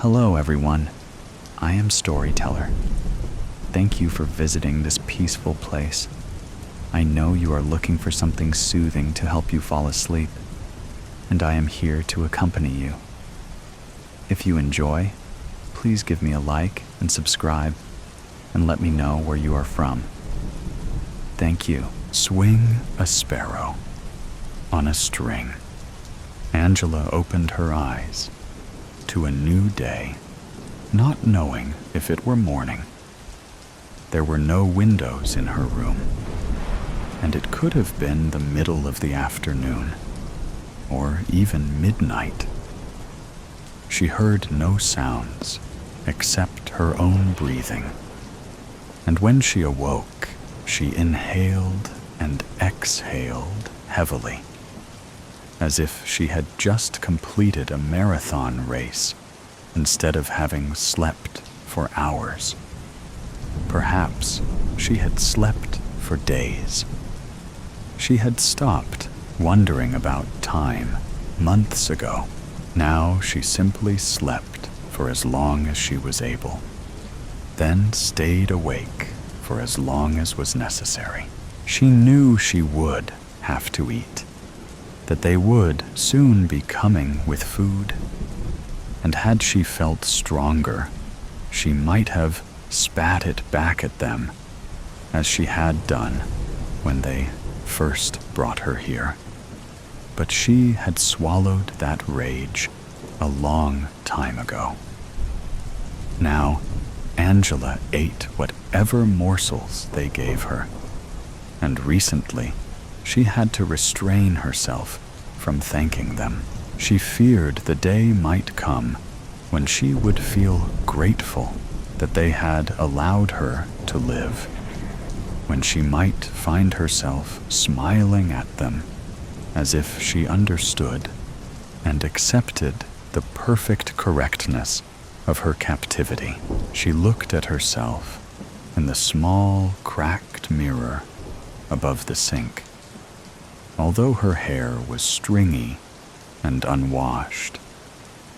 Hello, everyone. I am Storyteller. Thank you for visiting this peaceful place. I know you are looking for something soothing to help you fall asleep, and I am here to accompany you. If you enjoy, please give me a like and subscribe, and let me know where you are from. Thank you. Swing a sparrow on a string. Angela opened her eyes to a new day, not knowing if it were morning. There were no windows in her room, and it could have been the middle of the afternoon, or even midnight. She heard no sounds except her own breathing, and when she awoke, she inhaled and exhaled heavily, as if she had just completed a marathon race instead of having slept for hours. Perhaps she had slept for days. She had stopped wondering about time months ago. Now she simply slept for as long as she was able, then stayed awake for as long as was necessary. She knew she would have to eat, that they would soon be coming with food, and had she felt stronger, she might have spat it back at them, as she had done when they first brought her here. But she had swallowed that rage a long time ago. Now, Angela ate whatever morsels they gave her, and recently she had to restrain herself from thanking them. She feared the day might come when she would feel grateful that they had allowed her to live, when she might find herself smiling at them as if she understood and accepted the perfect correctness of her captivity. She looked at herself in the small, cracked mirror above the sink. Although her hair was stringy and unwashed,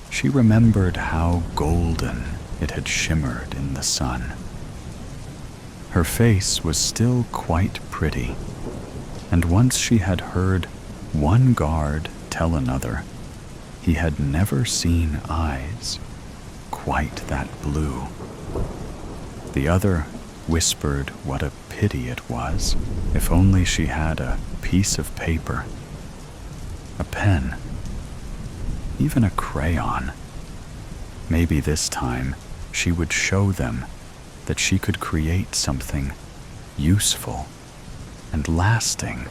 she remembered how golden it had shimmered in the sun. Her face was still quite pretty, and once she had heard one guard tell another he had never seen eyes quite that blue. The other whispered what a pity it was if only she had a piece of paper, a pen, even a crayon. Maybe this time she would show them that she could create something useful and lasting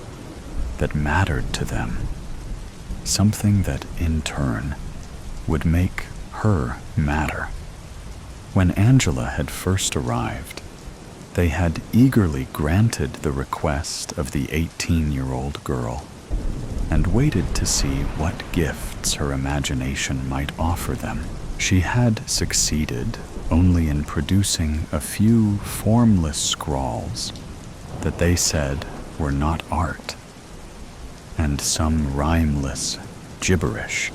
that mattered to them, something that in turn would make her matter. When Angela had first arrived, they had eagerly granted the request of the 18-year-old girl and waited to see what gifts her imagination might offer them. She had succeeded only in producing a few formless scrawls that they said were not art, and some rhymeless gibberish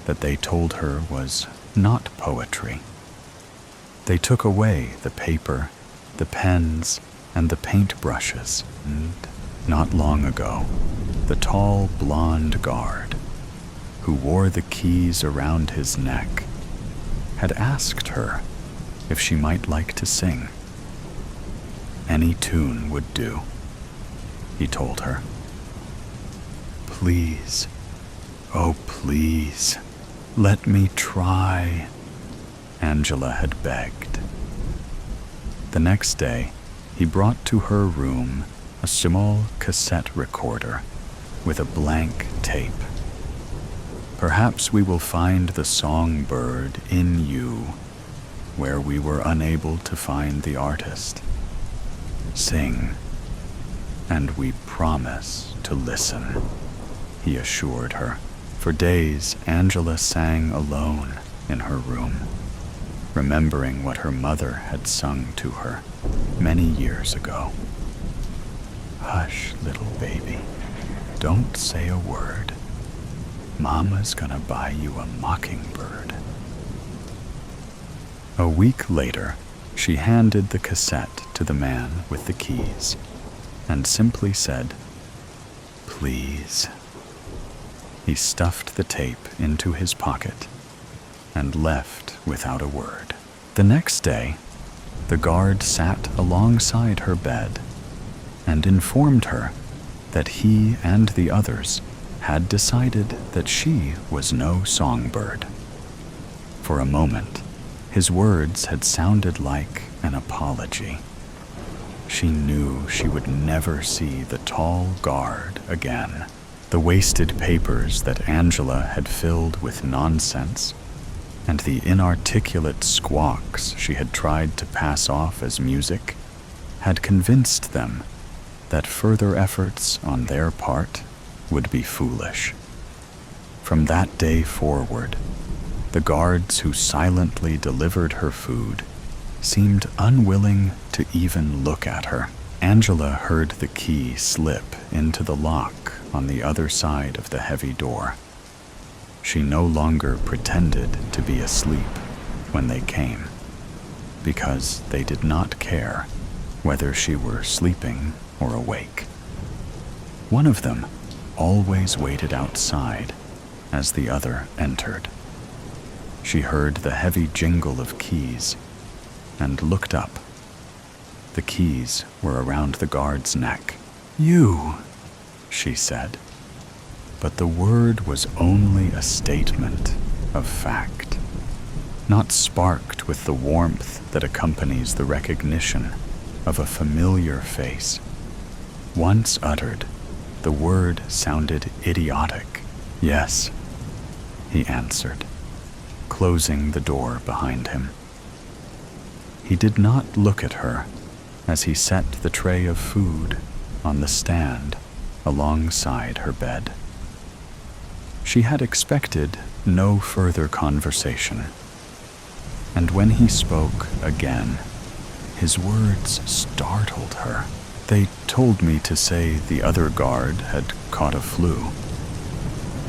that they told her was not poetry. They took away the paper, the pens, and the paintbrushes, and not long ago, the tall blonde guard, who wore the keys around his neck, had asked her if she might like to sing. Any tune would do, he told her. Please, oh please, let me try, Angela had begged. The next day, he brought to her room a small cassette recorder with a blank tape. Perhaps we will find the songbird in you where we were unable to find the artist. Sing, and we promise to listen, he assured her. For days, Angela sang alone in her room, remembering what her mother had sung to her many years ago. Hush, little baby, don't say a word. Mama's gonna buy you a mockingbird. A week later, she handed the cassette to the man with the keys and simply said, "Please." He stuffed the tape into his pocket and left without a word. The next day, the guard sat alongside her bed and informed her that he and the others had decided that she was no songbird. For a moment, his words had sounded like an apology. She knew she would never see the tall guard again. The wasted papers that Angela had filled with nonsense and the inarticulate squawks she had tried to pass off as music had convinced them that further efforts on their part would be foolish. From that day forward, the guards who silently delivered her food seemed unwilling to even look at her. Angela heard the key slip into the lock on the other side of the heavy door. She no longer pretended to be asleep when they came, because they did not care whether she were sleeping or awake. One of them always waited outside as the other entered. She heard the heavy jingle of keys and looked up. The keys were around the guard's neck. "You," she said. But the word was only a statement of fact, not sparked with the warmth that accompanies the recognition of a familiar face. Once uttered, the word sounded idiotic. "Yes," he answered, closing the door behind him. He did not look at her as he set the tray of food on the stand alongside her bed. She had expected no further conversation, and when he spoke again, his words startled her. "They told me to say the other guard had caught a flu."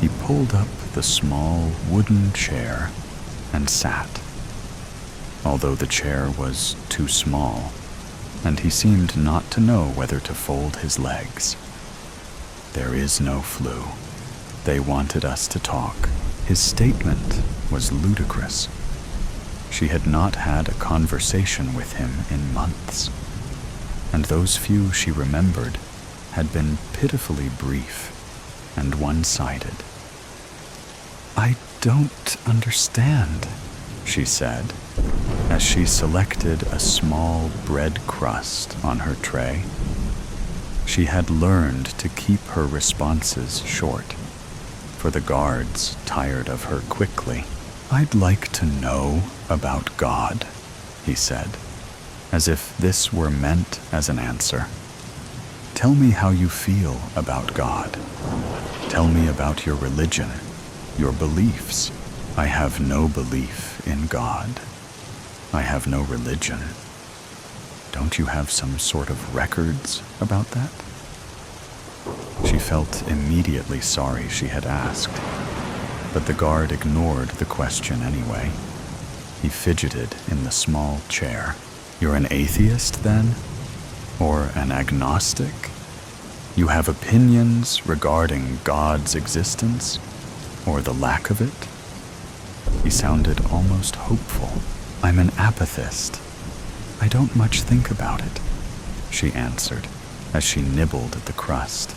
He pulled up the small wooden chair and sat, although the chair was too small, and he seemed not to know whether to fold his legs. "There is no flu. They wanted us to talk." His statement was ludicrous. She had not had a conversation with him in months, and those few she remembered had been pitifully brief and one-sided. "I don't understand," she said, as she selected a small bread crust on her tray. She had learned to keep her responses short, for the guards tired of her quickly. "I'd like to know about God," he said, as if this were meant as an answer. "Tell me how you feel about God. Tell me about your religion, your beliefs." "I have no belief in God. I have no religion." "Don't you have some sort of records about that?" She felt immediately sorry she had asked, but the guard ignored the question anyway. He fidgeted in the small chair. "You're an atheist, then? Or an agnostic? You have opinions regarding God's existence, or the lack of it?" He sounded almost hopeful. "I'm an apathist. I don't much think about it," she answered as she nibbled at the crust.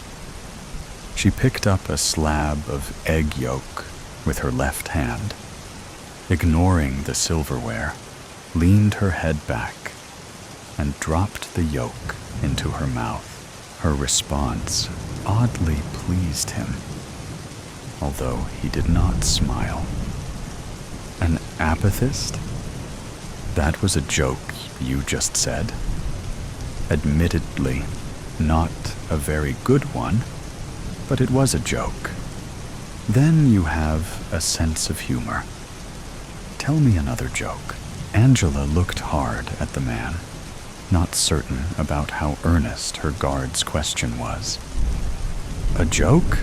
She picked up a slab of egg yolk with her left hand, ignoring the silverware, leaned her head back, and dropped the yolk into her mouth. Her response oddly pleased him, although he did not smile. "An apathist? That was a joke you just said. Admittedly, not a very good one, but it was a joke. Then you have a sense of humor. Tell me another joke." Angela looked hard at the man, not certain about how earnest her guard's question was. "A joke?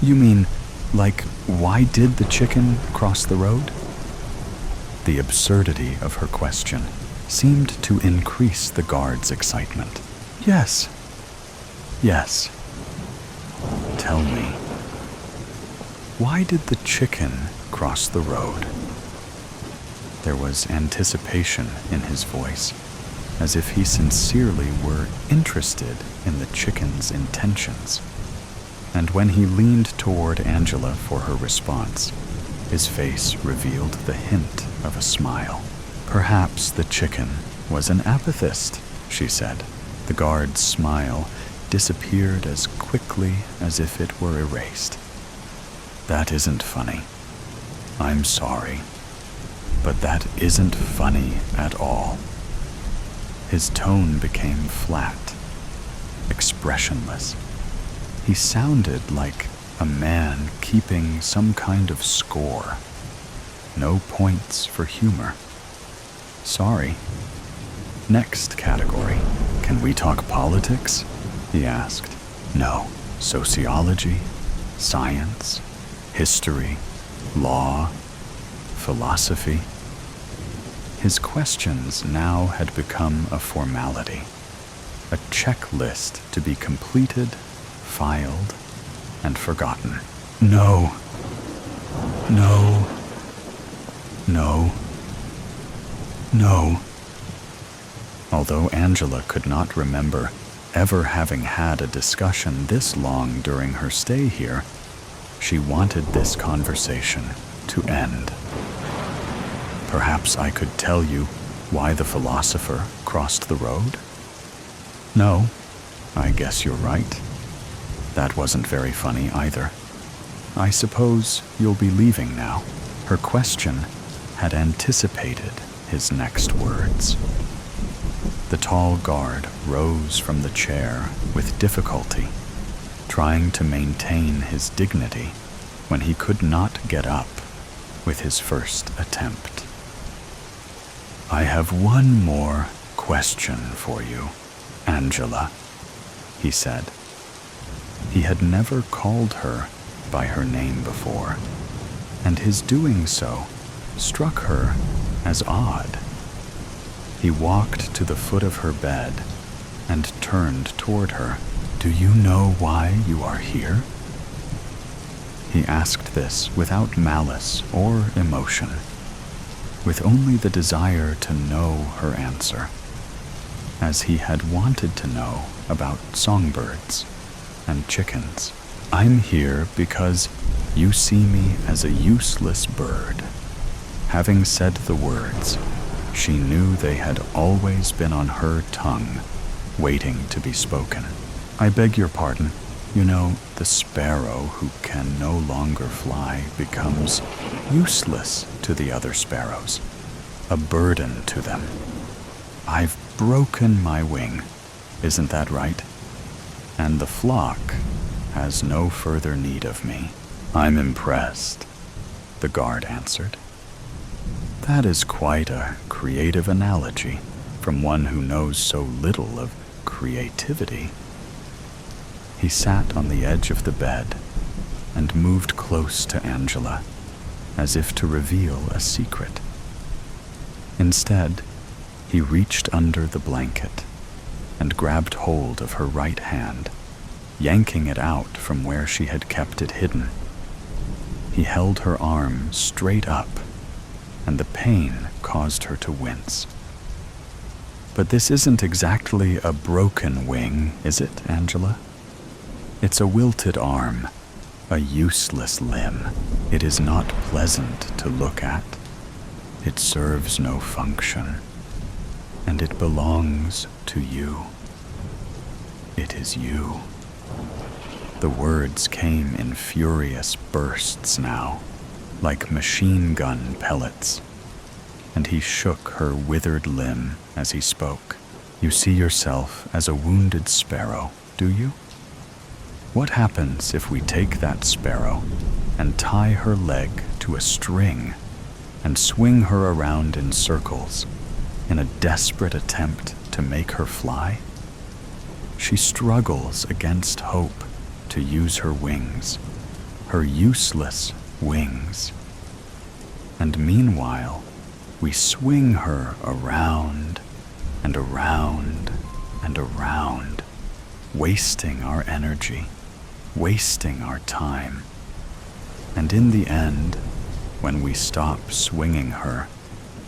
You mean, like, why did the chicken cross the road?" The absurdity of her question seemed to increase the guard's excitement. Yes. Yes. Tell me, why did the chicken cross the road? There was anticipation in his voice, as if he sincerely were interested in the chicken's intentions. And when he leaned toward Angela for her response, his face revealed the hint of a smile. Perhaps the chicken was an apathist, she said. The guard's smile disappeared as quickly as if it were erased. That isn't funny. I'm sorry, but that isn't funny at all. His tone became flat, expressionless. He sounded like a man keeping some kind of score. No points for humor. Sorry. Next category. Can we talk politics? He asked. No. Sociology, science, history, law, philosophy. His questions now had become a formality, a checklist to be completed, filed, and forgotten. No. No. No. No. Although Angela could not remember ever having had a discussion this long during her stay here, she wanted this conversation to end. Perhaps I could tell you why the philosopher crossed the road? No, I guess you're right. That wasn't very funny either. I suppose you'll be leaving now. Her question had anticipated his next words. The tall guard rose from the chair with difficulty, trying to maintain his dignity when he could not get up with his first attempt. I have one more question for you, Angela, he said. He had never called her by her name before, and his doing so struck her as odd. He walked to the foot of her bed and turned toward her. Do you know why you are here? He asked this without malice or emotion, with only the desire to know her answer, as he had wanted to know about songbirds and chickens. I'm here because you see me as a useless bird. Having said the words, she knew they had always been on her tongue, waiting to be spoken. I beg your pardon. You know, the sparrow who can no longer fly becomes useless to the other sparrows, a burden to them. I've broken my wing, isn't that right? And the flock has no further need of me. I'm impressed, the guard answered. That is quite a creative analogy from one who knows so little of creativity. He sat on the edge of the bed and moved close to Angela, as if to reveal a secret. Instead, he reached under the blanket and grabbed hold of her right hand, yanking it out from where she had kept it hidden. He held her arm straight up, and the pain caused her to wince. But this isn't exactly a broken wing, is it, Angela? It's a wilted arm, a useless limb. It is not pleasant to look at. It serves no function, and it belongs to you. It is you. The words came in furious bursts now, like machine gun pellets, and he shook her withered limb as he spoke. You see yourself as a wounded sparrow, do you? What happens if we take that sparrow and tie her leg to a string and swing her around in circles in a desperate attempt to make her fly? She struggles against hope to use her wings, her useless wings. And meanwhile, We swing her around and around and around, wasting our energy, wasting our time. And in the end, when we stop swinging her,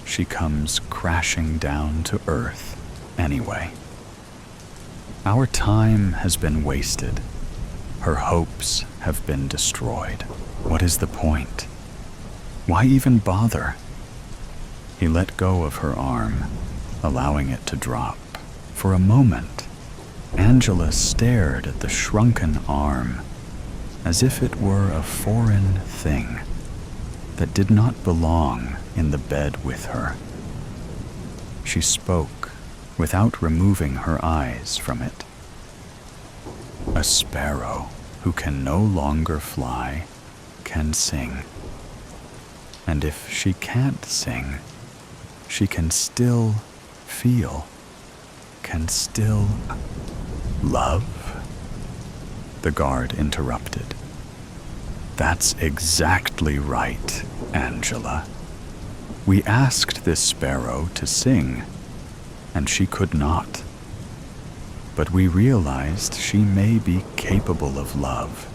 she comes crashing down to earth anyway. Our time has been wasted. Her hopes have been destroyed. What is the point? Why even bother? He let go of her arm, allowing it to drop. For a moment, Angela stared at the shrunken arm as if it were a foreign thing that did not belong in the bed with her. She spoke without removing her eyes from it. A sparrow who can no longer fly can sing. And if she can't sing, she can still feel, can still love? The guard interrupted. That's exactly right, Angela. We asked this sparrow to sing, and she could not. But we realized she may be capable of love.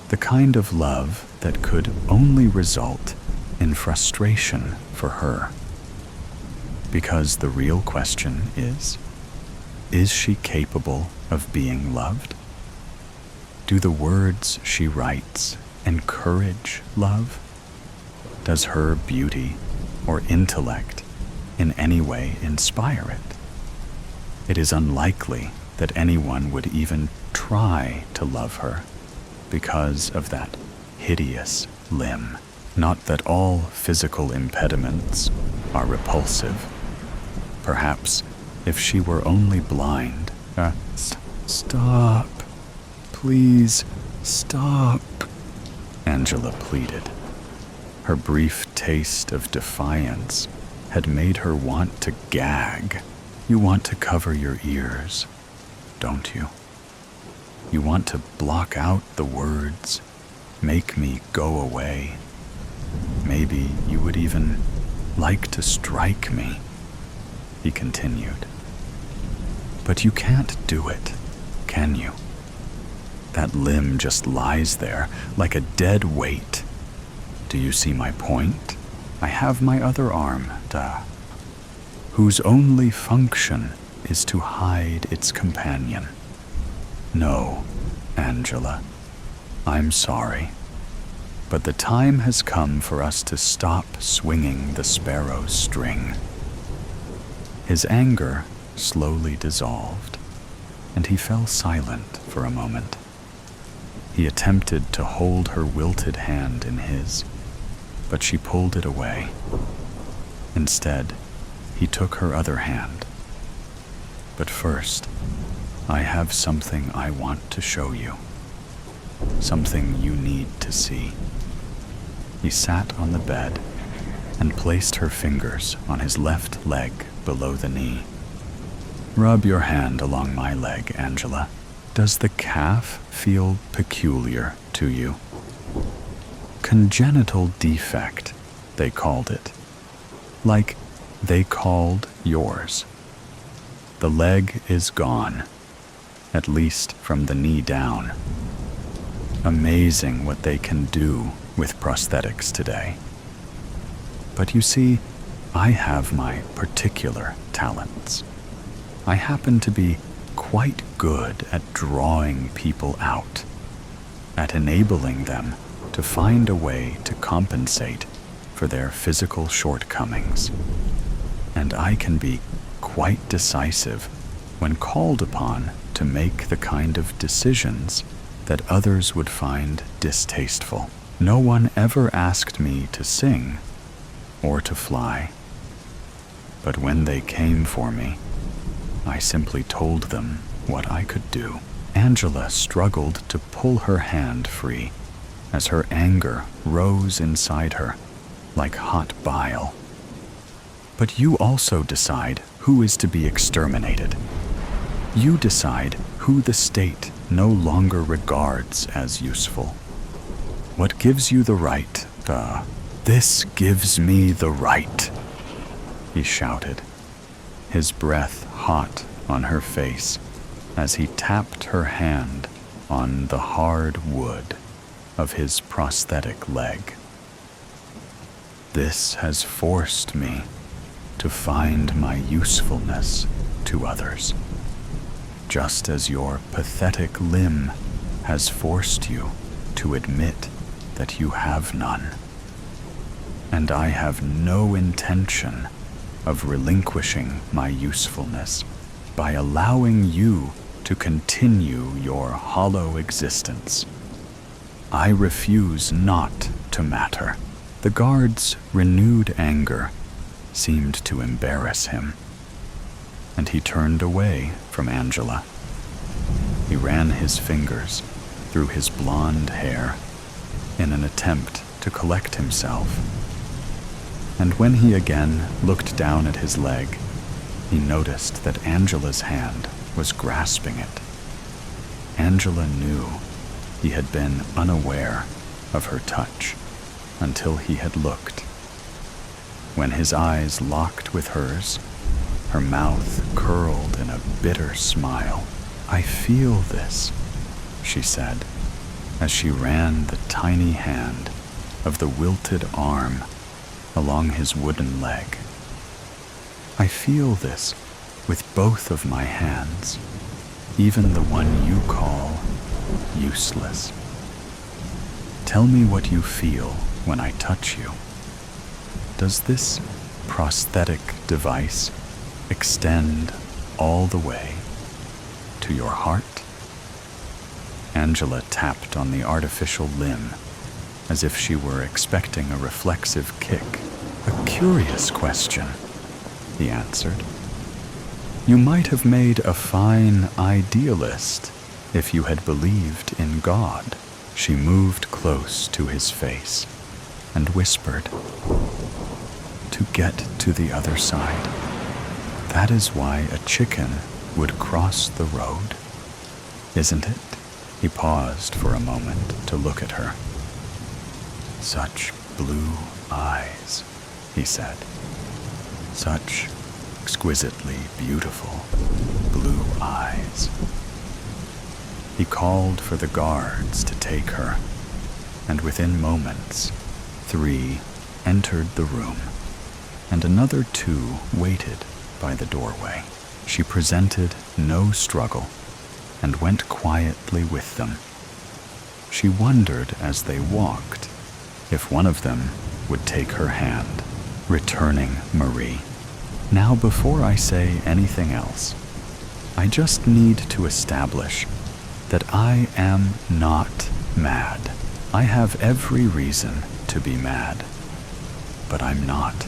The kind of love that could only result in frustration for her. Because the real question is she capable of being loved? Do the words she writes encourage love? Does her beauty or intellect in any way inspire it? It is unlikely that anyone would even try to love her because of that hideous limb. Not that all physical impediments are repulsive. Perhaps if she were only blind. Stop. Please, stop. Angela pleaded. Her brief taste of defiance had made her want to gag. You want to cover your ears, don't you? You want to block out the words, make me go away. Maybe you would even like to strike me, he continued. But you can't do it, can you? That limb just lies there like a dead weight. Do you see my point? I have my other arm, whose only function is to hide its companion. No, Angela, I'm sorry, but the time has come for us to stop swinging the sparrow's string. His anger slowly dissolved, and he fell silent for a moment. He attempted to hold her wilted hand in his, but she pulled it away. Instead, he took her other hand. But first, I have something I want to show you. Something you need to see. He sat on the bed and placed her fingers on his left leg below the knee. Rub your hand along my leg, Angela. Does the calf feel peculiar to you? Congenital defect, they called it. Like they called yours. The leg is gone, at least from the knee down. Amazing what they can do with prosthetics today. But you see, I have my particular talents. I happen to be quite good at drawing people out, at enabling them to find a way to compensate for their physical shortcomings. And I can be quite decisive when called upon to make the kind of decisions that others would find distasteful. No one ever asked me to sing or to fly. But when they came for me, I simply told them what I could do. Angela struggled to pull her hand free as her anger rose inside her like hot bile. But you also decide who is to be exterminated. You decide who the state no longer regards as useful. What gives you the right "This gives me the right," he shouted, his breath hot on her face as he tapped her hand on the hard wood of his prosthetic leg. "This has forced me to find my usefulness to others, just as your pathetic limb has forced you to admit that you have none. And I have no intention of relinquishing my usefulness by allowing you to continue your hollow existence. I refuse not to matter." The guard's renewed anger seemed to embarrass him, and he turned away from Angela. He ran his fingers through his blonde hair in an attempt to collect himself. And when he again looked down at his leg, he noticed that Angela's hand was grasping it. Angela knew he had been unaware of her touch until he had looked. When his eyes locked with hers, her mouth curled in a bitter smile. "I feel this," she said, as she ran the tiny hand of the wilted arm along his wooden leg. "I feel this with both of my hands, even the one you call useless. Tell me what you feel when I touch you. Does this prosthetic device extend all the way to your heart?" Angela tapped on the artificial limb as if she were expecting a reflexive kick. "A curious question," he answered. "You might have made a fine idealist if you had believed in God." She moved close to his face and whispered, "To get to the other side. That is why a chicken would cross the road, isn't it?" He paused for a moment to look at her. "Such blue eyes," he said. "Such exquisitely beautiful blue eyes." He called for the guards to take her, and within moments, 3 entered the room, and another 2 waited by the doorway. She presented no struggle and went quietly with them. She wondered as they walked if one of them would take her hand, returning Marie. "Now, before I say anything else, I just need to establish that I am not mad. I have every reason to be mad, but I'm not.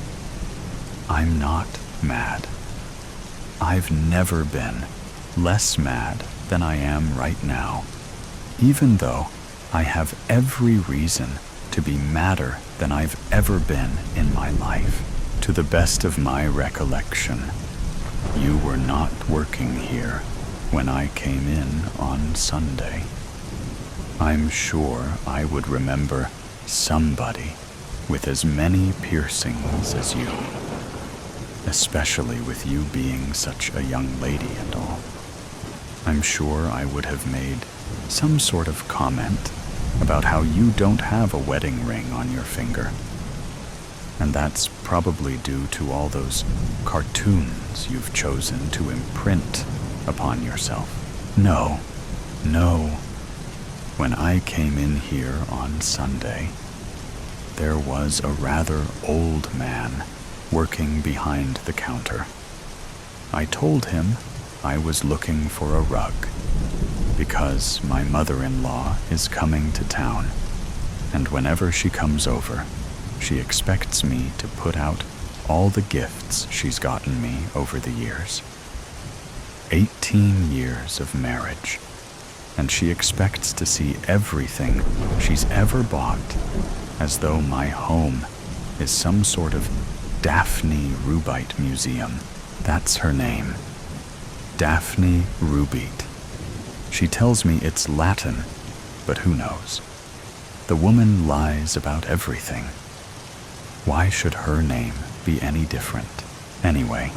I'm not mad. I've never been less mad than I am right now, even though I have every reason to be madder than I've ever been in my life. To the best of my recollection, you were not working here when I came in on Sunday. I'm sure I would remember somebody with as many piercings as you, especially with you being such a young lady and all. I'm sure I would have made some sort of comment about how you don't have a wedding ring on your finger. And that's probably due to all those cartoons you've chosen to imprint upon yourself. No. When I came in here on Sunday, there was a rather old man working behind the counter. I told him I was looking for a rug because my mother-in-law is coming to town, and whenever she comes over, she expects me to put out all the gifts she's gotten me over the years. 18 years of marriage, and she expects to see everything she's ever bought as though my home is some sort of Daphne Rubite museum. That's her name. Daphne Rubite. She tells me it's Latin, but who knows? The woman lies about everything. Why should her name be any different? Anyway,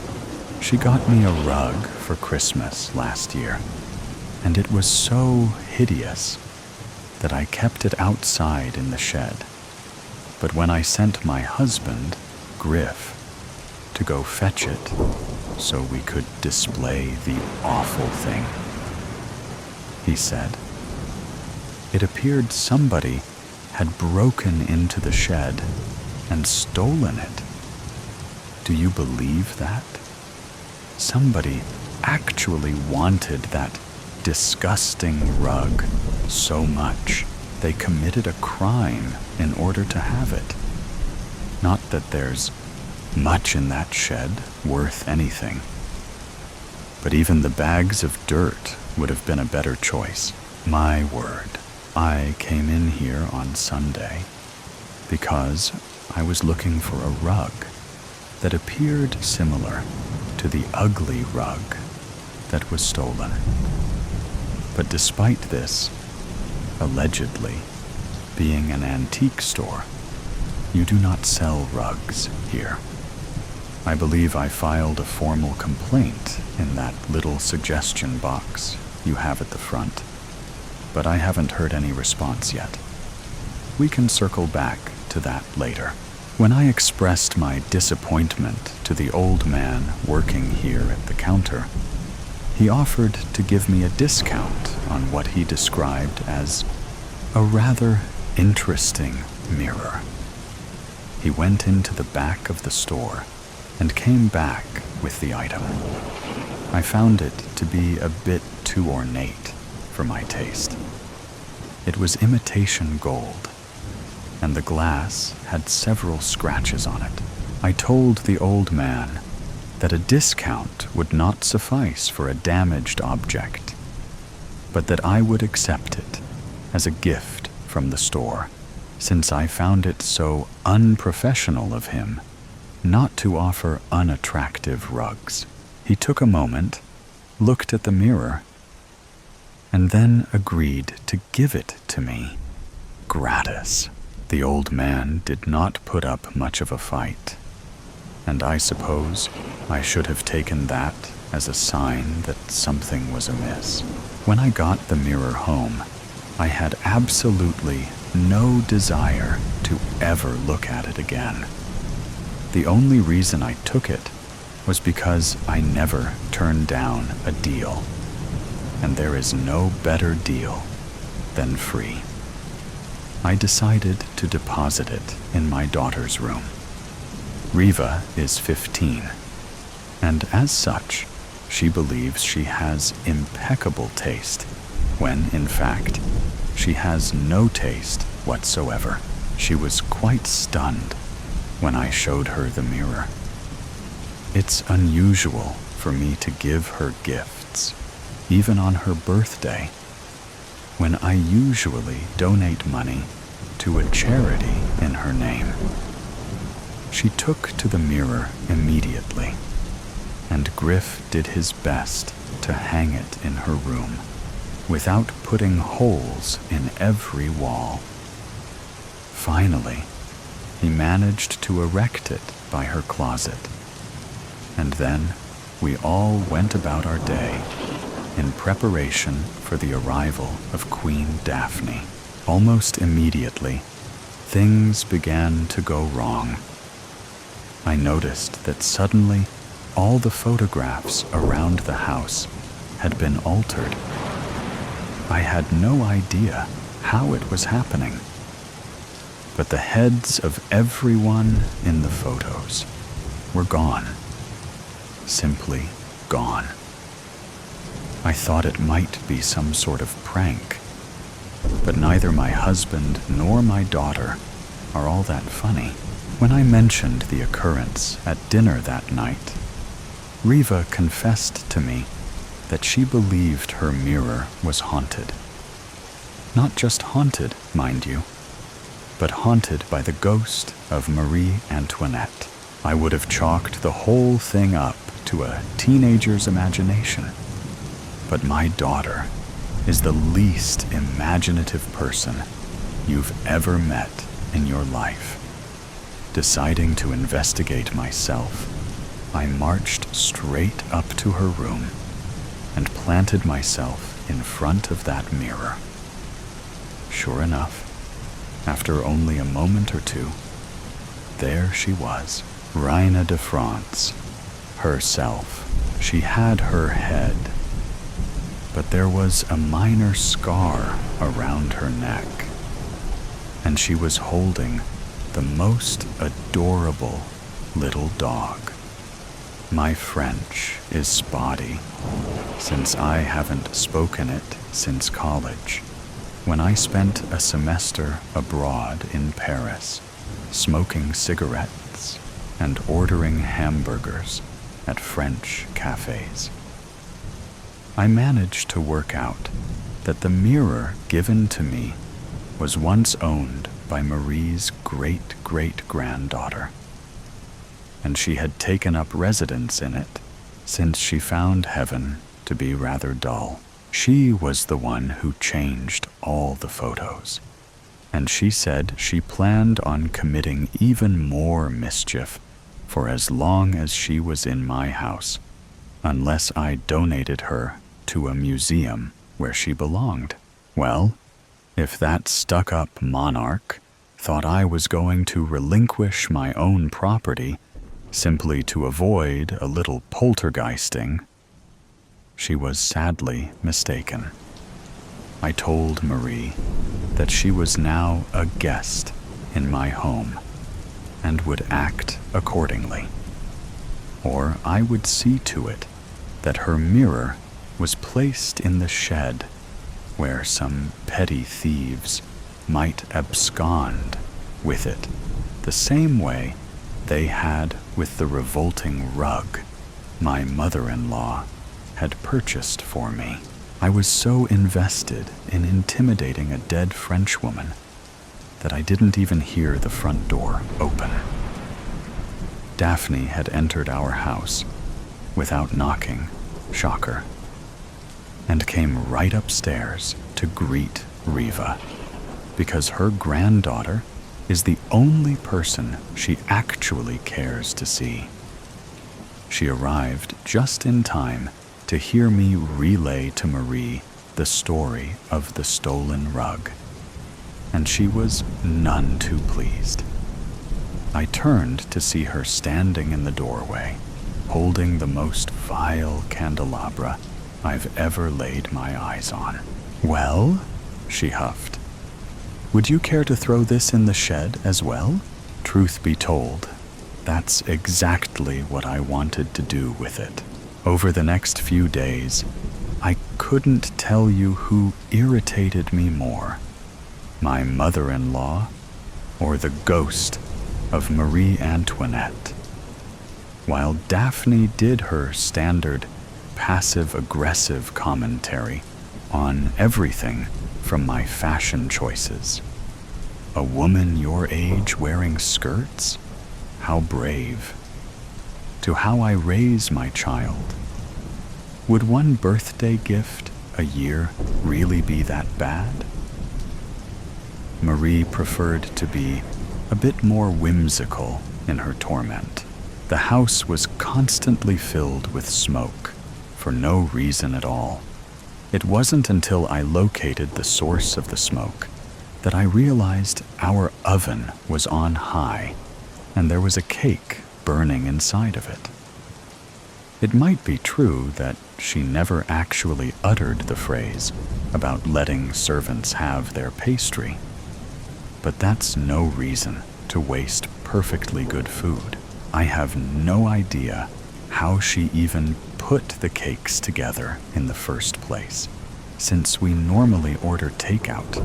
she got me a rug for Christmas last year, and it was so hideous that I kept it outside in the shed. But when I sent my husband, Griff, to go fetch it so we could display the awful thing, he said, it appeared somebody had broken into the shed and stolen it. Do you believe that? Somebody actually wanted that disgusting rug so much they committed a crime in order to have it. Not that there's much in that shed worth anything, but even the bags of dirt would have been a better choice. My word, I came in here on Sunday because I was looking for a rug that appeared similar to the ugly rug that was stolen. But despite this, allegedly being an antique store, you do not sell rugs here. I believe I filed a formal complaint in that little suggestion box you have at the front, but I haven't heard any response yet. We can circle back to that later. When I expressed my disappointment to the old man working here at the counter, he offered to give me a discount on what he described as a rather interesting mirror. He went into the back of the store and came back with the item. I found it to be a bit too ornate for my taste. It was imitation gold, and the glass had several scratches on it. I told the old man that a discount would not suffice for a damaged object, but that I would accept it as a gift from the store, since I found it so unprofessional of him not to offer unattractive rugs. He took a moment, looked at the mirror, and then agreed to give it to me, gratis. The old man did not put up much of a fight, and I suppose I should have taken that as a sign that something was amiss. When I got the mirror home, I had absolutely no desire to ever look at it again. The only reason I took it was because I never turned down a deal, and there is no better deal than free. I decided to deposit it in my daughter's room. Riva is 15, and as such, she believes she has impeccable taste, when, in fact, she has no taste whatsoever. She was quite stunned when I showed her the mirror. It's unusual for me to give her gifts, even on her birthday, when I usually donate money to a charity in her name. She took to the mirror immediately, and Griff did his best to hang it in her room, without putting holes in every wall. Finally, he managed to erect it by her closet, and then we all went about our day in preparation for the arrival of Queen Daphne. Almost immediately, things began to go wrong. I noticed that suddenly all the photographs around the house had been altered. I had no idea how it was happening, but the heads of everyone in the photos were gone. Simply gone. I thought it might be some sort of prank, but neither my husband nor my daughter are all that funny. When I mentioned the occurrence at dinner that night, Riva confessed to me that she believed her mirror was haunted. Not just haunted, mind you, but haunted by the ghost of Marie Antoinette. I would have chalked the whole thing up to a teenager's imagination. But my daughter is the least imaginative person you've ever met in your life. Deciding to investigate myself, I marched straight up to her room and planted myself in front of that mirror. Sure enough, after only a moment or two, there she was, Reina de France, herself. She had her head, but there was a minor scar around her neck, and she was holding the most adorable little dog. My French is spotty, since I haven't spoken it since college, when I spent a semester abroad in Paris, smoking cigarettes and ordering hamburgers at French cafes. I managed to work out that the mirror given to me was once owned by Marie's great-great-granddaughter, and she had taken up residence in it since she found heaven to be rather dull. She was the one who changed all the photos, and she said she planned on committing even more mischief for as long as she was in my house, unless I donated her to a museum where she belonged. Well, if that stuck-up monarch thought I was going to relinquish my own property simply to avoid a little poltergeisting, she was sadly mistaken. I told Marie that she was now a guest in my home and would act accordingly, or I would see to it that her mirror was placed in the shed where some petty thieves might abscond with it, the same way they had with the revolting rug my mother-in-law had purchased for me. I was so invested in intimidating a dead Frenchwoman that I didn't even hear the front door open. Daphne had entered our house without knocking, shocker, and came right upstairs to greet Riva, because her granddaughter is the only person she actually cares to see. She arrived just in time to hear me relay to Marie the story of the stolen rug, and she was none too pleased. I turned to see her standing in the doorway, holding the most vile candelabra I've ever laid my eyes on. "Well," she huffed, "would you care to throw this in the shed as well?" Truth be told, that's exactly what I wanted to do with it. Over the next few days, I couldn't tell you who irritated me more, my mother-in-law or the ghost of Marie Antoinette. While Daphne did her standard passive-aggressive commentary on everything from my fashion choices. A woman your age wearing skirts? How brave. To how I raise my child. Would one birthday gift a year really be that bad? Marie preferred to be a bit more whimsical in her torment. The house was constantly filled with smoke for no reason at all. It wasn't until I located the source of the smoke that I realized our oven was on high and there was a cake burning inside of it. It might be true that she never actually uttered the phrase about letting servants have their pastry, but that's no reason to waste perfectly good food. I have no idea how she even put the cakes together in the first place, since we normally order takeout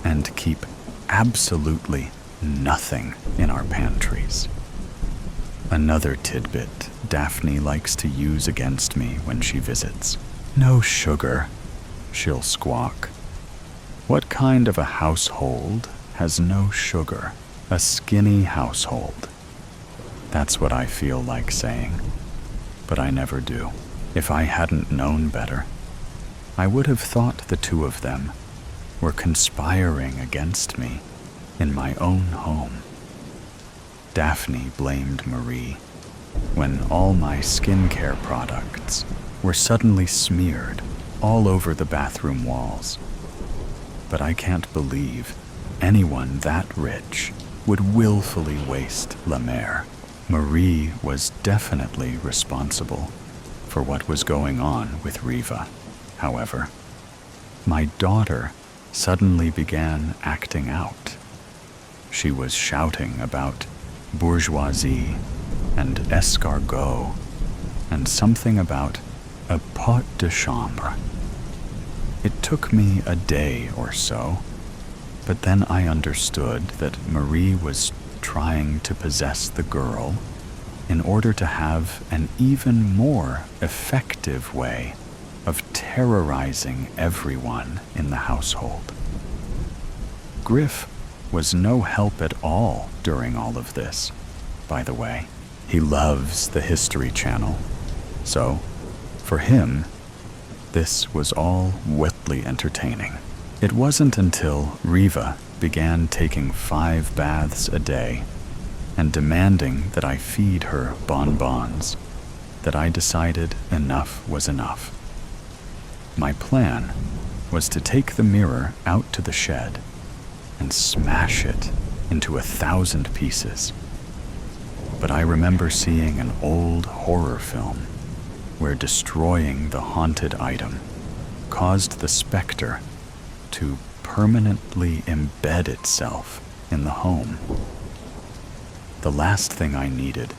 and keep absolutely nothing in our pantries. Another tidbit Daphne likes to use against me when she visits. "No sugar," she'll squawk. What kind of a household has no sugar? A skinny household. That's what I feel like saying, but I never do. If I hadn't known better, I would have thought the two of them were conspiring against me in my own home. Daphne blamed Marie when all my skincare products were suddenly smeared all over the bathroom walls. But I can't believe anyone that rich would willfully waste La Mer. Marie was definitely responsible for what was going on with Riva. However, my daughter suddenly began acting out. She was shouting about bourgeoisie and escargot and something about a pot de chambre. It took me a day or so, but then I understood that Marie was trying to possess the girl in order to have an even more effective way of terrorizing everyone in the household. Griff was no help at all during all of this, by the way. He loves the History Channel, so for him, this was all wildly entertaining. It wasn't until Riva began taking 5 baths a day and demanding that I feed her bonbons that I decided enough was enough. My plan was to take the mirror out to the shed and smash it into 1,000 pieces. But I remember seeing an old horror film where destroying the haunted item caused the specter to permanently embed itself in the home. The last thing I needed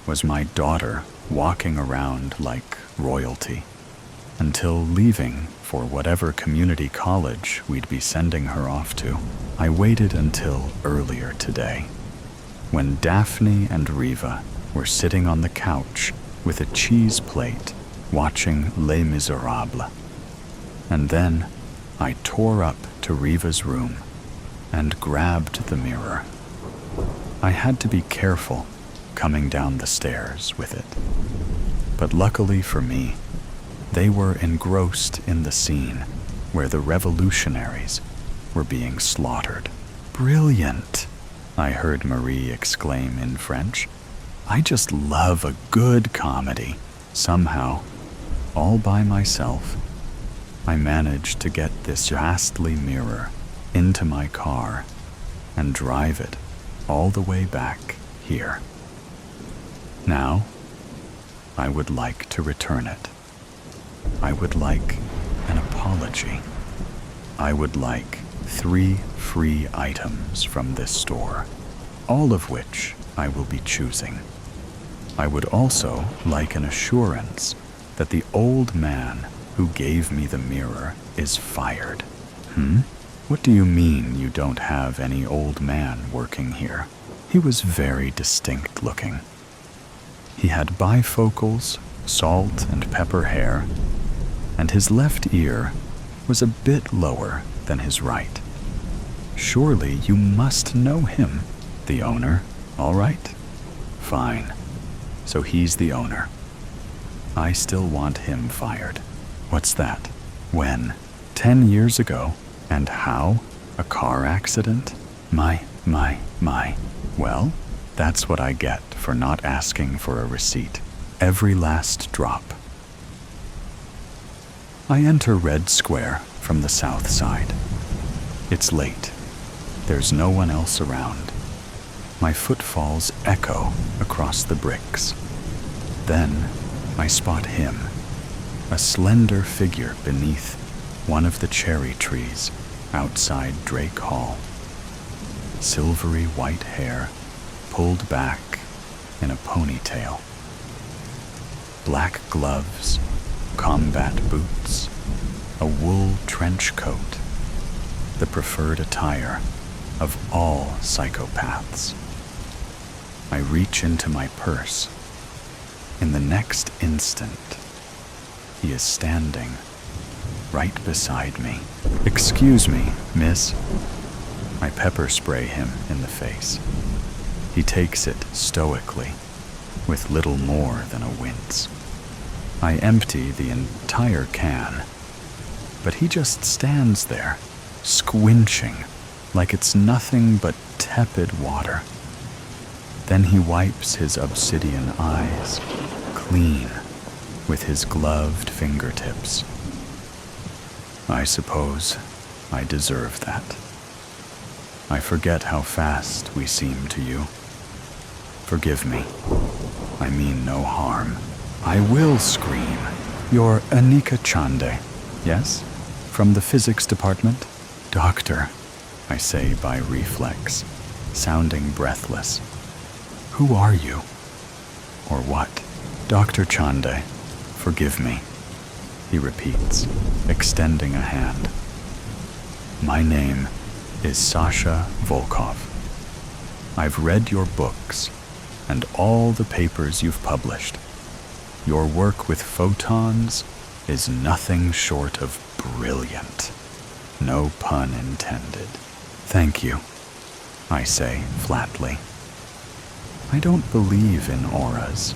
was my daughter walking around like royalty until leaving for whatever community college we'd be sending her off to. I waited until earlier today, when Daphne and Riva were sitting on the couch with a cheese plate watching Les Miserables. And then I tore up to Riva's room and grabbed the mirror. I had to be careful coming down the stairs with it. But luckily for me, they were engrossed in the scene where the revolutionaries were being slaughtered. "Brilliant," I heard Marie exclaim in French. "I just love a good comedy." Somehow, all by myself, I managed to get this ghastly mirror into my car and drive it all the way back here. Now, I would like to return it. I would like an apology. I would like 3 free items from this store, all of which I will be choosing. I would also like an assurance that the old man who gave me the mirror is fired. What do you mean you don't have any old man working here? He was very distinct looking. He had bifocals, salt and pepper hair, and his left ear was a bit lower than his right. Surely you must know him, the owner, all right? Fine. So he's the owner. I still want him fired. What's that? When? 10 years ago. And how? A car accident? My. Well, that's what I get for not asking for a receipt. Every last drop. I enter Red Square from the south side. It's late. There's no one else around. My footfalls echo across the bricks. Then I spot him, a slender figure beneath one of the cherry trees outside Drake Hall. Silvery white hair pulled back in a ponytail. Black gloves, combat boots, a wool trench coat, the preferred attire of all psychopaths. I reach into my purse. In the next instant, he is standing right beside me. "Excuse me, miss." I pepper spray him in the face. He takes it stoically, with little more than a wince. I empty the entire can, but he just stands there, squinching like it's nothing but tepid water. Then he wipes his obsidian eyes clean with his gloved fingertips. I suppose I deserve that. I forget how fast we seem to you. Forgive me. I mean no harm. I will scream. You're Anika Chande, yes? From the physics department? Doctor, I say by reflex, sounding breathless. Who are you? Or what? Dr. Chande, forgive me, he repeats, extending a hand. My name is Sasha Volkov. I've read your books and all the papers you've published. Your work with photons is nothing short of brilliant. No pun intended. Thank you, I say flatly. I don't believe in auras,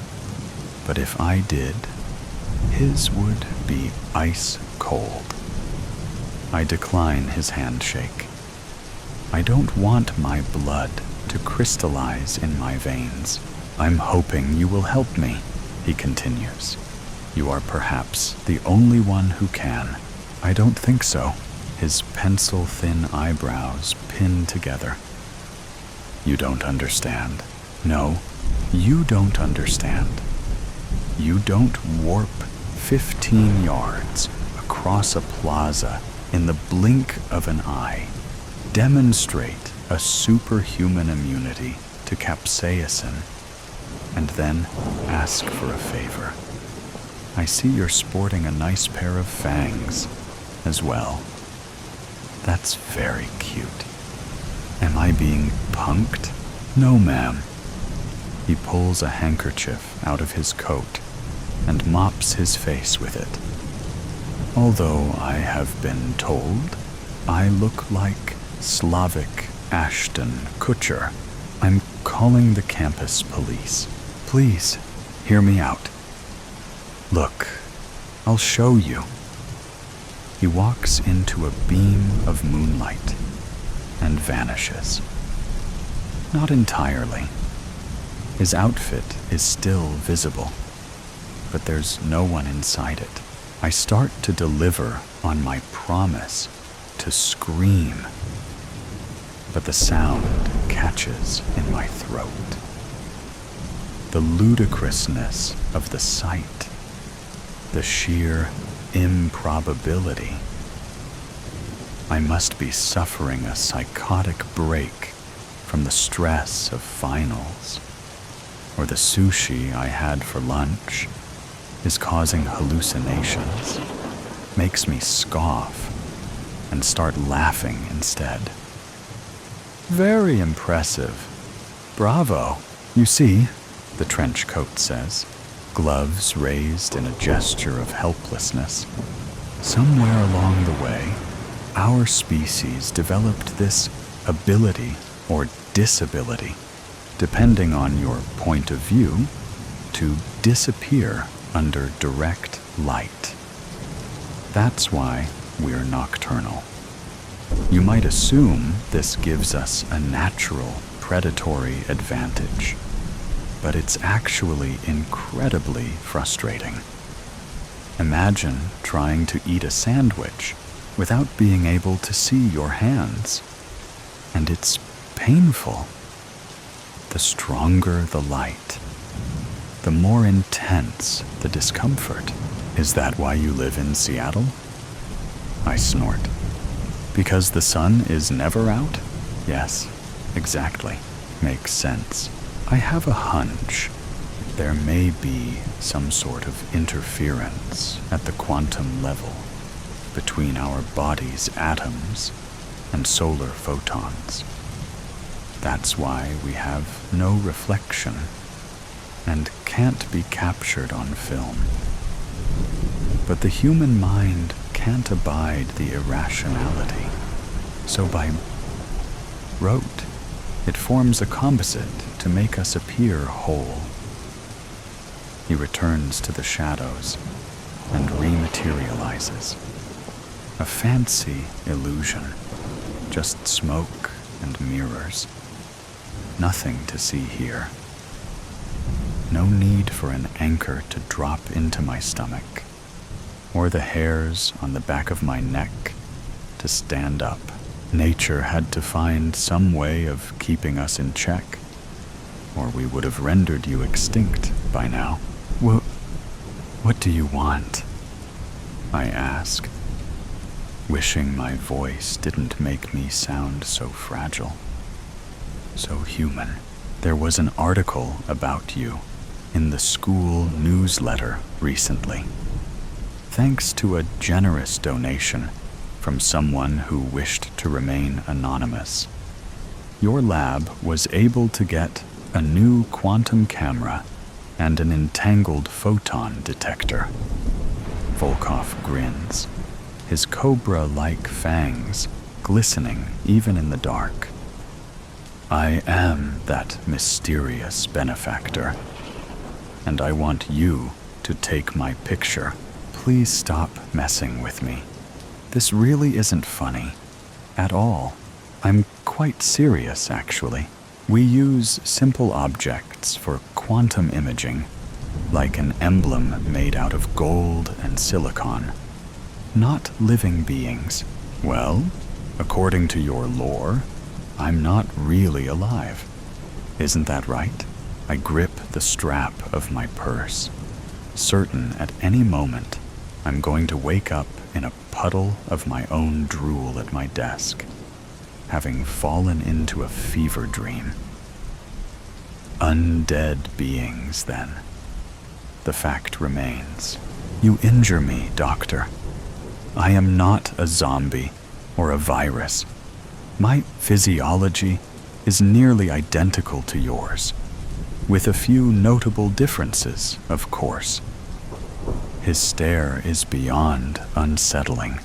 but if I did, his would be ice cold. I decline his handshake. I don't want my blood to crystallize in my veins. I'm hoping you will help me, he continues. You are perhaps the only one who can. I don't think so. His pencil-thin eyebrows pin together. You don't understand. No, you don't understand. You don't warp 15 yards across a plaza in the blink of an eye, demonstrate a superhuman immunity to capsaicin, and then ask for a favor. I see you're sporting a nice pair of fangs as well. That's very cute. Am I being punked? No, ma'am. He pulls a handkerchief out of his coat and mops his face with it. Although I have been told I look like Slavic Ashton Kutcher, I'm calling the campus police. Please, hear me out. Look, I'll show you. He walks into a beam of moonlight and vanishes. Not entirely. His outfit is still visible, but there's no one inside it. I start to deliver on my promise to scream, but the sound catches in my throat. The ludicrousness of the sight, the sheer improbability. I must be suffering a psychotic break from the stress of finals, or the sushi I had for lunch is causing hallucinations, makes me scoff and start laughing instead. Very impressive. Bravo. You see, the trench coat says, gloves raised in a gesture of helplessness. Somewhere along the way, our species developed this ability or disability, depending on your point of view, to disappear under direct light. That's why we're nocturnal. You might assume this gives us a natural predatory advantage, but it's actually incredibly frustrating. Imagine trying to eat a sandwich without being able to see your hands, and it's painful. The stronger the light, the more intense the discomfort. Is that why you live in Seattle? I snort. Because the sun is never out? Yes, exactly. Makes sense. I have a hunch. There may be some sort of interference at the quantum level between our body's atoms and solar photons. That's why we have no reflection and can't be captured on film. But the human mind can't abide the irrationality. So by rote, it forms a composite to make us appear whole. He returns to the shadows and rematerializes. A fancy illusion, just smoke and mirrors. Nothing to see here. No need for an anchor to drop into my stomach, or the hairs on the back of my neck to stand up. Nature had to find some way of keeping us in check, or we would have rendered you extinct by now. What do you want? I asked, wishing my voice didn't make me sound so fragile, so human. There was an article about you in the school newsletter recently. Thanks to a generous donation from someone who wished to remain anonymous, your lab was able to get a new quantum camera and an entangled photon detector. Volkov grins, his cobra-like fangs glistening even in the dark. I am that mysterious benefactor, and I want you to take my picture. Please stop messing with me. This really isn't funny at all. I'm quite serious, actually. We use simple objects for quantum imaging, like an emblem made out of gold and silicon. Not living beings. Well, according to your lore, I'm not really alive. Isn't that right? I grip the strap of my purse, certain at any moment I'm going to wake up in a puddle of my own drool at my desk, having fallen into a fever dream. Undead beings, then. The fact remains. You injure me, Doctor. I am not a zombie or a virus. My physiology is nearly identical to yours, with a few notable differences, of course. His stare is beyond unsettling.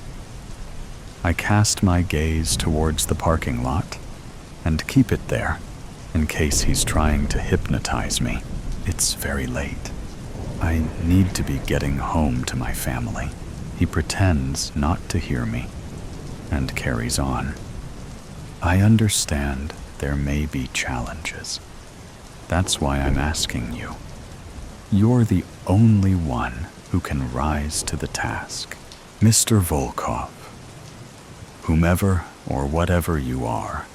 I cast my gaze towards the parking lot and keep it there in case he's trying to hypnotize me. It's very late. I need to be getting home to my family. He pretends not to hear me and carries on. I understand there may be challenges. That's why I'm asking you. You're the only one who can rise to the task. Mr. Volkov, whomever or whatever you are,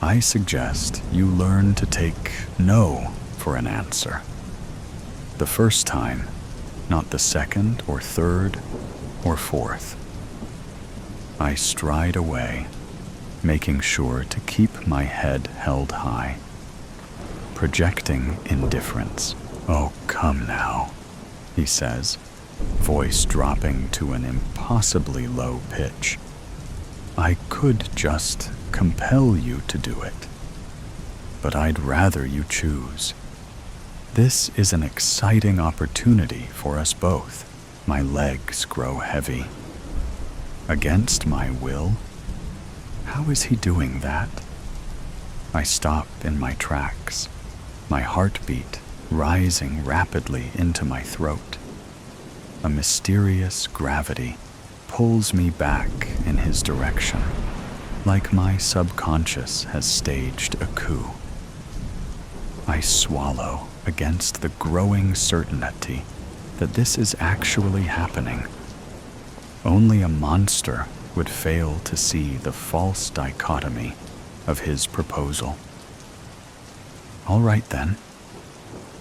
I suggest you learn to take no for an answer. The first time, not the second or third or fourth. I stride away, making sure to keep my head held high, projecting indifference. Oh, come now, he says, voice dropping to an impossibly low pitch. I could just compel you to do it, but I'd rather you choose. This is an exciting opportunity for us both. My legs grow heavy. Against my will? How is he doing that? I stop in my tracks, my heartbeat rising rapidly into my throat. A mysterious gravity pulls me back in his direction, like my subconscious has staged a coup. I swallow against the growing certainty that this is actually happening. Only a monster would fail to see the false dichotomy of his proposal. All right then.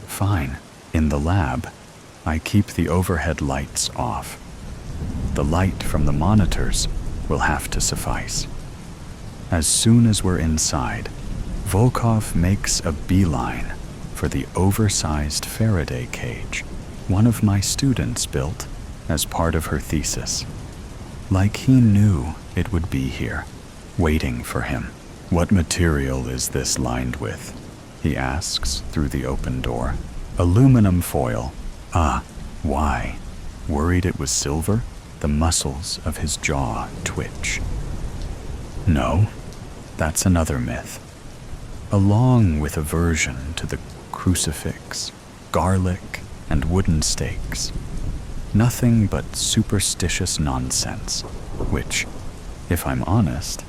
Fine. In the lab, I keep the overhead lights off. The light from the monitors will have to suffice. As soon as we're inside, Volkov makes a beeline for the oversized Faraday cage one of my students built as part of her thesis. Like he knew it would be here, waiting for him. What material is this lined with? He asks through the open door. Aluminum foil. Ah, why? Worried it was silver? The muscles of his jaw twitch. No, that's another myth. Along with aversion to the crucifix, garlic, and wooden stakes. Nothing but superstitious nonsense, which, if I'm honest,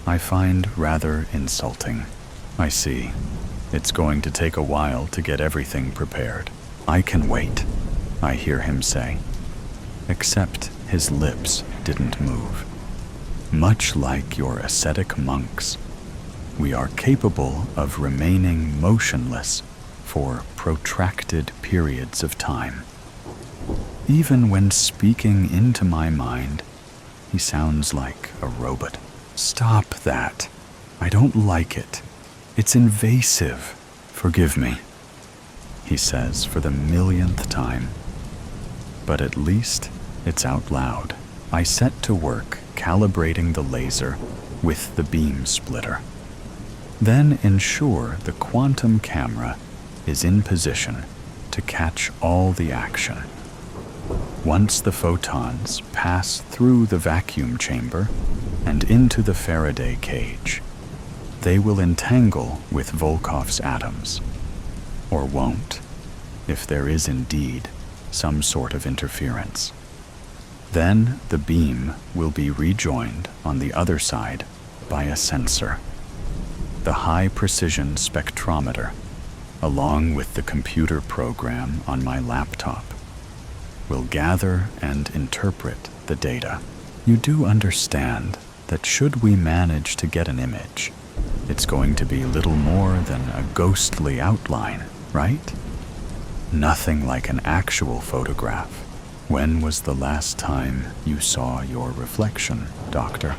I find rather insulting. I see. It's going to take a while to get everything prepared. I can wait, I hear him say. Except his lips didn't move. Much like your ascetic monks, we are capable of remaining motionless for protracted periods of time. Even when speaking into my mind, he sounds like a robot. Stop that. I don't like it. It's invasive. Forgive me, he says for the millionth time. But at least it's out loud. I set to work calibrating the laser with the beam splitter. Then ensure the quantum camera is in position to catch all the action. Once the photons pass through the vacuum chamber and into the Faraday cage, they will entangle with Volkov's atoms, or won't, if there is indeed some sort of interference. Then the beam will be rejoined on the other side by a sensor. The high-precision spectrometer, along with the computer program on my laptop, will gather and interpret the data. You do understand that should we manage to get an image, it's going to be little more than a ghostly outline, right? Nothing like an actual photograph. When was the last time you saw your reflection, Doctor?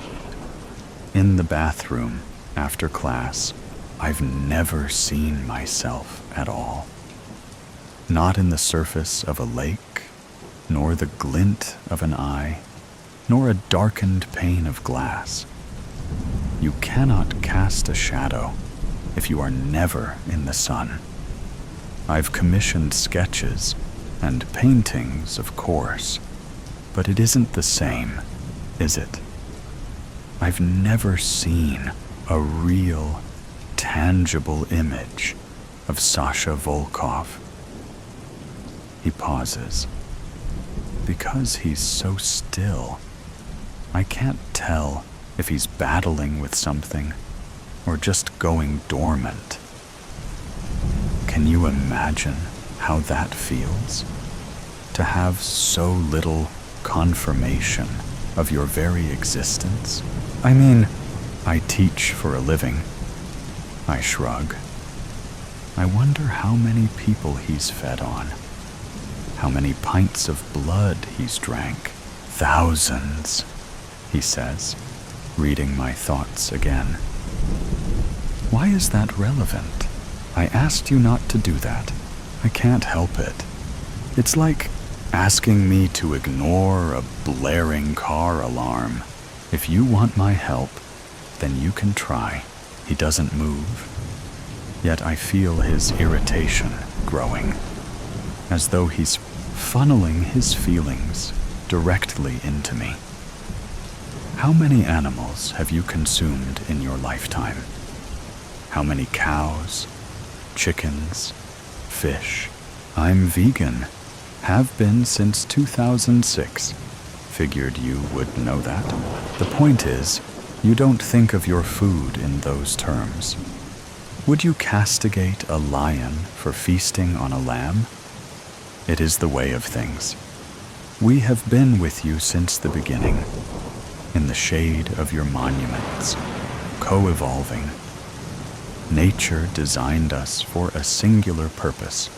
In the bathroom, after class, I've never seen myself at all. Not in the surface of a lake, nor the glint of an eye, nor a darkened pane of glass. You cannot cast a shadow if you are never in the sun. I've commissioned sketches and paintings, of course, but it isn't the same, is it? I've never seen a real, tangible image of Sasha Volkov. He pauses. Because he's so still, I can't tell if he's battling with something or just going dormant. Can you imagine how that feels? To have so little confirmation of your very existence? I mean, I teach for a living. I shrug. I wonder how many people he's fed on. How many pints of blood he's drank. Thousands, he says, reading my thoughts again. Why is that relevant? I asked you not to do that. I can't help it. It's like asking me to ignore a blaring car alarm. If you want my help, then you can try. He doesn't move. Yet I feel his irritation growing, as though he's funneling his feelings directly into me. How many animals have you consumed in your lifetime? How many cows, chickens, fish? I'm vegan. Have been since 2006. Figured you would know that. The point is, you don't think of your food in those terms. Would you castigate a lion for feasting on a lamb? It is the way of things. We have been with you since the beginning, in the shade of your monuments, co-evolving. Nature designed us for a singular purpose,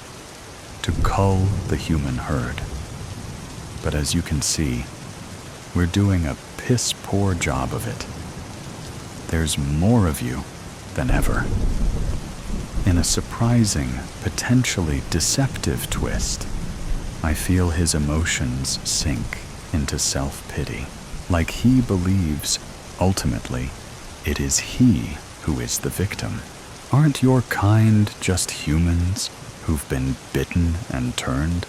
to cull the human herd. But as you can see, we're doing a piss-poor job of it. There's more of you than ever. In a surprising, potentially deceptive twist, I feel his emotions sink into self-pity, like he believes, ultimately, it is he who is the victim. Aren't your kind just humans who've been bitten and turned?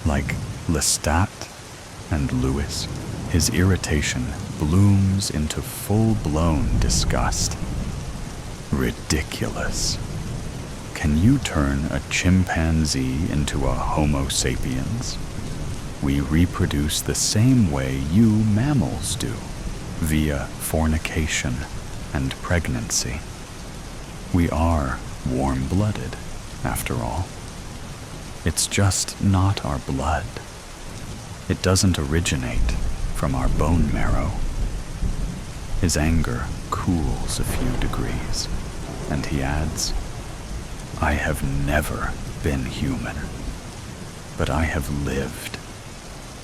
Like Lestat and Lewis, his irritation blooms into full-blown disgust. Ridiculous. Can you turn a chimpanzee into a Homo sapiens? We reproduce the same way you mammals do, via fornication and pregnancy. We are warm-blooded, after all. It's just not our blood. It doesn't originate from our bone marrow. His anger cools a few degrees, and he adds, I have never been human, but I have lived.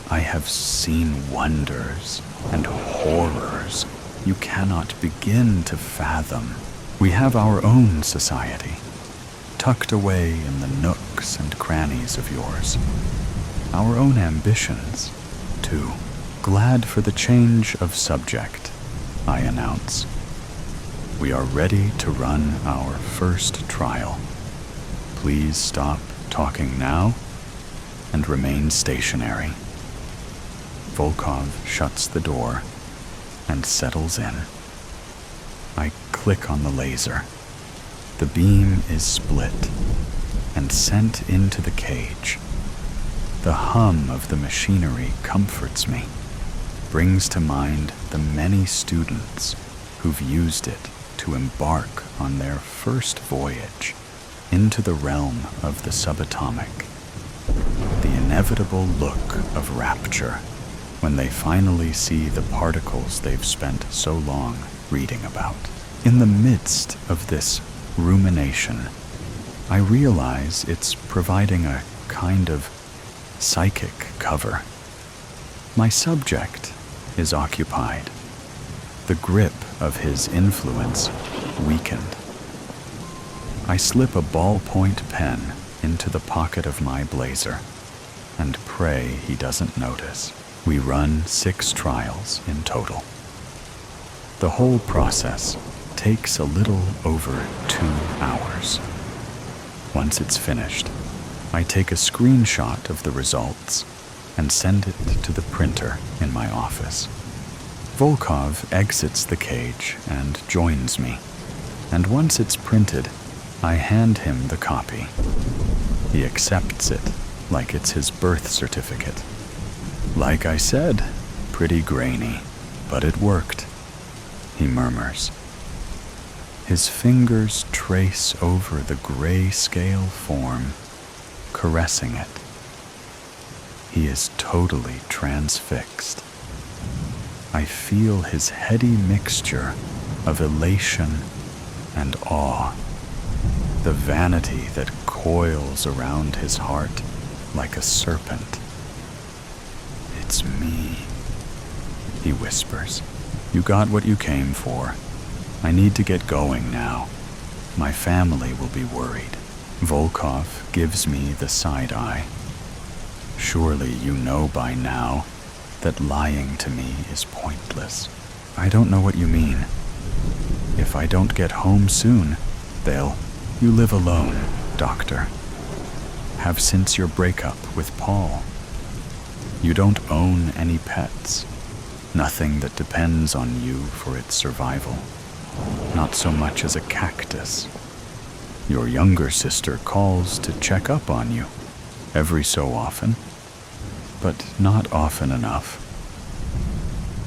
I have seen wonders and horrors you cannot begin to fathom. We have our own society, tucked away in the nooks and crannies of yours. Our own ambitions, too. Glad for the change of subject, I announce. We are ready to run our first trial. Please stop talking now and remain stationary. Volkov shuts the door and settles in. I click on the laser. The beam is split and sent into the cage. The hum of the machinery comforts me, brings to mind the many students who've used it to embark on their first voyage into the realm of the subatomic. The inevitable look of rapture when they finally see the particles they've spent so long reading about. In the midst of this rumination, I realize it's providing a kind of psychic cover. My subject is occupied, the grip of his influence weakened. I slip a ballpoint pen into the pocket of my blazer and pray he doesn't notice. We run 6 trials in total. The whole process takes a little over 2 hours. Once it's finished, I take a screenshot of the results and send it to the printer in my office. Volkov exits the cage and joins me, and once it's printed, I hand him the copy. He accepts it like it's his birth certificate. Like I said, pretty grainy, but it worked, he murmurs. His fingers trace over the grayscale form, caressing it. He is totally transfixed. I feel his heady mixture of elation and awe, the vanity that coils around his heart like a serpent. It's me, he whispers. You got what you came for. I need to get going now. My family will be worried. Volkov gives me the side eye. Surely you know by now that lying to me is pointless. I don't know what you mean. If I don't get home soon, you live alone, Doctor. Have since your breakup with Paul. You don't own any pets. Nothing that depends on you for its survival. Not so much as a cactus. Your younger sister calls to check up on you every so often, but not often enough.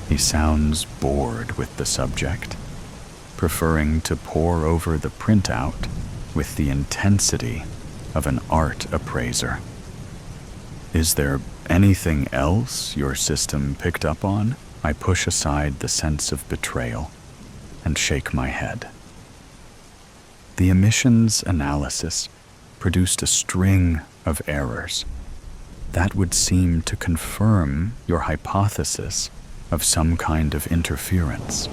He sounds bored with the subject, preferring to pore over the printout with the intensity of an art appraiser. Is there anything else your system picked up on? I push aside the sense of betrayal and shake my head. The emissions analysis produced a string of errors. That would seem to confirm your hypothesis of some kind of interference,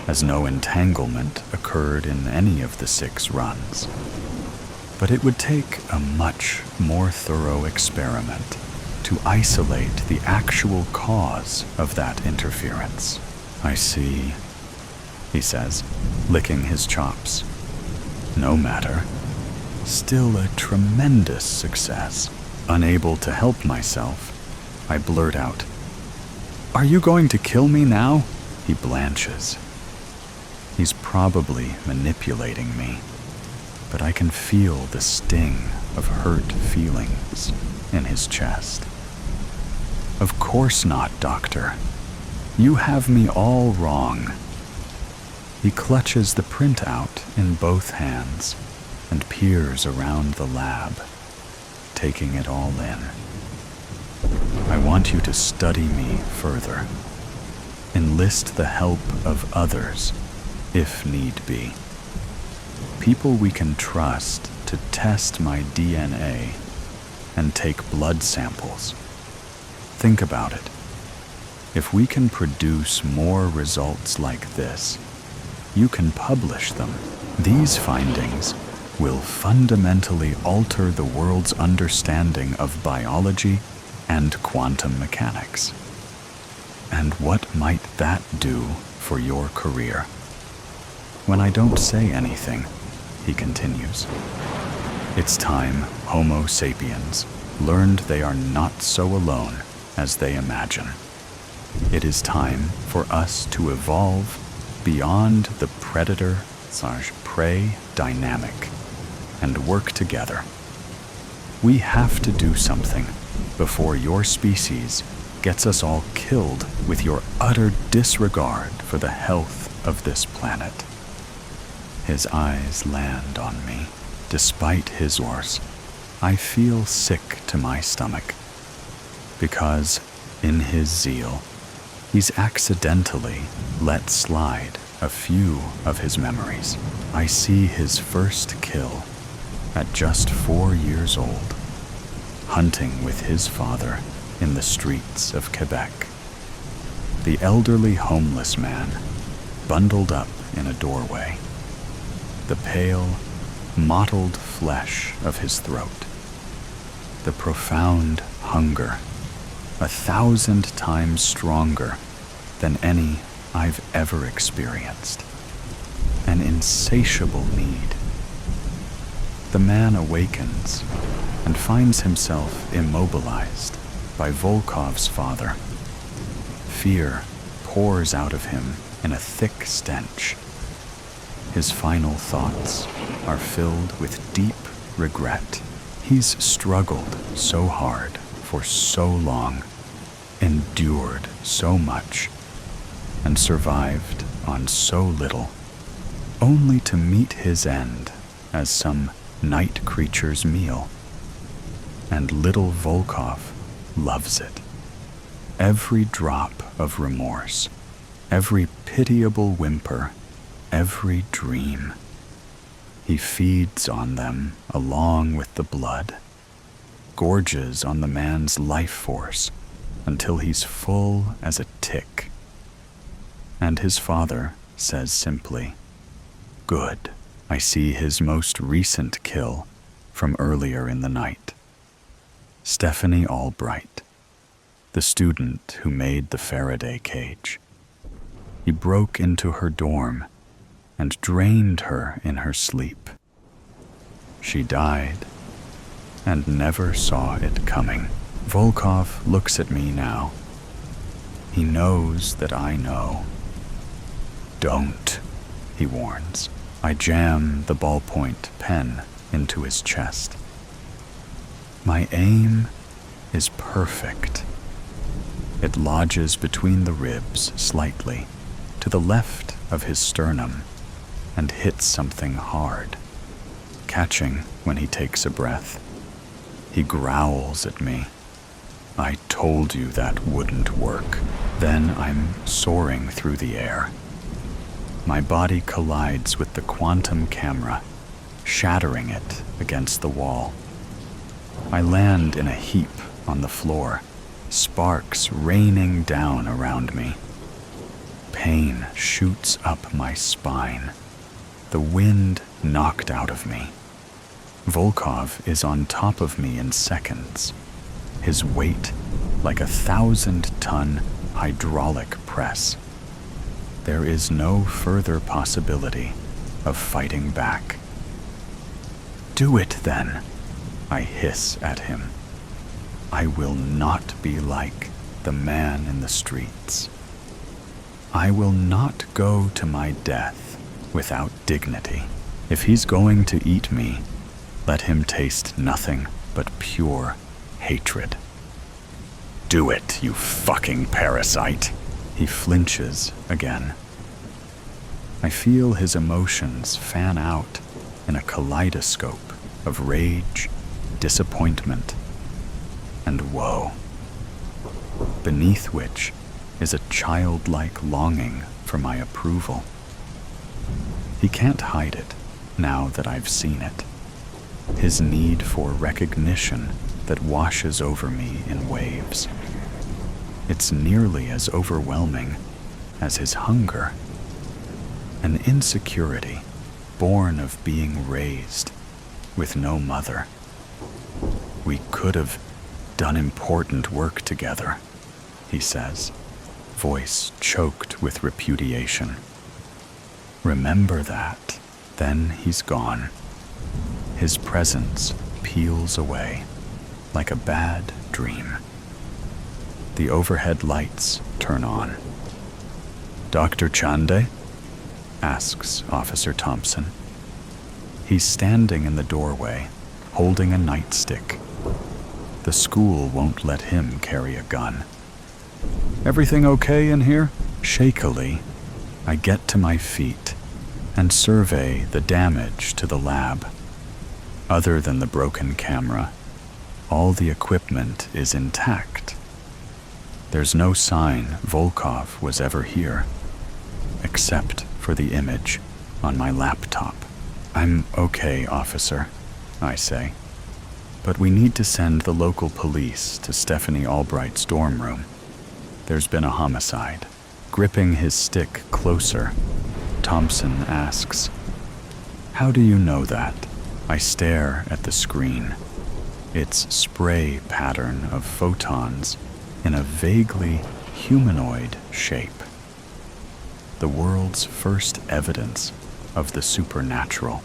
as no entanglement occurred in any of the 6 runs. But it would take a much more thorough experiment to isolate the actual cause of that interference. I see, he says, licking his chops. No matter. Still a tremendous success. Unable to help myself, I blurt out, "Are you going to kill me now?" He blanches. He's probably manipulating me, but I can feel the sting of hurt feelings in his chest. Of course not, Doctor. You have me all wrong. He clutches the printout in both hands and peers around the lab, taking it all in. I want you to study me further. Enlist the help of others, if need be. People we can trust to test my DNA and take blood samples. Think about it. If we can produce more results like this, you can publish them. These findings will fundamentally alter the world's understanding of biology and quantum mechanics. And what might that do for your career? When I don't say anything, he continues, it's time Homo sapiens learned they are not so alone as they imagine. It is time for us to evolve beyond the predator/prey dynamic and work together. We have to do something before your species gets us all killed with your utter disregard for the health of this planet. His eyes land on me. Despite his words, I feel sick to my stomach, because in his zeal, he's accidentally let slide a few of his memories. I see his first kill at just 4 years old, hunting with his father in the streets of Quebec. The elderly homeless man bundled up in a doorway, the pale, mottled flesh of his throat, the profound hunger, 1,000 times stronger than any I've ever experienced, an insatiable need. The man awakens and finds himself immobilized by Volkov's father. Fear pours out of him in a thick stench. His final thoughts are filled with deep regret. He's struggled so hard for so long, endured so much, and survived on so little, only to meet his end as some night creature's meal. And little Volkov loves it. Every drop of remorse, every pitiable whimper, every dream. He feeds on them along with the blood, gorges on the man's life force until he's full as a tick. And his father says simply, "Good." I see his most recent kill from earlier in the night. Stephanie Albright, the student who made the Faraday cage. He broke into her dorm and drained her in her sleep. She died and never saw it coming. Volkov looks at me now. He knows that I know. "Don't," he warns. I jam the ballpoint pen into his chest. My aim is perfect. It lodges between the ribs slightly, to the left of his sternum, and hits something hard, catching when he takes a breath. He growls at me. "I told you that wouldn't work." Then I'm soaring through the air. My body collides with the quantum camera, shattering it against the wall. I land in a heap on the floor, sparks raining down around me. Pain shoots up my spine, the wind knocked out of me. Volkov is on top of me in seconds, his weight like a 1,000-ton hydraulic press. There is no further possibility of fighting back. "Do it then," I hiss at him. I will not be like the man in the streets. I will not go to my death without dignity. If he's going to eat me, let him taste nothing but pure hatred. "Do it, you fucking parasite." He flinches again. I feel his emotions fan out in a kaleidoscope of rage, disappointment, and woe, beneath which is a childlike longing for my approval. He can't hide it now that I've seen it, his need for recognition that washes over me in waves. It's nearly as overwhelming as his hunger, an insecurity born of being raised with no mother. We could have done important work together, he says, voice choked with repudiation. Remember that, then he's gone. His presence peels away like a bad dream. The overhead lights turn on. Dr. Chande? Asks Officer Thompson. He's standing in the doorway, holding a nightstick. The school won't let him carry a gun. Everything okay in here? Shakily, I get to my feet and survey the damage to the lab. Other than the broken camera, all the equipment is intact. There's no sign Volkov was ever here, except for the image on my laptop. I'm okay, officer, I say, but we need to send the local police to Stephanie Albright's dorm room. There's been a homicide. Gripping his stick closer, Thompson asks, "How do you know that?" I stare at the screen, its spray pattern of photons in a vaguely humanoid shape. The world's first evidence of the supernatural.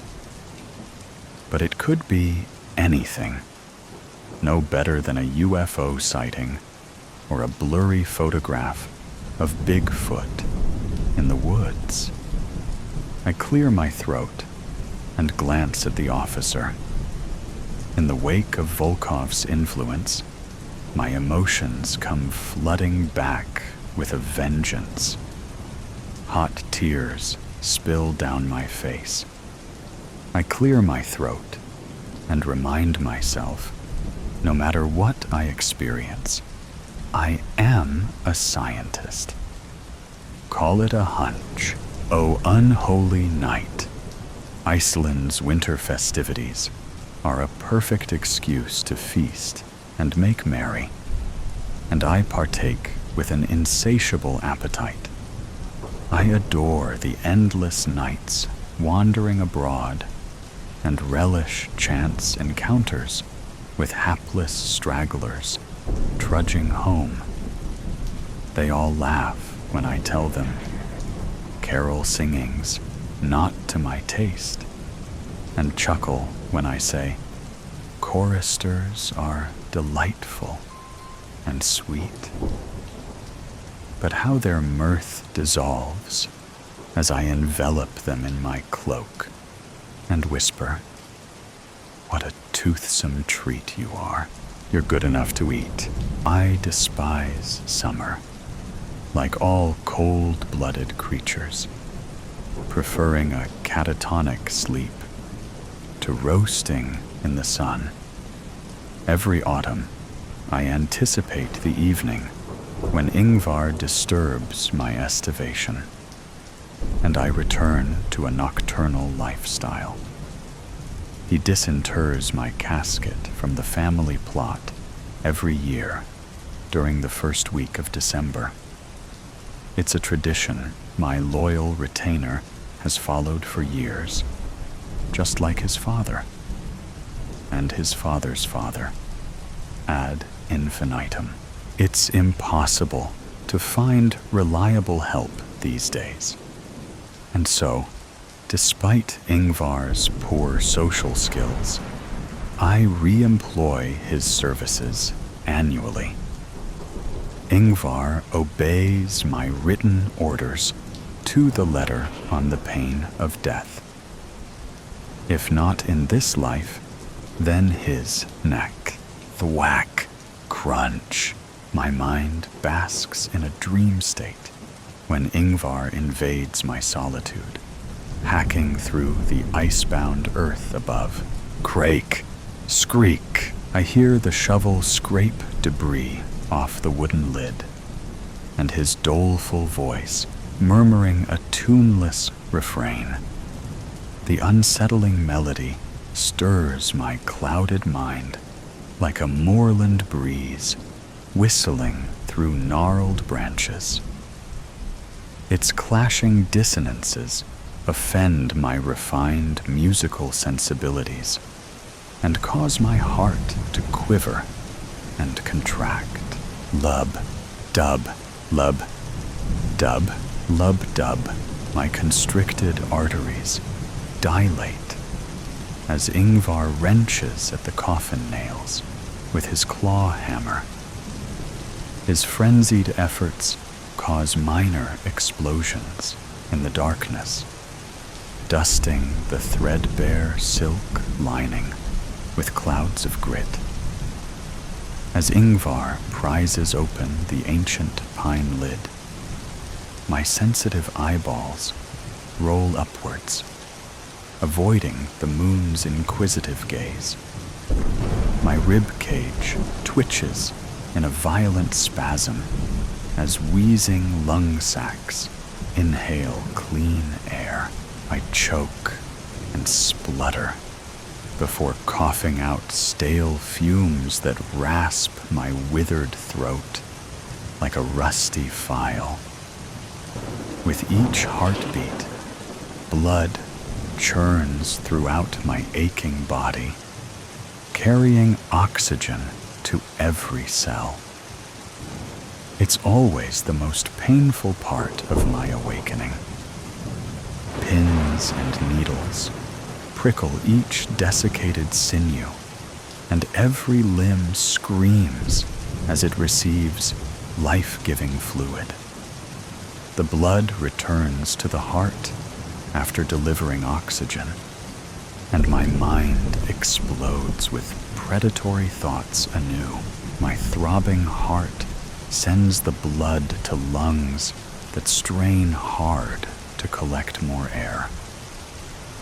But it could be anything, no better than a UFO sighting or a blurry photograph of Bigfoot in the woods. I clear my throat and glance at the officer. In the wake of Volkov's influence, my emotions come flooding back with a vengeance. Hot tears spill down my face. I clear my throat and remind myself, no matter what I experience, I am a scientist. Call it a hunch. Oh, unholy night. Iceland's winter festivities are a perfect excuse to feast and make merry, and I partake with an insatiable appetite. I adore the endless nights wandering abroad and relish chance encounters with hapless stragglers trudging home. They all laugh when I tell them, carol singings not to my taste, and chuckle when I say, choristers are delightful and sweet. But how their mirth dissolves as I envelop them in my cloak and whisper, what a toothsome treat you are. You're good enough to eat. I despise summer, like all cold-blooded creatures, preferring a catatonic sleep to roasting in the sun. Every autumn, I anticipate the evening when Ingvar disturbs my estivation, and I return to a nocturnal lifestyle. He disinters my casket from the family plot every year during the first week of December. It's a tradition my loyal retainer has followed for years, just like his father and his father's father, ad infinitum. It's impossible to find reliable help these days. And so, despite Ingvar's poor social skills, I re-employ his services annually. Ingvar obeys my written orders to the letter on the pain of death. If not in this life, then his neck. Thwack, crunch. My mind basks in a dream state when Ingvar invades my solitude. hacking through the icebound earth above. Crake, skreek, I hear the shovel scrape debris off the wooden lid, and his doleful voice murmuring a tuneless refrain. The unsettling melody stirs my clouded mind like a moorland breeze whistling through gnarled branches. Its clashing dissonances offend my refined musical sensibilities and cause my heart to quiver and contract. Lub, dub, lub, dub, lub, dub, my constricted arteries dilate as Ingvar wrenches at the coffin nails with his claw hammer. His frenzied efforts cause minor explosions in the darkness, dusting the threadbare silk lining with clouds of grit. As Ingvar prizes open the ancient pine lid, my sensitive eyeballs roll upwards, avoiding the moon's inquisitive gaze. My rib cage twitches in a violent spasm as wheezing lung sacs inhale clean air. I choke and splutter before coughing out stale fumes that rasp my withered throat like a rusty file. With each heartbeat, blood churns throughout my aching body, carrying oxygen to every cell. It's always the most painful part of my awakening. Pins and needles prickle each desiccated sinew, and every limb screams as it receives life-giving fluid. The blood returns to the heart after delivering oxygen, and my mind explodes with predatory thoughts anew. My throbbing heart sends the blood to lungs that strain hard to collect more air.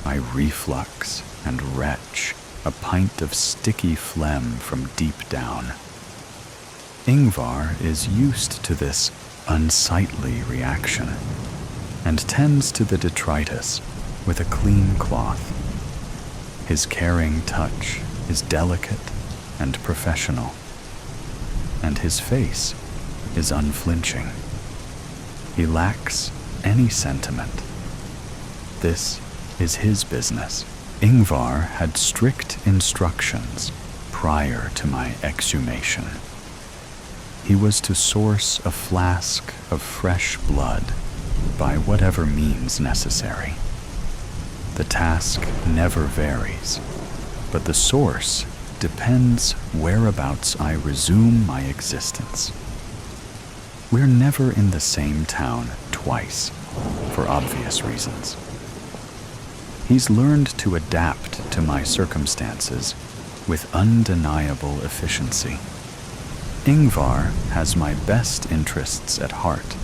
I reflux and retch a pint of sticky phlegm from deep down. Ingvar is used to this unsightly reaction and tends to the detritus with a clean cloth. His caring touch is delicate and professional, and his face is unflinching. He lacks any sentiment. This is his business. Ingvar had strict instructions prior to my exhumation. He was to source a flask of fresh blood by whatever means necessary. The task never varies, but the source depends whereabouts I resume my existence. We're never in the same town twice, for obvious reasons. He's learned to adapt to my circumstances with undeniable efficiency. Ingvar has my best interests at heart,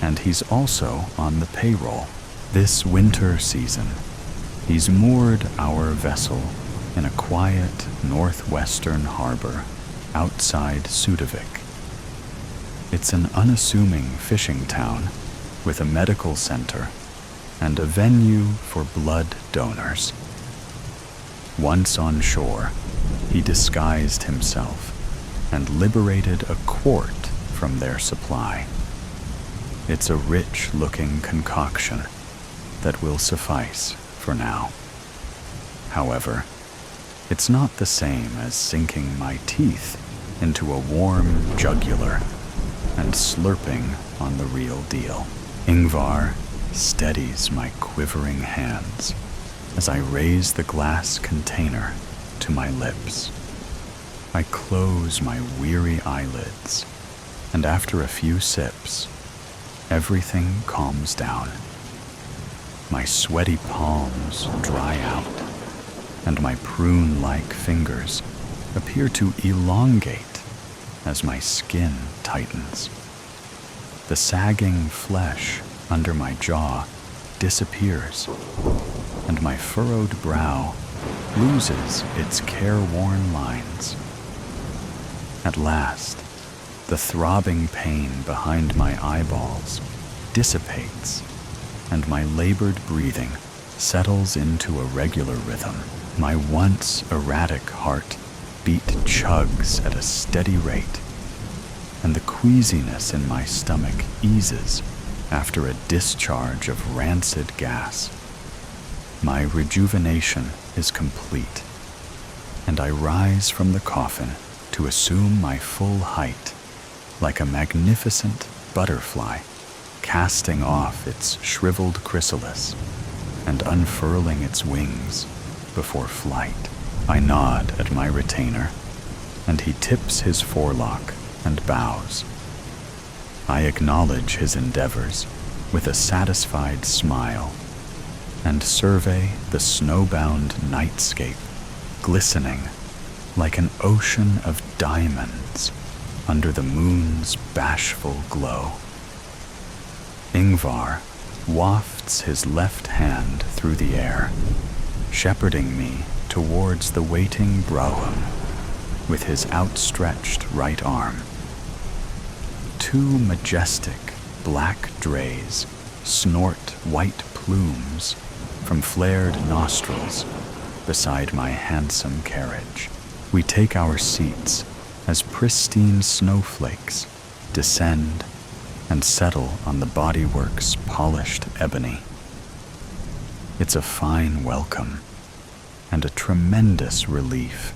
and he's also on the payroll. This winter season, he's moored our vessel in a quiet northwestern harbor outside Sudavik. It's an unassuming fishing town with a medical center and a venue for blood donors. Once on shore, he disguised himself and liberated a quart from their supply. It's a rich-looking concoction that will suffice for now. However, it's not the same as sinking my teeth into a warm jugular and slurping on the real deal. Ingvar steadies my quivering hands as I raise the glass container to my lips. I close my weary eyelids, and after a few sips, everything calms down. My sweaty palms dry out, and my prune-like fingers appear to elongate as my skin tightens. The sagging flesh under my jaw disappears, and my furrowed brow loses its careworn lines. At last, the throbbing pain behind my eyeballs dissipates, and my labored breathing settles into a regular rhythm. My once erratic heart beat chugs at a steady rate, and the queasiness in my stomach eases after a discharge of rancid gas. My rejuvenation is complete, and I rise from the coffin to assume my full height, like a magnificent butterfly casting off its shriveled chrysalis and unfurling its wings before flight. I nod at my retainer, and he tips his forelock and bows. I acknowledge his endeavors with a satisfied smile and survey the snowbound nightscape, glistening like an ocean of diamonds under the moon's bashful glow. Ingvar wafts his left hand through the air, shepherding me towards the waiting brougham with his outstretched right arm. Two majestic black drays snort white plumes from flared nostrils beside my handsome carriage. We take our seats as pristine snowflakes descend and settle on the bodywork's polished ebony. It's a fine welcome and a tremendous relief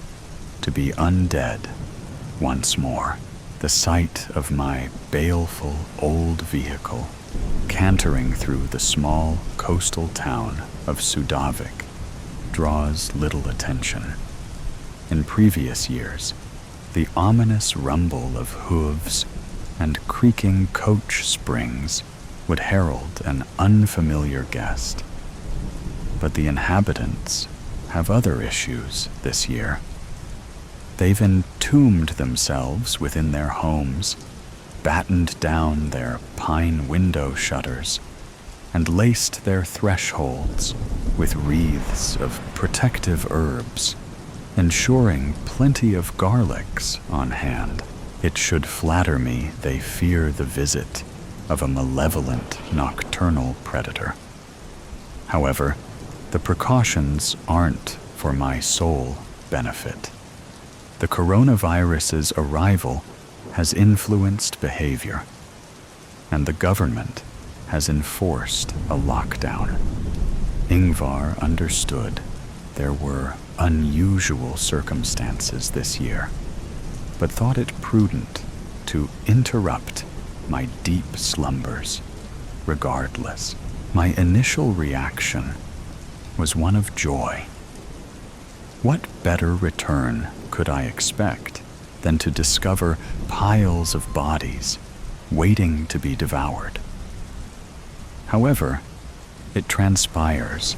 to be undead once more. The sight of my baleful old vehicle cantering through the small coastal town of Sudavik draws little attention. In previous years, the ominous rumble of hooves and creaking coach springs would herald an unfamiliar guest. But the inhabitants have other issues this year. They've entombed themselves within their homes, battened down their pine window shutters, and laced their thresholds with wreaths of protective herbs, ensuring plenty of garlics on hand. It should flatter me they fear the visit of a malevolent nocturnal predator. However, the precautions aren't for my sole benefit. The coronavirus's arrival has influenced behavior, and the government has enforced a lockdown. Ingvar understood there were unusual circumstances this year, but thought it prudent to interrupt my deep slumbers regardless. My initial reaction was one of joy. What better return could I expect than to discover piles of bodies waiting to be devoured? However, it transpires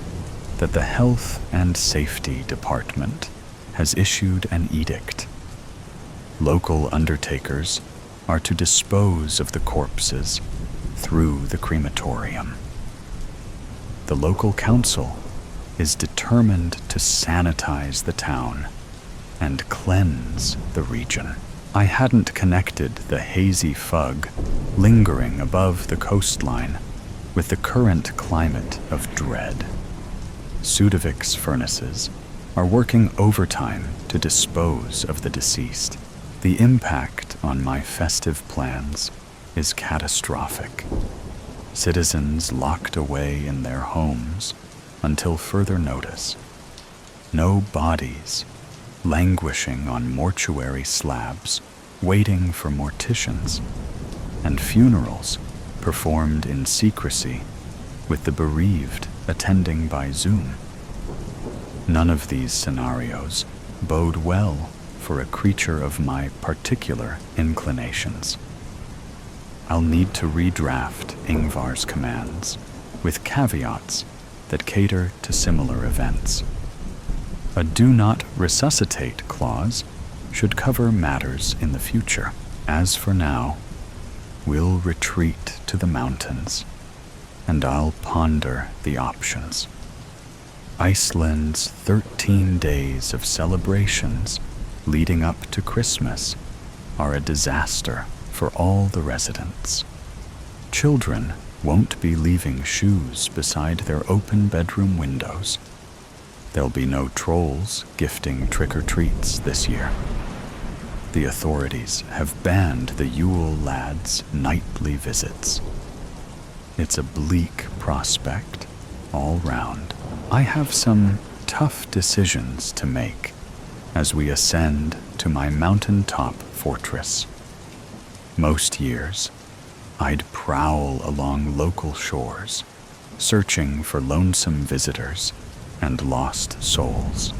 that the Health and Safety Department has issued an edict. Local undertakers are to dispose of the corpses through the crematorium. The local council is determined to sanitize the town and cleanse the region. I hadn't connected the hazy fog lingering above the coastline with the current climate of dread. Sudavik's furnaces are working overtime to dispose of the deceased. The impact on my festive plans is catastrophic. Citizens locked away in their homes until further notice. No bodies languishing on mortuary slabs waiting for morticians, and funerals performed in secrecy with the bereaved attending by Zoom. None of these scenarios bode well for a creature of my particular inclinations. I'll need to redraft Ingvar's commands with caveats that cater to similar events. A do not resuscitate clause should cover matters in the future. As for now, we'll retreat to the mountains and I'll ponder the options. Iceland's 13 days of celebrations leading up to Christmas are a disaster for all the residents. Children won't be leaving shoes beside their open bedroom windows. There'll be no trolls gifting trick-or-treats this year. The authorities have banned the Yule lads' nightly visits. It's a bleak prospect all round. I have some tough decisions to make as we ascend to my mountaintop fortress. Most years, I'd prowl along local shores, searching for lonesome visitors and lost souls.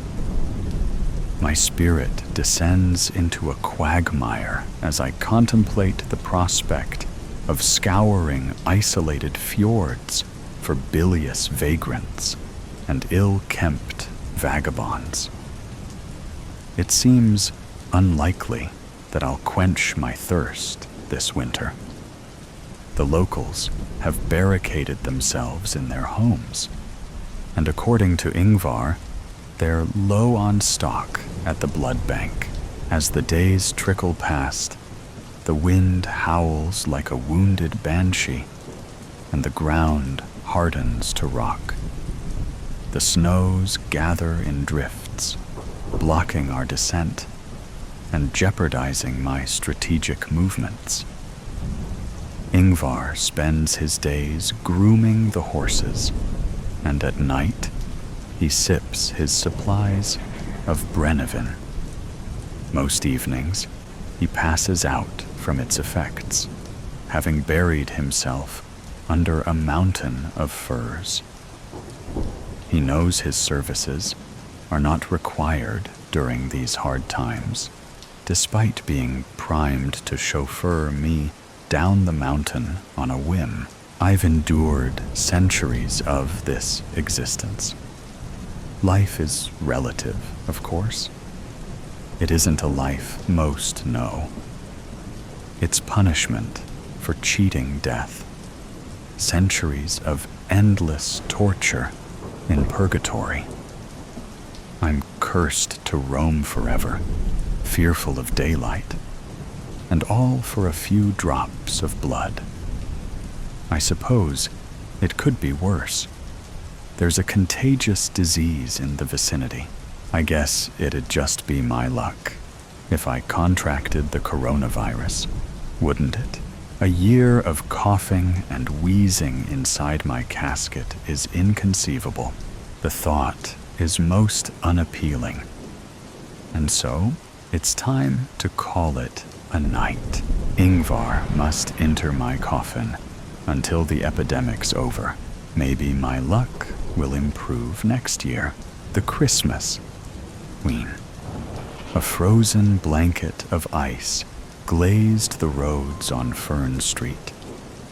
My spirit descends into a quagmire as I contemplate the prospect of scouring isolated fjords for bilious vagrants and ill-kempt vagabonds. It seems unlikely that I'll quench my thirst this winter. The locals have barricaded themselves in their homes, and according to Ingvar, they're low on stock at the blood bank. As the days trickle past, the wind howls like a wounded banshee, and the ground hardens to rock. The snows gather in drifts, blocking our descent and jeopardizing my strategic movements. Ingvar spends his days grooming the horses, and at night he sips his supplies of Brennivin. Most evenings, he passes out from its effects, having buried himself under a mountain of furs. He knows his services are not required during these hard times, despite being primed to chauffeur me down the mountain on a whim. I've endured centuries of this existence. Life is relative, of course. It isn't a life most know. It's punishment for cheating death. Centuries of endless torture in purgatory. I'm cursed to roam forever, fearful of daylight, and all for a few drops of blood. I suppose it could be worse. There's a contagious disease in the vicinity. I guess it'd just be my luck if I contracted the coronavirus, wouldn't it? A year of coughing and wheezing inside my casket is inconceivable. The thought is most unappealing. And so, it's time to call it a night. Ingvar must enter my coffin until the epidemic's over. Maybe my luck will improve next year. The Christmas Queen. A frozen blanket of ice glazed the roads on Fern Street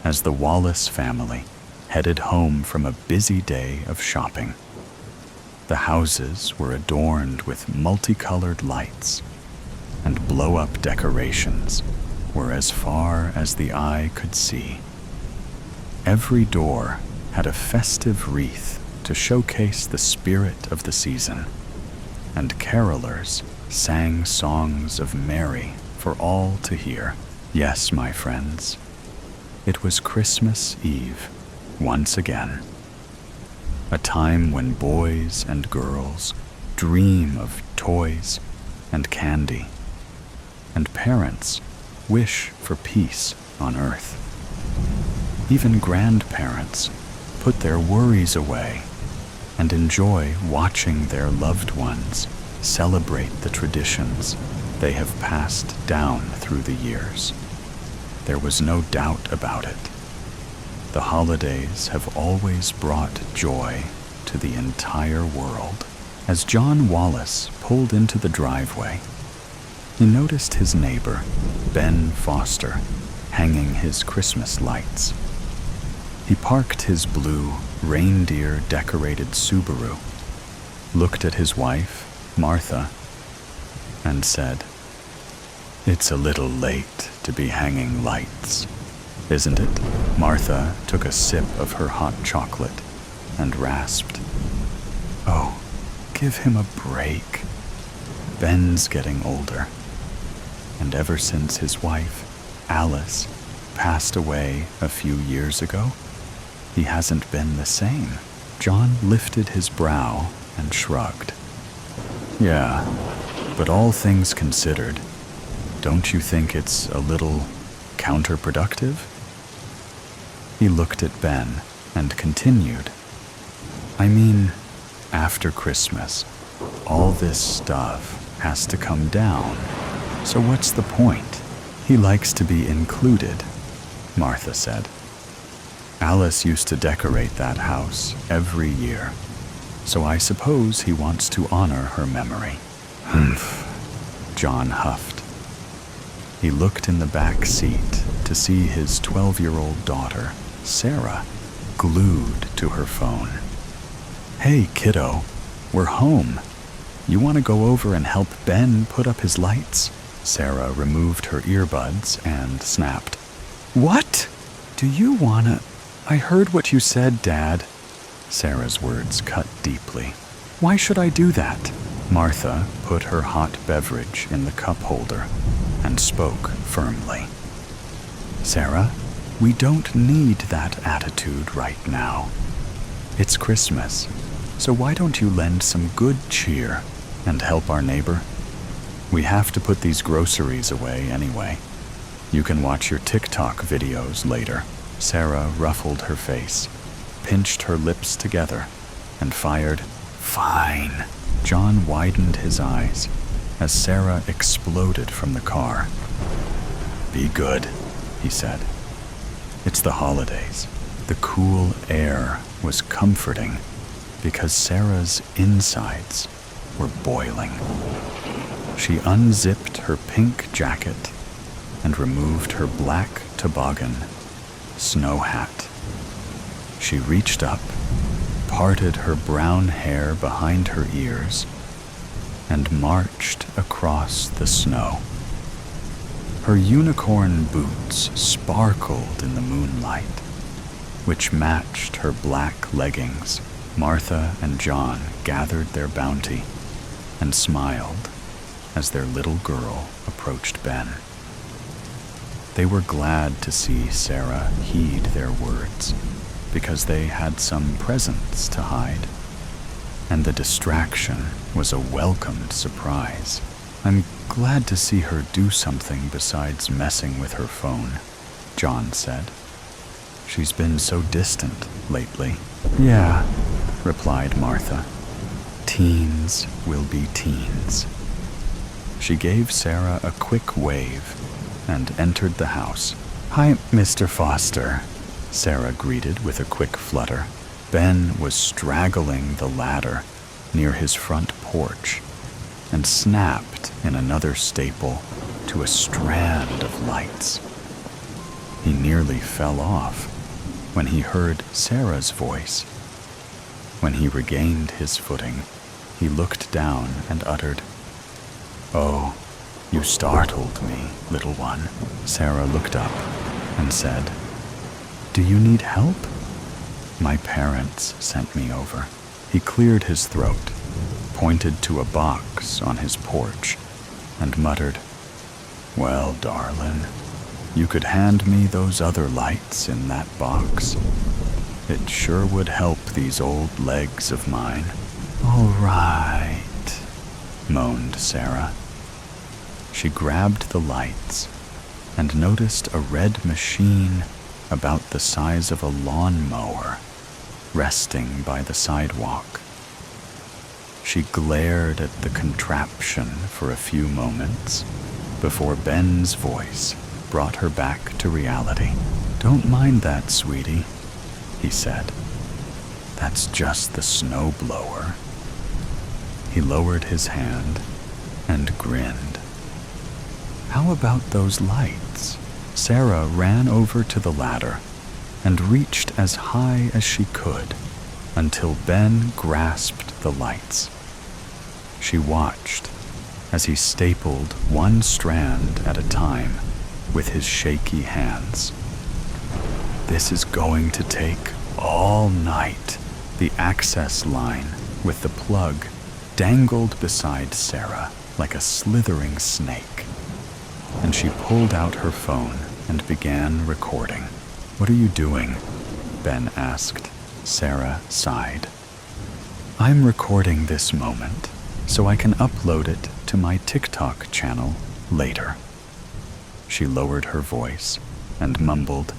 as the Wallace family headed home from a busy day of shopping. The houses were adorned with multicolored lights, and blow-up decorations were as far as the eye could see. Every door had a festive wreath to showcase the spirit of the season, and carolers sang songs of merry for all to hear. Yes, my friends, it was Christmas Eve once again. A time when boys and girls dream of toys and candy, and parents wish for peace on earth. Even grandparents put their worries away and enjoy watching their loved ones celebrate the traditions they have passed down through the years. There was no doubt about it. The holidays have always brought joy to the entire world. As John Wallace pulled into the driveway, he noticed his neighbor, Ben Foster, hanging his Christmas lights. He parked his blue, reindeer-decorated Subaru, looked at his wife, Martha, and said, "It's a little late to be hanging lights. isn't it? Martha took a sip of her hot chocolate and rasped, "Oh, give him a break. Ben's getting older. And ever since his wife, Alice, passed away a few years ago, he hasn't been the same." John lifted his brow and shrugged. "Yeah, but all things considered, don't you think it's a little counterproductive?" He looked at Ben and continued, "I mean, after Christmas, all this stuff has to come down. So what's the point? He likes to be included," Martha said. "Alice used to decorate that house every year, so I suppose he wants to honor her memory." "Humph," John huffed. He looked in the back seat to see his 12-year-old daughter, Sarah, glued to her phone. "Hey, kiddo, we're home. You want to go over and help Ben put up his lights?" Sarah removed her earbuds and snapped, "What? Do you wanna? I heard what you said, Dad." Sarah's words cut deeply. "Why should I do that?" Martha put her hot beverage in the cup holder and spoke firmly. "Sarah, we don't need that attitude right now. It's Christmas, so why don't you lend some good cheer and help our neighbor? We have to put these groceries away anyway. You can watch your TikTok videos later." Sarah ruffled her face, pinched her lips together, and fired, "Fine." John widened his eyes as Sarah exploded from the car. "Be good," he said. "It's the holidays." The cool air was comforting because Sarah's insides were boiling. She unzipped her pink jacket and removed her black toboggan snow hat. She reached up, parted her brown hair behind her ears, and marched across the snow. Her unicorn boots sparkled in the moonlight, which matched her black leggings. Martha and John gathered their bounty and smiled as their little girl approached Ben. They were glad to see Sarah heed their words, because they had some presents to hide, and the distraction was a welcomed surprise. "I'm glad to see her do something besides messing with her phone," John said. "She's been so distant lately." "Yeah," replied Martha. "Teens will be teens." She gave Sarah a quick wave and entered the house. "Hi, Mr. Foster," Sarah greeted with a quick flutter. Ben was straggling the ladder near his front porch and snapped in another staple to a strand of lights. He nearly fell off when he heard Sarah's voice. When he regained his footing, he looked down and uttered, "Oh, you startled me, little one." Sarah looked up and said, "Do you need help?" "My parents sent me over." He cleared his throat, pointed to a box on his porch, and muttered, "Well, darling, you could hand me those other lights in that box. It sure would help these old legs of mine." "All right," moaned Sarah. She grabbed the lights and noticed a red machine about the size of a lawnmower resting by the sidewalk. She glared at the contraption for a few moments before Ben's voice brought her back to reality. "Don't mind that, sweetie," he said. "That's just the snowblower." He lowered his hand and grinned. "How about those lights?" Sarah ran over to the ladder and reached as high as she could until Ben grasped the lights. She watched as he stapled one strand at a time with his shaky hands. This is going to take all night. The access line with the plug dangled beside Sarah like a slithering snake, and she pulled out her phone and began recording. "What are you doing?" Ben asked. Sarah sighed. "I'm recording this moment so I can upload it to my TikTok channel later." She lowered her voice and mumbled,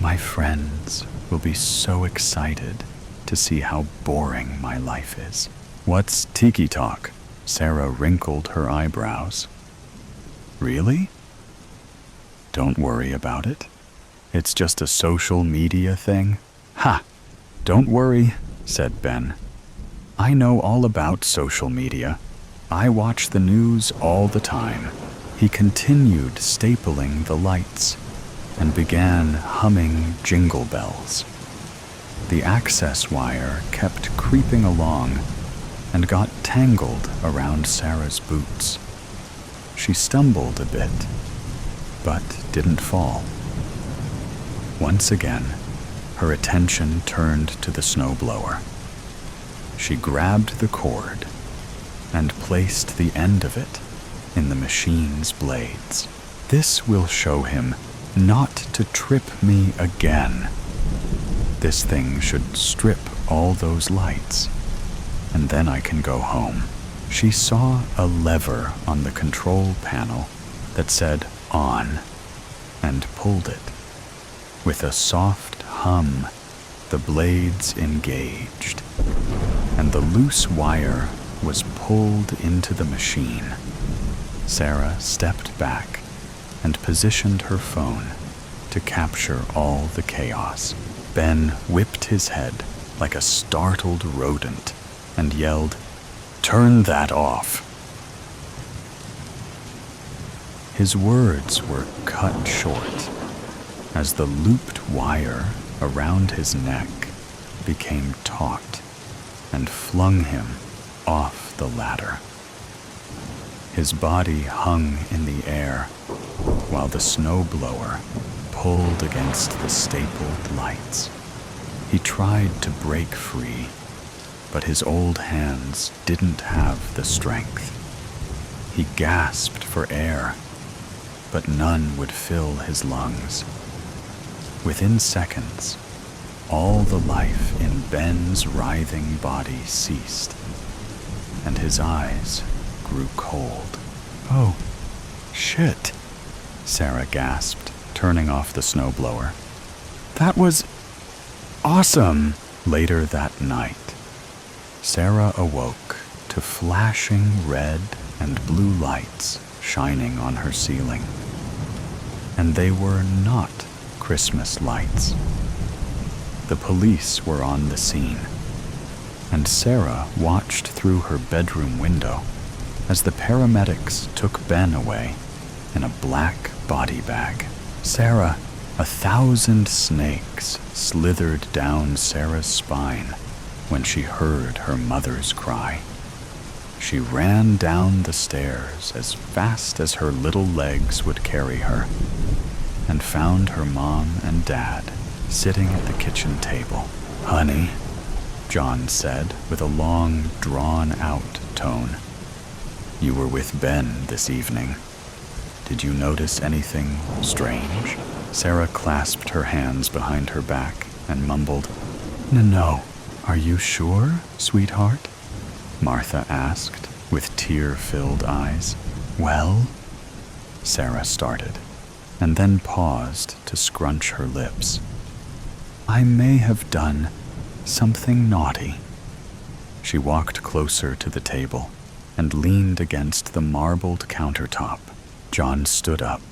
"My friends will be so excited to see how boring my life is." "What's Tiki Talk?" Sarah wrinkled her eyebrows. "Really? Don't worry about it. It's just a social media thing." "Ha! Don't worry," said Ben. "I know all about social media. I watch the news all the time." He continued stapling the lights and began humming Jingle Bells. The access wire kept creeping along and got tangled around Sarah's boots. She stumbled a bit, but didn't fall. Once again, her attention turned to the snowblower. She grabbed the cord and placed the end of it in the machine's blades. "This will show him not to trip me again. This thing should strip all those lights, and then I can go home." She saw a lever on the control panel that said "on" and pulled it. With a soft hum, the blades engaged, and the loose wire was pulled into the machine. Sarah stepped back and positioned her phone to capture all the chaos. Ben whipped his head like a startled rodent and yelled, "Turn that off." His words were cut short as the looped wire around his neck became taut and flung him off the ladder. His body hung in the air while the snowblower pulled against the stapled lights. He tried to break free, but his old hands didn't have the strength. He gasped for air, but none would fill his lungs. Within seconds, all the life in Ben's writhing body ceased, and his eyes grew cold. "Oh, shit," Sarah gasped, turning off the snowblower. "That was awesome." Later that night, Sarah awoke to flashing red and blue lights shining on her ceiling. And they were not Christmas lights. The police were on the scene, and Sarah watched through her bedroom window as the paramedics took Ben away in a black body bag. Sarah, 1,000 snakes slithered down Sarah's spine when she heard her mother's cry. She ran down the stairs as fast as her little legs would carry her and found her mom and dad sitting at the kitchen table. "Honey," John said with a long, drawn-out tone, "you were with Ben this evening. Did you notice anything strange?" Sarah clasped her hands behind her back and mumbled, No. Are you sure, sweetheart?" Martha asked with tear-filled eyes. "Well," Sarah started, and then paused to scrunch her lips. "I may have done something naughty." She walked closer to the table and leaned against the marbled countertop. John stood up,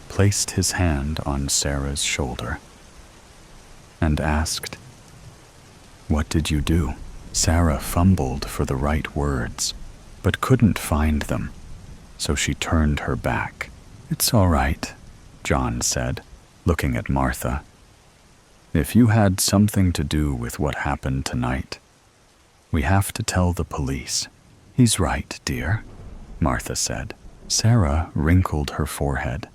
placed his hand on Sarah's shoulder, and asked, "What did you do?" Sarah fumbled for the right words, but couldn't find them, so she turned her back. "It's all right," John said, looking at Martha. "If you had something to do with what happened tonight, we have to tell the police." "He's right, dear," Martha said. Sarah wrinkled her forehead,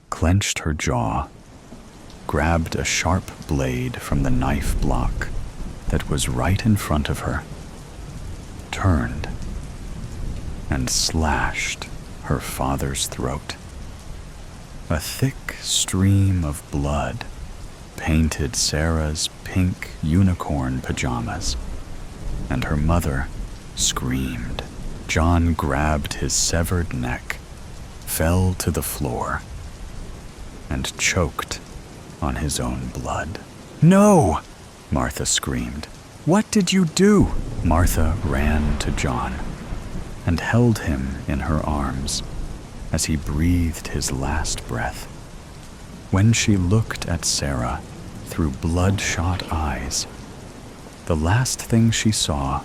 clenched her jaw, grabbed a sharp blade from the knife block that was right in front of her, turned, and slashed her father's throat. A thick stream of blood painted Sarah's pink unicorn pajamas, and her mother screamed. John grabbed his severed neck, fell to the floor, and choked on his own blood. "No!" Martha screamed. "What did you do?" Martha ran to John and held him in her arms as he breathed his last breath. When she looked at Sarah through bloodshot eyes, the last thing she saw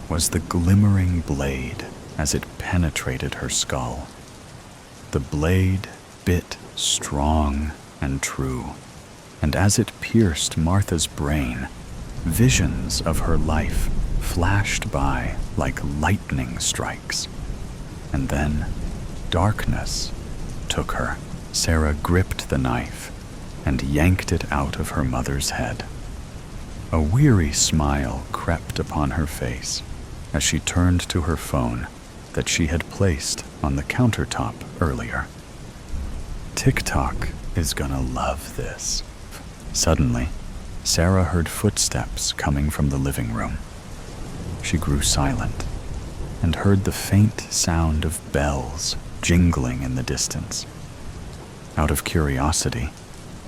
was the glimmering blade as it penetrated her skull. The blade bit strong and true, and as it pierced Martha's brain, visions of her life flashed by like lightning strikes. And then darkness took her. Sarah gripped the knife and yanked it out of her mother's head. A weary smile crept upon her face as she turned to her phone that she had placed on the countertop earlier. TikTok is gonna love this. Suddenly, Sarah heard footsteps coming from the living room. She grew silent and heard the faint sound of bells jingling in the distance. Out of curiosity,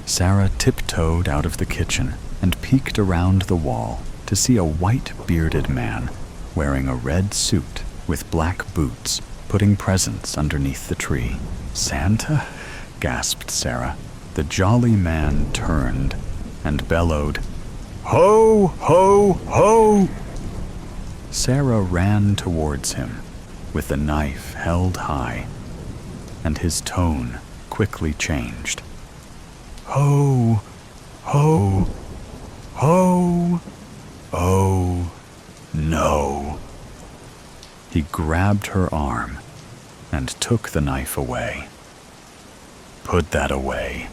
Sarah tiptoed out of the kitchen and peeked around the wall to see a white-bearded man wearing a red suit with black boots putting presents underneath the tree. "Santa?" gasped Sarah. The jolly man turned and bellowed, "Ho, ho, ho!" Sarah ran towards him with the knife held high, and his tone quickly changed. "Ho, ho, ho, oh, no." He grabbed her arm and took the knife away. "Put that away.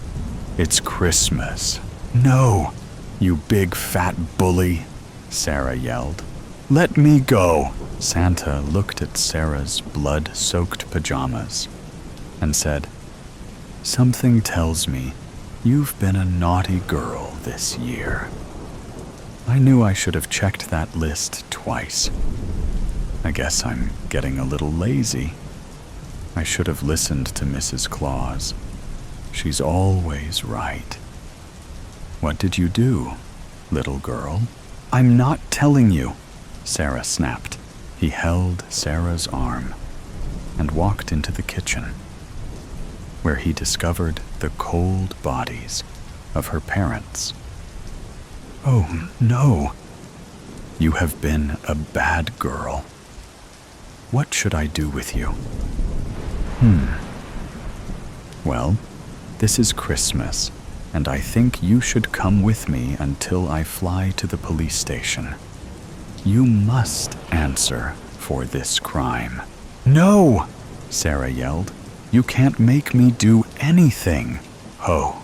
It's Christmas." "No, you big fat bully," Sarah yelled. "Let me go." Santa looked at Sarah's blood-soaked pajamas and said, "Something tells me you've been a naughty girl this year. I knew I should have checked that list twice. I guess I'm getting a little lazy. I should have listened to Mrs. Claus. She's always right. What did you do, little girl?" "I'm not telling you," Sarah snapped. He held Sarah's arm and walked into the kitchen, where he discovered the cold bodies of her parents. "Oh, no. You have been a bad girl. What should I do with you?" "Well, this is Christmas, and I think you should come with me until I fly to the police station. You must answer for this crime." "No!" Sarah yelled. "You can't make me do anything." "Ho,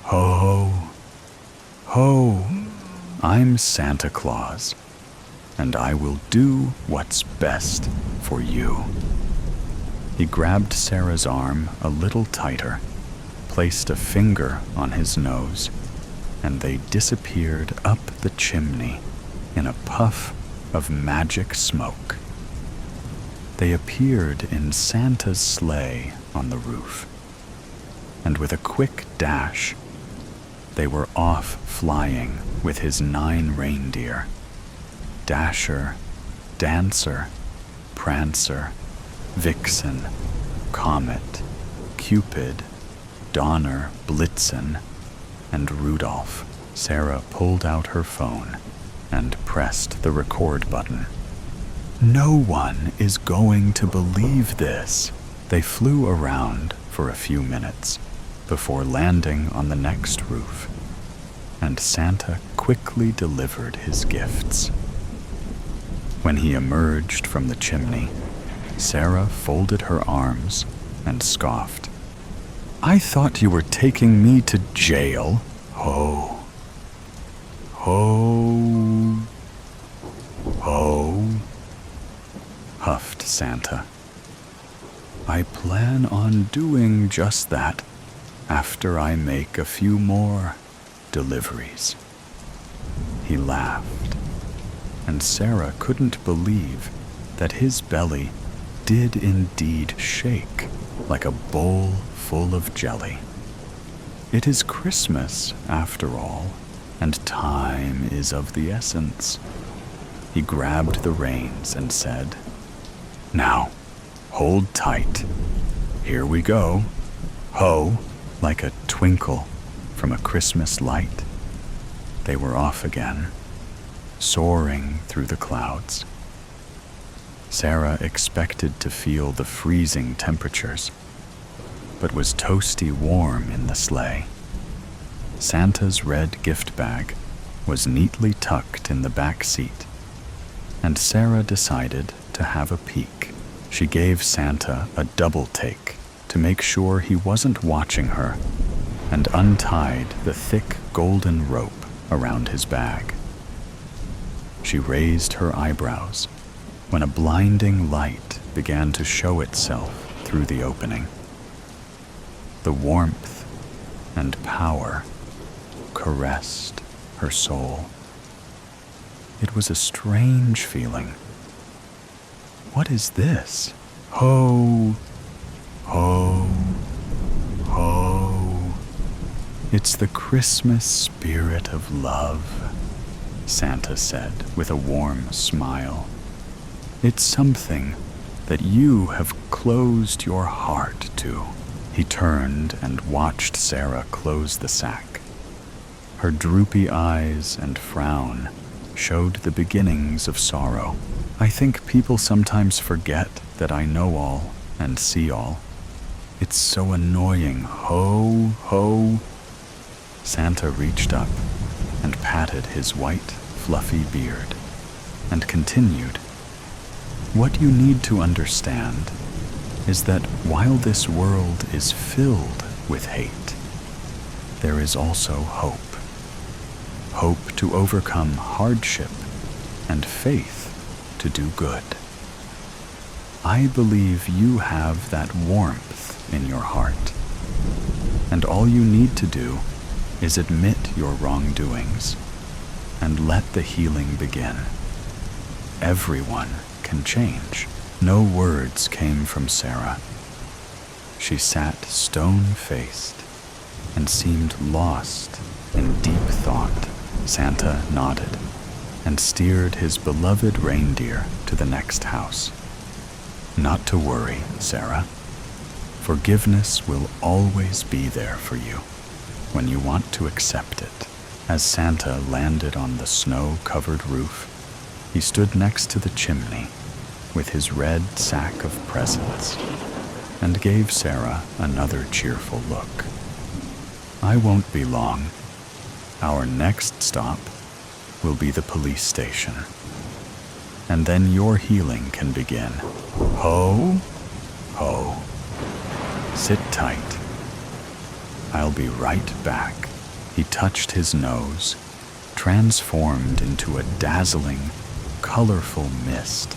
ho, ho. I'm Santa Claus, and I will do what's best for you." He grabbed Sarah's arm a little tighter, placed a finger on his nose, and they disappeared up the chimney in a puff of magic smoke. They appeared in Santa's sleigh on the roof, and with a quick dash, they were off flying with his 9 reindeer: Dasher, Dancer, Prancer, Vixen, Comet, Cupid, Donner, Blitzen, and Rudolph. Sarah pulled out her phone and pressed the record button. "No one is going to believe this." They flew around for a few minutes before landing on the next roof, and Santa quickly delivered his gifts. When he emerged from the chimney, Sarah folded her arms and scoffed. "I thought you were taking me to jail." Ho, ho, ho, huffed Santa. I plan on doing just that after I make a few more deliveries. He laughed, and Sarah couldn't believe that his belly did indeed shake like a bowl full of jelly. It is Christmas, after all, and time is of the essence. He grabbed the reins and said, "Now, hold tight. Here we go. Ho, like a twinkle from a Christmas light." They were off again, soaring through the clouds. Sarah expected to feel the freezing temperatures, but was toasty warm in the sleigh. Santa's red gift bag was neatly tucked in the back seat, and Sarah decided to have a peek. She gave Santa a double take to make sure he wasn't watching her, and untied the thick golden rope around his bag. She raised her eyebrows when a blinding light began to show itself through the opening. The warmth and power caressed her soul. It was a strange feeling. What is this? Ho, ho, ho. It's the Christmas spirit of love, Santa said with a warm smile. It's something that you have closed your heart to. He turned and watched Sarah close the sack. Her droopy eyes and frown showed the beginnings of sorrow. I think people sometimes forget that I know all and see all. It's so annoying. Ho, ho. Santa reached up and patted his white, fluffy beard and continued, "What you need to understand is that while this world is filled with hate, there is also hope. Hope to overcome hardship and faith to do good. I believe you have that warmth in your heart, and all you need to do is admit your wrongdoings and let the healing begin. Everyone can change." No words came from Sarah. She sat stone-faced and seemed lost in deep thought. Santa nodded and steered his beloved reindeer to the next house. "Not to worry, Sarah. Forgiveness will always be there for you when you want to accept it." As Santa landed on the snow-covered roof, he stood next to the chimney with his red sack of presents and gave Sarah another cheerful look. "I won't be long. Our next stop will be the police station, and then your healing can begin. Ho, ho. Sit tight. I'll be right back." He touched his nose, transformed into a dazzling, colorful mist,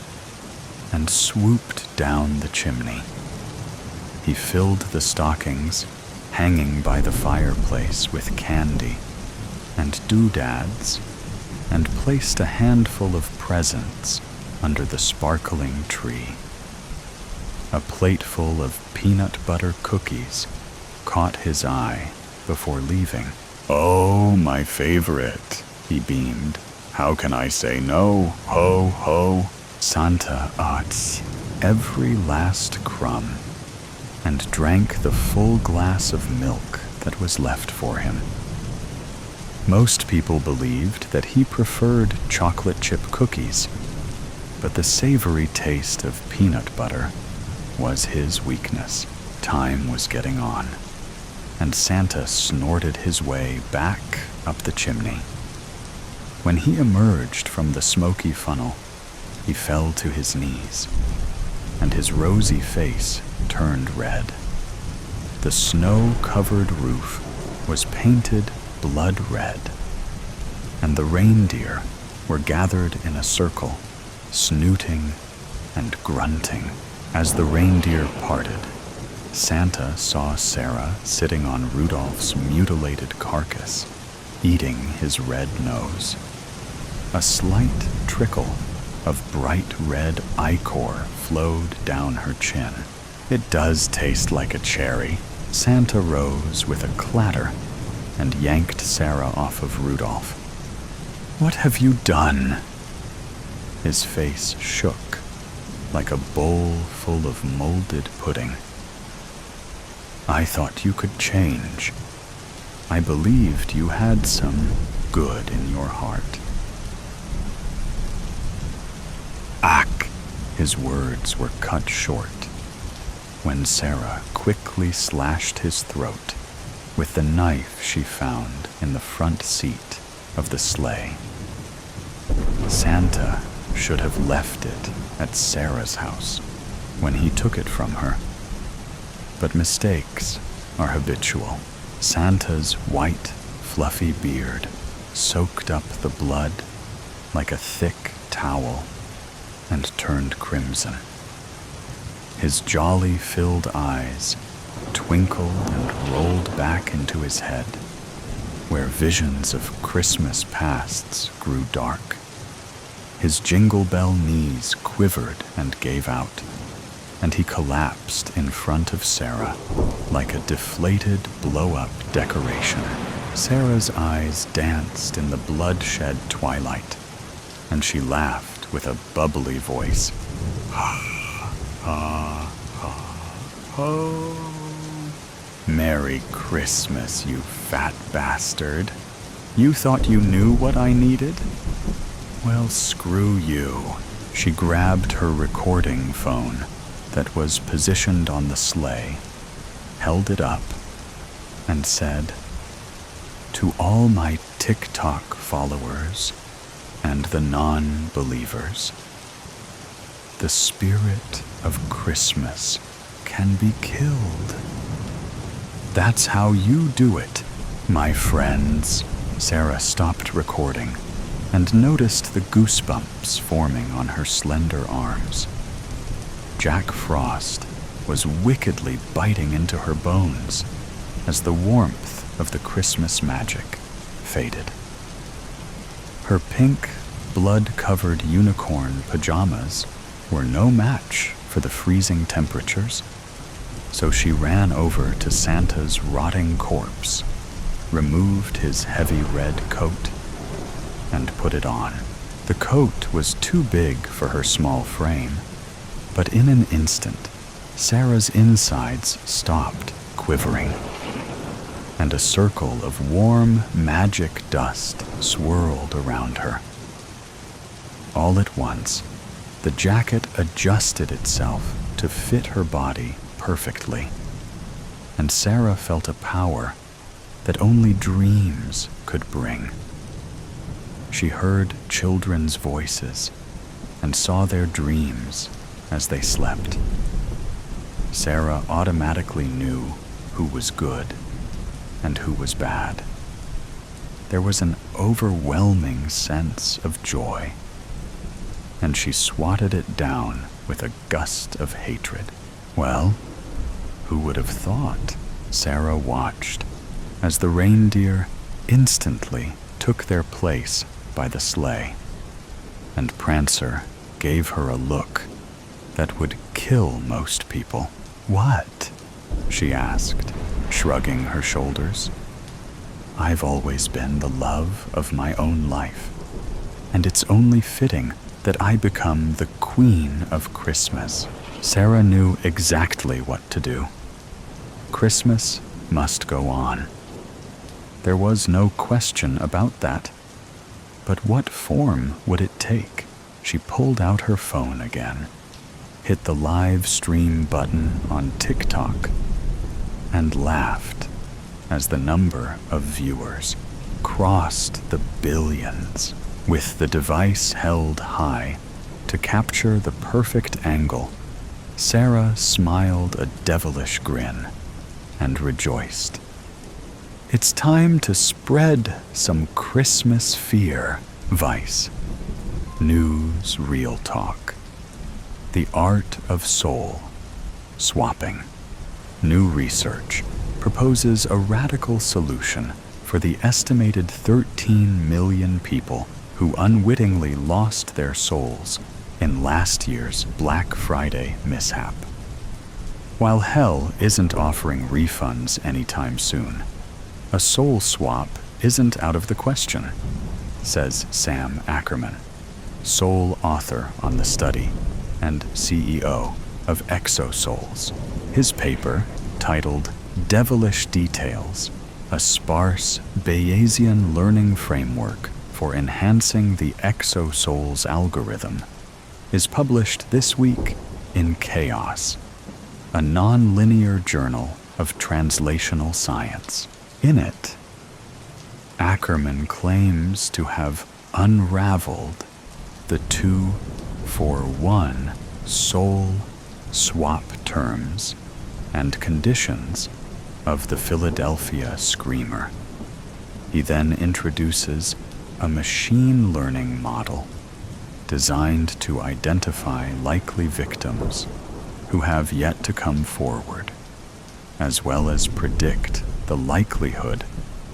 and swooped down the chimney. He filled the stockings hanging by the fireplace with candy and doodads, and placed a handful of presents under the sparkling tree. A plateful of peanut butter cookies caught his eye before leaving. "Oh, my favorite," he beamed. "How can I say no? Ho, ho." Santa ate every last crumb and drank the full glass of milk that was left for him. Most people believed that he preferred chocolate chip cookies, but the savory taste of peanut butter was his weakness. Time was getting on, and Santa snorted his way back up the chimney. When he emerged from the smoky funnel, he fell to his knees, and his rosy face turned red. The snow-covered roof was painted blood red, and the reindeer were gathered in a circle, snooting and grunting. As the reindeer parted, Santa saw Sarah sitting on Rudolph's mutilated carcass, eating his red nose. A slight trickle of bright red ichor flowed down her chin. "It does taste like a cherry." Santa rose with a clatter and yanked Sarah off of Rudolph. "What have you done?" His face shook like a bowl full of molded pudding. "I thought you could change. I believed you had some good in your heart." "Ack!" His words were cut short when Sarah quickly slashed his throat with the knife she found in the front seat of the sleigh. Santa should have left it at Sarah's house when he took it from her. But mistakes are habitual. Santa's white, fluffy beard soaked up the blood like a thick towel and turned crimson. His jolly-filled eyes twinkled and rolled back into his head, where visions of Christmas pasts grew dark. His jingle bell knees quivered and gave out, and he collapsed in front of Sarah like a deflated blow-up decoration. Sarah's eyes danced in the bloodshed twilight, and she laughed with a bubbly voice. "Ha, ha, ha, ho. Merry Christmas, you fat bastard. You thought you knew what I needed? Well, screw you." She grabbed her recording phone that was positioned on the sleigh, held it up, and said, "To all my TikTok followers and the non-believers, the spirit of Christmas can be killed. That's how you do it, my friends." Sarah stopped recording and noticed the goosebumps forming on her slender arms. Jack Frost was wickedly biting into her bones as the warmth of the Christmas magic faded. Her pink, blood-covered unicorn pajamas were no match for the freezing temperatures, so she ran over to Santa's rotting corpse, removed his heavy red coat, and put it on. The coat was too big for her small frame, but in an instant, Sarah's insides stopped quivering, and a circle of warm, magic dust swirled around her. All at once, the jacket adjusted itself to fit her body perfectly, and Sarah felt a power that only dreams could bring. She heard children's voices and saw their dreams as they slept. Sarah automatically knew who was good and who was bad. There was an overwhelming sense of joy, and she swatted it down with a gust of hatred. Well, who would have thought? Sarah watched as the reindeer instantly took their place by the sleigh, and Prancer gave her a look that would kill most people. "What?" she asked, shrugging her shoulders. "I've always been the love of my own life, and it's only fitting that I become the Queen of Christmas." Sarah knew exactly what to do. Christmas must go on. There was no question about that. But what form would it take? She pulled out her phone again, hit the live stream button on TikTok, and laughed as the number of viewers crossed the billions. With the device held high to capture the perfect angle, Sarah smiled a devilish grin and rejoiced. It's time to spread some Christmas fear. Vice. News Real Talk. The art of soul swapping. New research proposes a radical solution for the estimated 13 million people who unwittingly lost their souls in last year's Black Friday mishap. While hell isn't offering refunds anytime soon, a soul swap isn't out of the question, says Sam Ackerman, sole author on the study and CEO of Exosouls. His paper, titled Devilish Details, a sparse Bayesian learning framework for enhancing the Exosouls algorithm, is published this week in Chaos, a non-linear journal of translational science. In it, Ackerman claims to have unraveled the 2-for-1 soul swap terms and conditions of the Philadelphia Screamer. He then introduces a machine learning model designed to identify likely victims who have yet to come forward, as well as predict the likelihood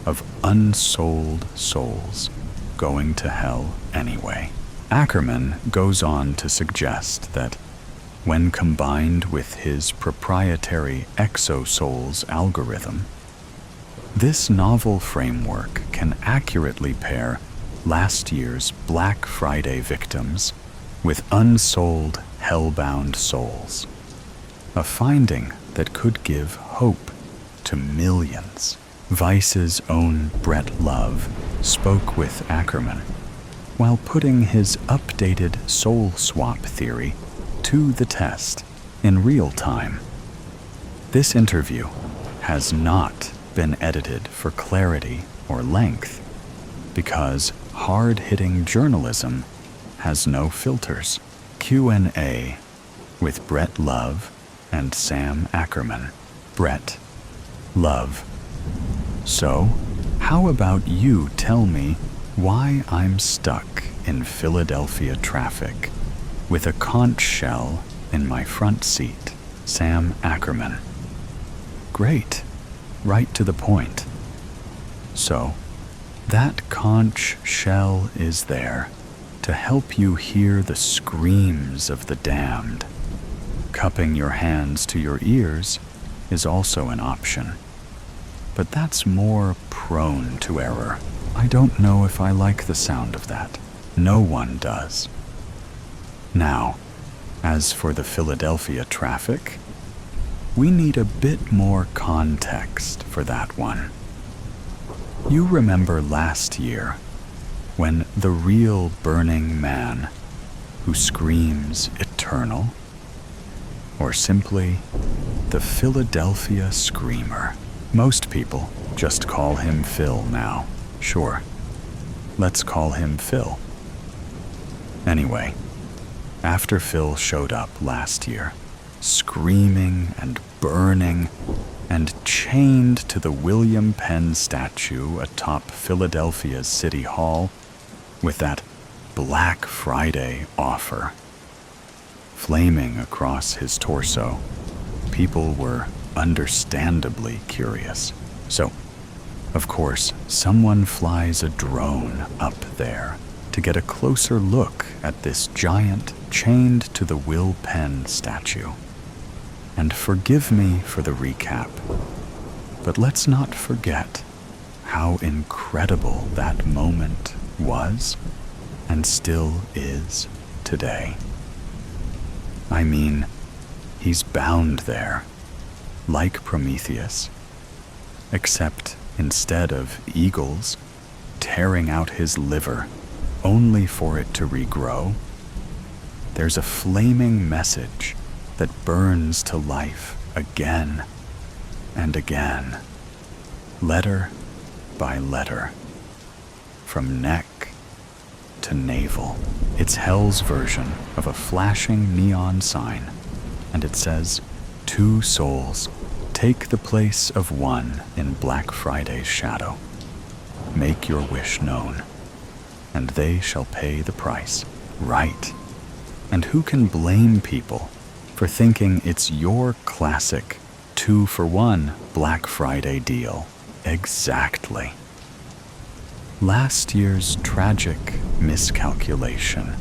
of unsouled souls going to hell anyway. Ackerman goes on to suggest that when combined with his proprietary Exosouls algorithm, this novel framework can accurately pair last year's Black Friday victims with unsouled, hellbound souls, a finding that could give hope to millions. Vice's own Brett Love spoke with Ackerman while putting his updated soul swap theory to the test in real time. This interview has not been edited for clarity or length because hard-hitting journalism has no filters. Q&A with Brett Love and Sam Ackerman. Brett: Love: so, how about you tell me why I'm stuck in Philadelphia traffic with a conch shell in my front seat? Sam Ackerman: great, right to the point. So, that conch shell is there to help you hear the screams of the damned. Cupping your hands to your ears is also an option, but that's more prone to error. I don't know if I like the sound of that. No one does. Now, as for the Philadelphia traffic, we need a bit more context for that one. You remember last year when the real Burning Man, who screams eternal, or simply the Philadelphia Screamer. Most people just call him Phil now. Sure, let's call him Phil. Anyway, after Phil showed up last year, screaming and burning and chained to the William Penn statue atop Philadelphia's City Hall with that Black Friday offer flaming across his torso, people were understandably curious. So, of course, someone flies a drone up there to get a closer look at this giant chained to the Will Penn statue. And forgive me for the recap, but let's not forget how incredible that moment was and still is today. I mean, he's bound there, like Prometheus, except instead of eagles tearing out his liver only for it to regrow, there's a flaming message that burns to life again and again, letter by letter, from neck to navel. It's Hell's version of a flashing neon sign, and it says, 2 souls Take the place of one in Black Friday's shadow. Make your wish known, and they shall pay the price. Right. And who can blame people for thinking it's your classic 2-for-1 Black Friday deal? Exactly. Last year's tragic miscalculation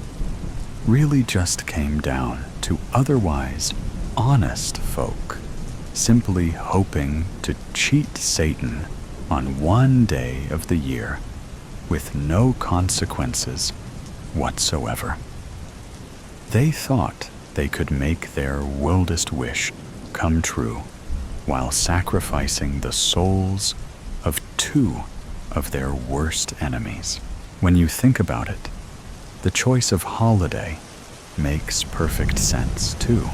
really just came down to otherwise honest folk simply hoping to cheat Satan on one day of the year with no consequences whatsoever. They thought they could make their wildest wish come true while sacrificing the souls of 2 of their worst enemies. When you think about it, the choice of holiday makes perfect sense too.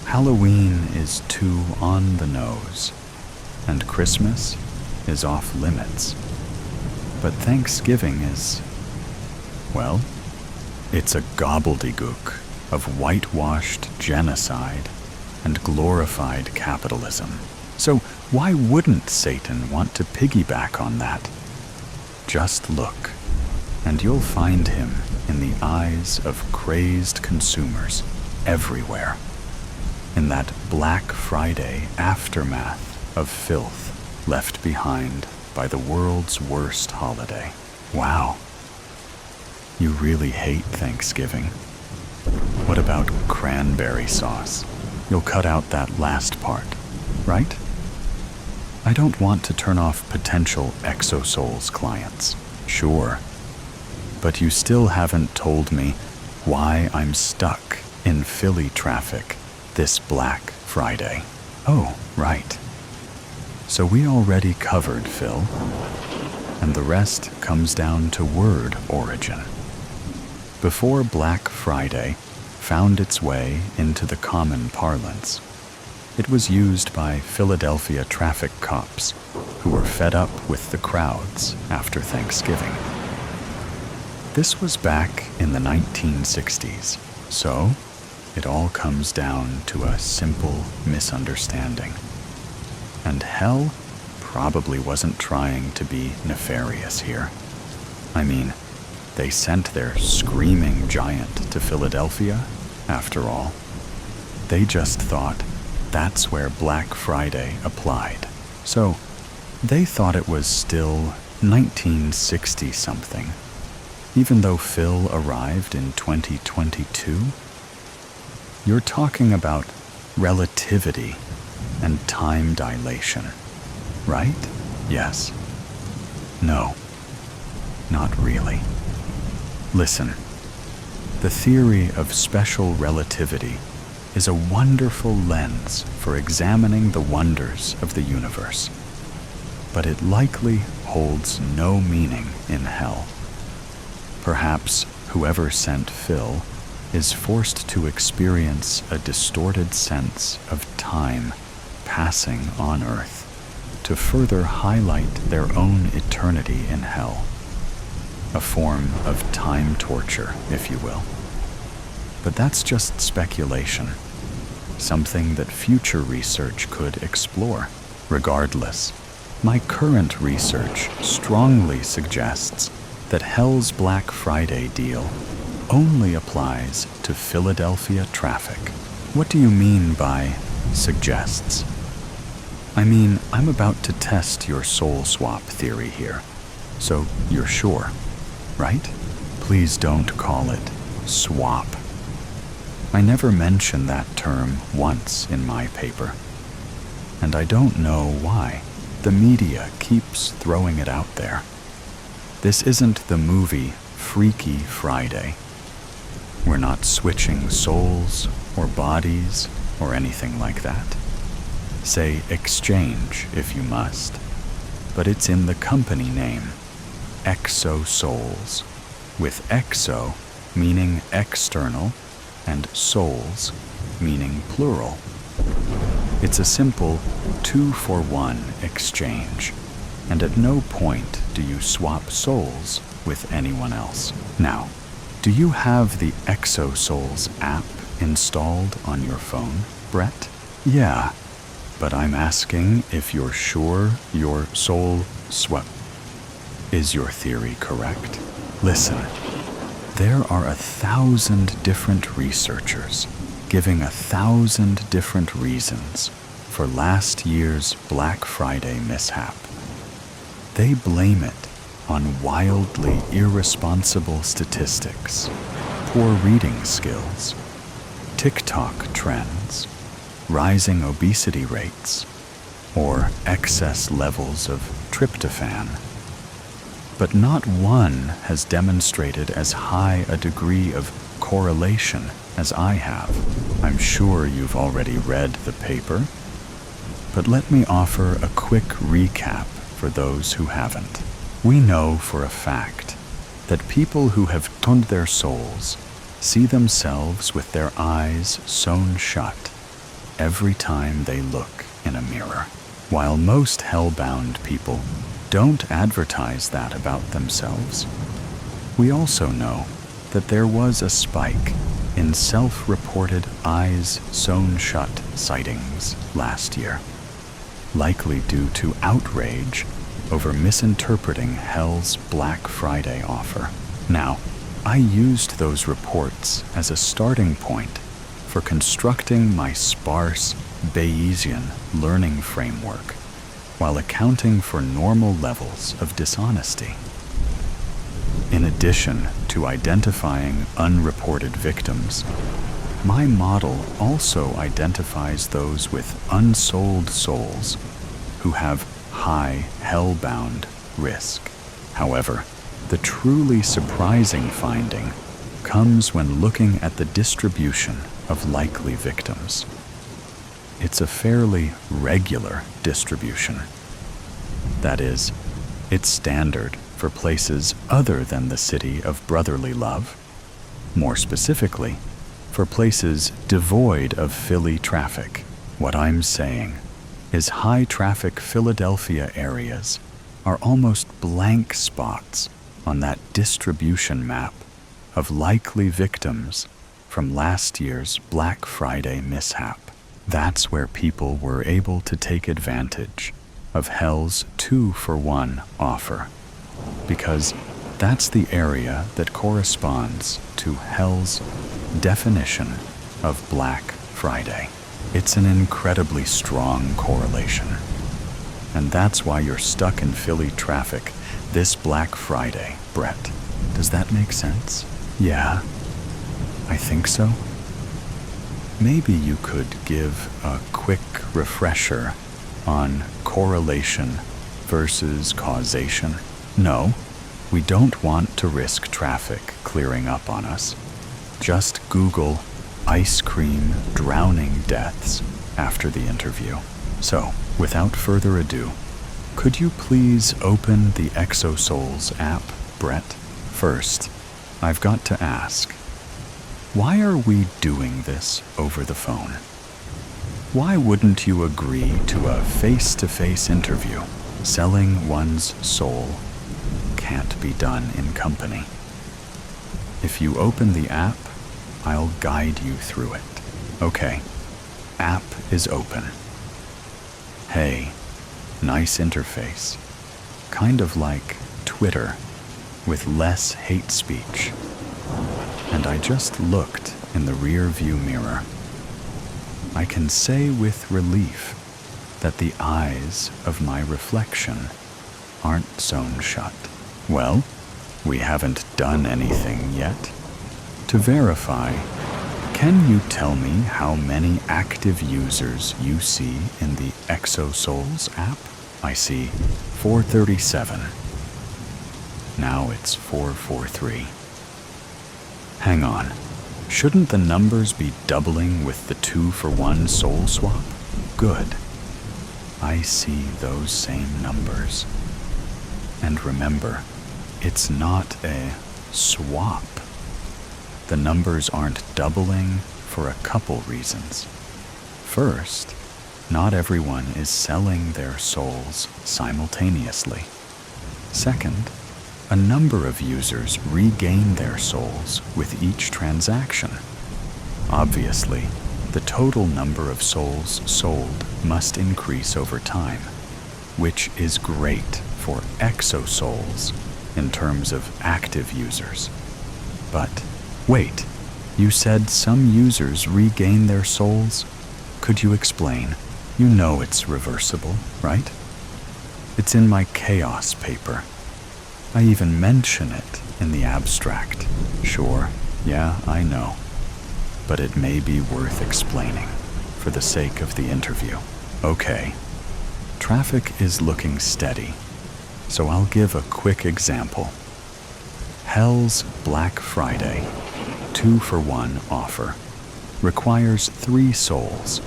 Halloween is too on the nose, and Christmas is off limits. But Thanksgiving is, well, it's a gobbledygook of whitewashed genocide and glorified capitalism. So why wouldn't Satan want to piggyback on that? Just look, and you'll find him in the eyes of crazed consumers everywhere, in that Black Friday aftermath of filth left behind by the world's worst holiday. Wow. You really hate Thanksgiving. What about cranberry sauce? You'll cut out that last part, right? I don't want to turn off potential Exosouls clients, sure. But you still haven't told me why I'm stuck in Philly traffic this Black Friday. Oh, right. So we already covered Phil, and the rest comes down to word origin. Before Black Friday found its way into the common parlance, it was used by Philadelphia traffic cops who were fed up with the crowds after Thanksgiving. This was back in the 1960s, so it all comes down to a simple misunderstanding. And hell probably wasn't trying to be nefarious here. I mean, they sent their screaming giant to Philadelphia, after all. They just thought that's where Black Friday applied. So they thought it was still 1960-something, even though Phil arrived in 2022. You're talking about relativity and time dilation, right? Yes. No. Not really. Listen, the theory of special relativity is a wonderful lens for examining the wonders of the universe, but it likely holds no meaning in hell. Perhaps whoever sent Phil is forced to experience a distorted sense of time passing on Earth to further highlight their own eternity in hell. A form of time torture, if you will. But that's just speculation, something that future research could explore. Regardless, my current research strongly suggests that hell's Black Friday deal only applies to Philadelphia traffic. What do you mean by suggests? I mean, I'm about to test your soul swap theory here, so you're sure, right? Please don't call it swap. I never mention that term once in my paper, and I don't know why. The media keeps throwing it out there. This isn't the movie Freaky Friday. We're not switching souls or bodies or anything like that. Say exchange if you must, but it's in the company name, Exo Souls, with exo meaning external and souls meaning plural. It's a simple 2-for-1 exchange, and at no point do you swap souls with anyone else. Now, do you have the Exo Souls app installed on your phone, Brett? Yeah, but I'm asking if you're sure your soul swept. Is your theory correct? Listen, there are 1,000 different researchers giving 1,000 different reasons for last year's Black Friday mishap. They blame it on wildly irresponsible statistics, poor reading skills, TikTok trends, rising obesity rates, or excess levels of tryptophan. But not one has demonstrated as high a degree of correlation as I have. I'm sure you've already read the paper, but let me offer a quick recap for those who haven't. We know for a fact that people who have toned their souls see themselves with their eyes sewn shut every time they look in a mirror, while most hellbound people don't advertise that about themselves. We also know that there was a spike in self-reported eyes sewn shut sightings last year, likely due to outrage over misinterpreting Hell's Black Friday offer. Now, I used those reports as a starting point for constructing my sparse Bayesian learning framework while accounting for normal levels of dishonesty. In addition to identifying unreported victims, my model also identifies those with unsold souls who have high hellbound risk. However, the truly surprising finding comes when looking at the distribution of likely victims. It's a fairly regular distribution. That is, it's standard for places other than the city of brotherly love, more specifically, for places devoid of Philly traffic. What I'm saying is high-traffic Philadelphia areas are almost blank spots on that distribution map of likely victims from last year's Black Friday mishap. That's where people were able to take advantage of Hell's 2-for-1 offer, because that's the area that corresponds to Hell's definition of Black Friday. It's an incredibly strong correlation. And that's why you're stuck in Philly traffic this Black Friday, Brett. Does that make sense? Yeah, I think so. Maybe you could give a quick refresher on correlation versus causation. No, we don't want to risk traffic clearing up on us. Just Google ice cream drowning deaths after the interview. So, without further ado, could you please open the ExoSouls app, Brett? First, I've got to ask, why are we doing this over the phone? Why wouldn't you agree to a face-to-face interview? Selling one's soul can't be done in company. If you open the app, I'll guide you through it. Okay, app is open. Hey, nice interface. Kind of like Twitter, with less hate speech. And I just looked in the rear view mirror. I can say with relief that the eyes of my reflection aren't sewn shut. Well, we haven't done anything yet. To verify, can you tell me how many active users you see in the ExoSouls app? I see 437. Now it's 443. Hang on. Shouldn't the numbers be doubling with the 2-for-1 soul swap? Good. I see those same numbers. And remember, it's not a swap. The numbers aren't doubling for a couple reasons. First, not everyone is selling their souls simultaneously. Second, a number of users regain their souls with each transaction. Obviously, the total number of souls sold must increase over time, which is great for exosouls in terms of active users. But wait, you said some users regain their souls? Could you explain? You know it's reversible, right? It's in my chaos paper. I even mention it in the abstract. Sure, yeah, I know. But it may be worth explaining for the sake of the interview. Okay, traffic is looking steady, so I'll give a quick example. Hell's Black Friday 2-for-1 offer requires 3 souls.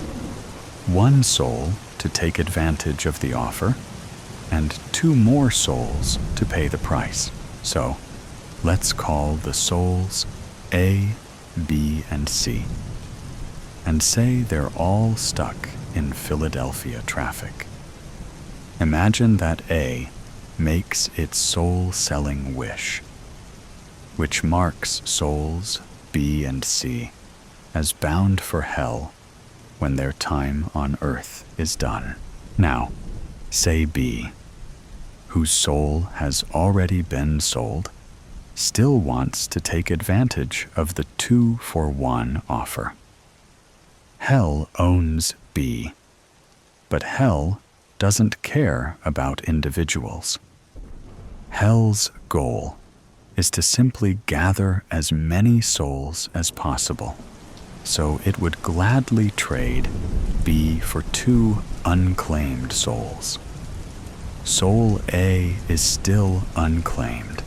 1 soul to take advantage of the offer, and 2 more souls to pay the price. So, let's call the souls A, B, and C, and say they're all stuck in Philadelphia traffic. Imagine that A makes its soul-selling wish, which marks souls B and C as bound for hell when their time on earth is done. Now, say B, whose soul has already been sold, still wants to take advantage of the 2-for-1 offer. Hell owns B, but Hell doesn't care about individuals. Hell's goal is to simply gather as many souls as possible, so it would gladly trade B for 2 unclaimed souls. Soul A is still unclaimed,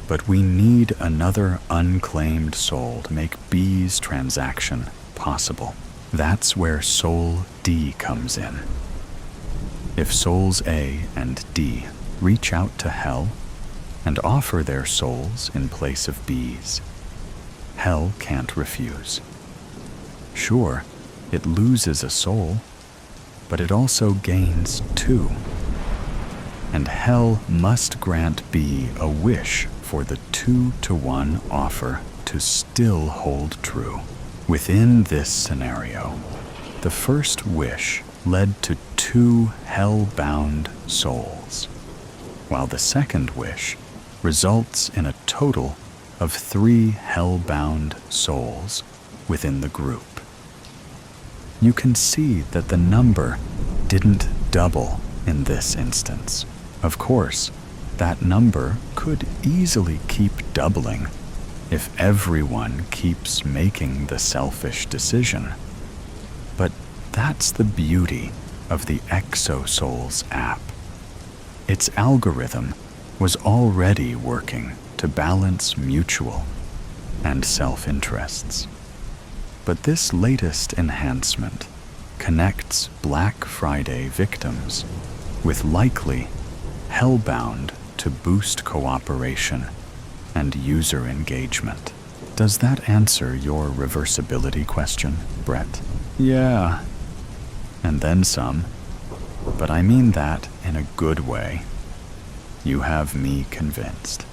but we need another unclaimed soul to make B's transaction possible. That's where Soul D comes in. If souls A and D reach out to Hell and offer their souls in place of B's, Hell can't refuse. Sure, it loses a soul, but it also gains 2. And Hell must grant B a wish for the 2-to-1 offer to still hold true. Within this scenario, the first wish led to 2 hell-bound souls, while the second wish results in a total of 3 hell-bound souls within the group. You can see that the number didn't double in this instance. Of course, that number could easily keep doubling if everyone keeps making the selfish decision. But that's the beauty of the ExoSouls app. Its algorithm was already working to balance mutual and self-interests. But this latest enhancement connects Black Friday victims with likely hellbound to boost cooperation and user engagement. Does that answer your reversibility question, Brett? Yeah. And then some. But I mean that in a good way. You have me convinced.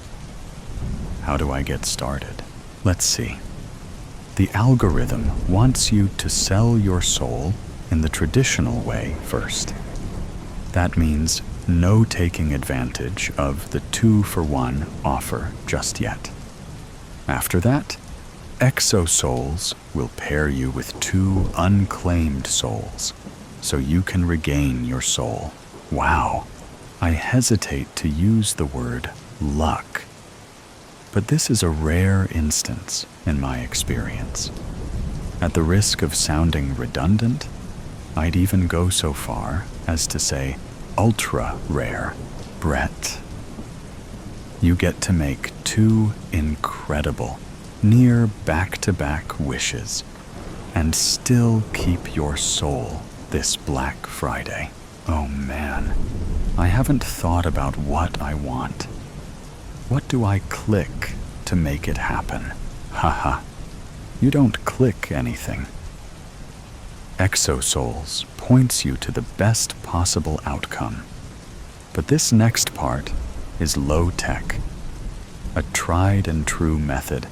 How do I get started? Let's see. The algorithm wants you to sell your soul in the traditional way first. That means no taking advantage of the 2-for-1 offer just yet. After that, ExoSouls will pair you with 2 unclaimed souls, so you can regain your soul. Wow, I hesitate to use the word luck, but this is a rare instance in my experience. At the risk of sounding redundant, I'd even go so far as to say ultra rare. Brett, you get to make 2 incredible, near back-to-back wishes and still keep your soul this Black Friday. Oh man, I haven't thought about what I want. What do I click to make it happen? Haha, you don't click anything. ExoSouls points you to the best possible outcome. But this next part is low-tech, a tried-and-true method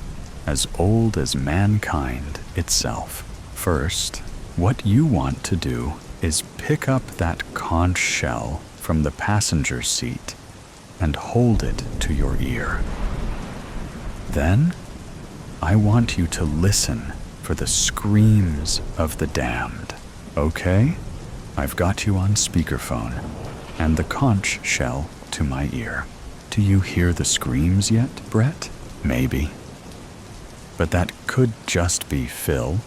as old as mankind itself. First, what you want to do is pick up that conch shell from the passenger seat and hold it to your ear. Then, I want you to listen for the screams of the damned, okay? I've got you on speakerphone and the conch shell to my ear. Do you hear the screams yet, Brett? Maybe. But that could just be Phil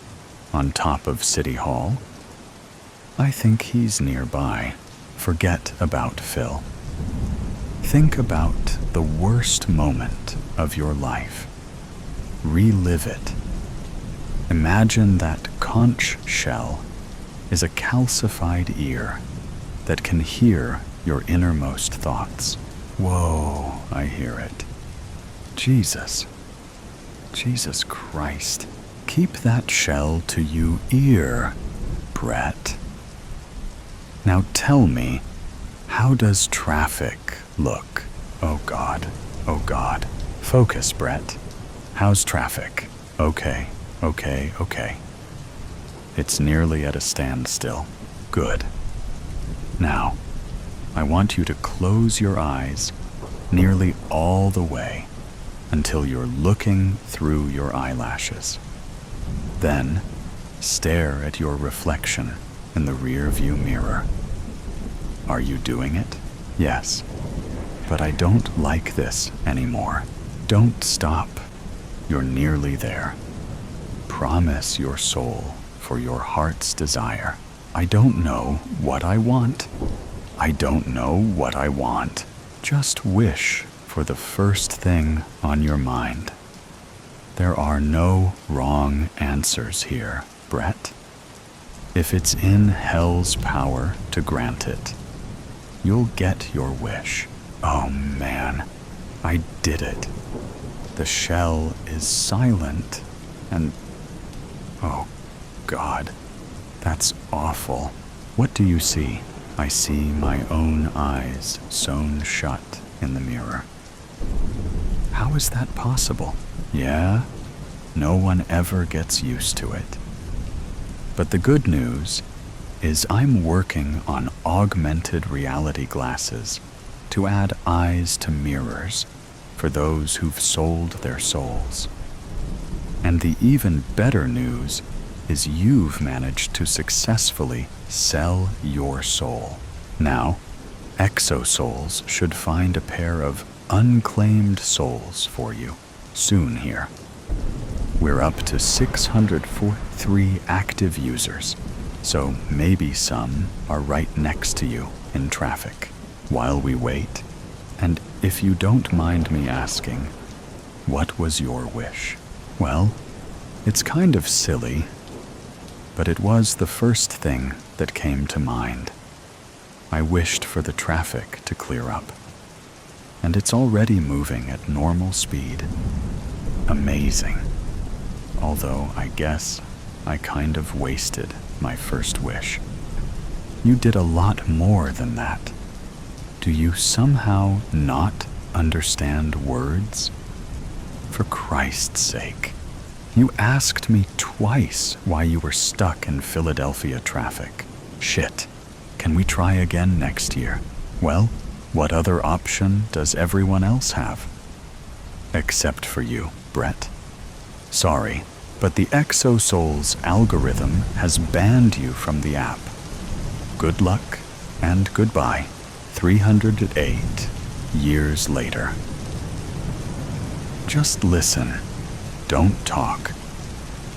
on top of City Hall. I think he's nearby. Forget about Phil. Think about the worst moment of your life. Relive it. Imagine that conch shell is a calcified ear that can hear your innermost thoughts. Whoa, I hear it. Jesus Christ. Keep that shell to you ear, Brett. Now tell me, how does traffic look? Oh God. Focus, Brett. How's traffic? Okay. It's nearly at a standstill. Good. Now, I want you to close your eyes nearly all the way until you're looking through your eyelashes. Then, stare at your reflection in the rear view mirror. Are you doing it? Yes. But I don't like this anymore. Don't stop. You're nearly there. Promise your soul for your heart's desire. I don't know what I want. Just wish for the first thing on your mind. There are no wrong answers here, Brett. If it's in hell's power to grant it, you'll get your wish. Oh man, I did it. The shell is silent and... oh God, that's awful. What do you see? I see my own eyes sewn shut in the mirror. How is that possible? Yeah, no one ever gets used to it. But the good news is I'm working on augmented reality glasses to add eyes to mirrors for those who've sold their souls. And the even better news is you've managed to successfully sell your soul. Now, exosouls should find a pair of unclaimed souls for you soon here. We're up to 643 active users, so maybe some are right next to you in traffic while we wait. And if you don't mind me asking, what was your wish? Well, it's kind of silly, but it was the first thing that came to mind. I wished for the traffic to clear up, and it's already moving at normal speed. Amazing. Although I guess I kind of wasted my first wish. You did a lot more than that. Do you somehow not understand words? For Christ's sake. You asked me twice why you were stuck in Philadelphia traffic. Shit. Can we try again next year? Well, what other option does everyone else have? Except for you, Brett. Sorry, but the ExoSoul's algorithm has banned you from the app. Good luck and goodbye. 308 years later. Just listen. Don't talk.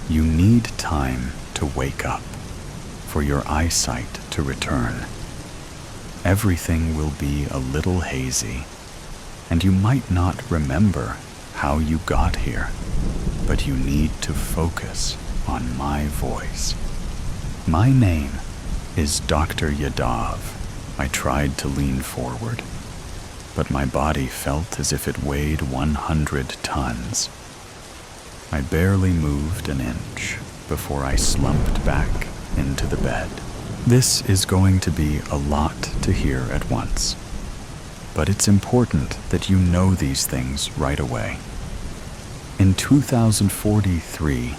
You need time to wake up, for your eyesight to return. Everything will be a little hazy, and you might not remember how you got here, but you need to focus on my voice. My name is Dr. Yadav. I tried to lean forward, but my body felt as if it weighed 100 tons. I barely moved an inch before I slumped back into the bed. This is going to be a lot to hear at once, but it's important that you know these things right away. In 2043,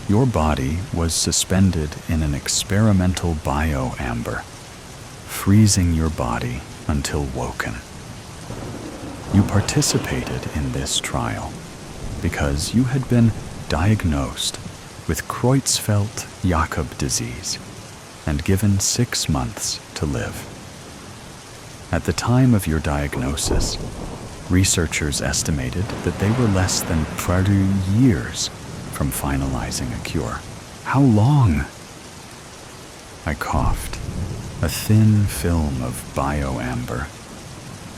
Your body was suspended in an experimental bioamber, freezing your body until woken. You participated in this trial because you had been diagnosed with Creutzfeldt-Jakob disease and given 6 months to live. At the time of your diagnosis, researchers estimated that they were less than 30 years from finalizing a cure. How long? I coughed, a thin film of bioamber,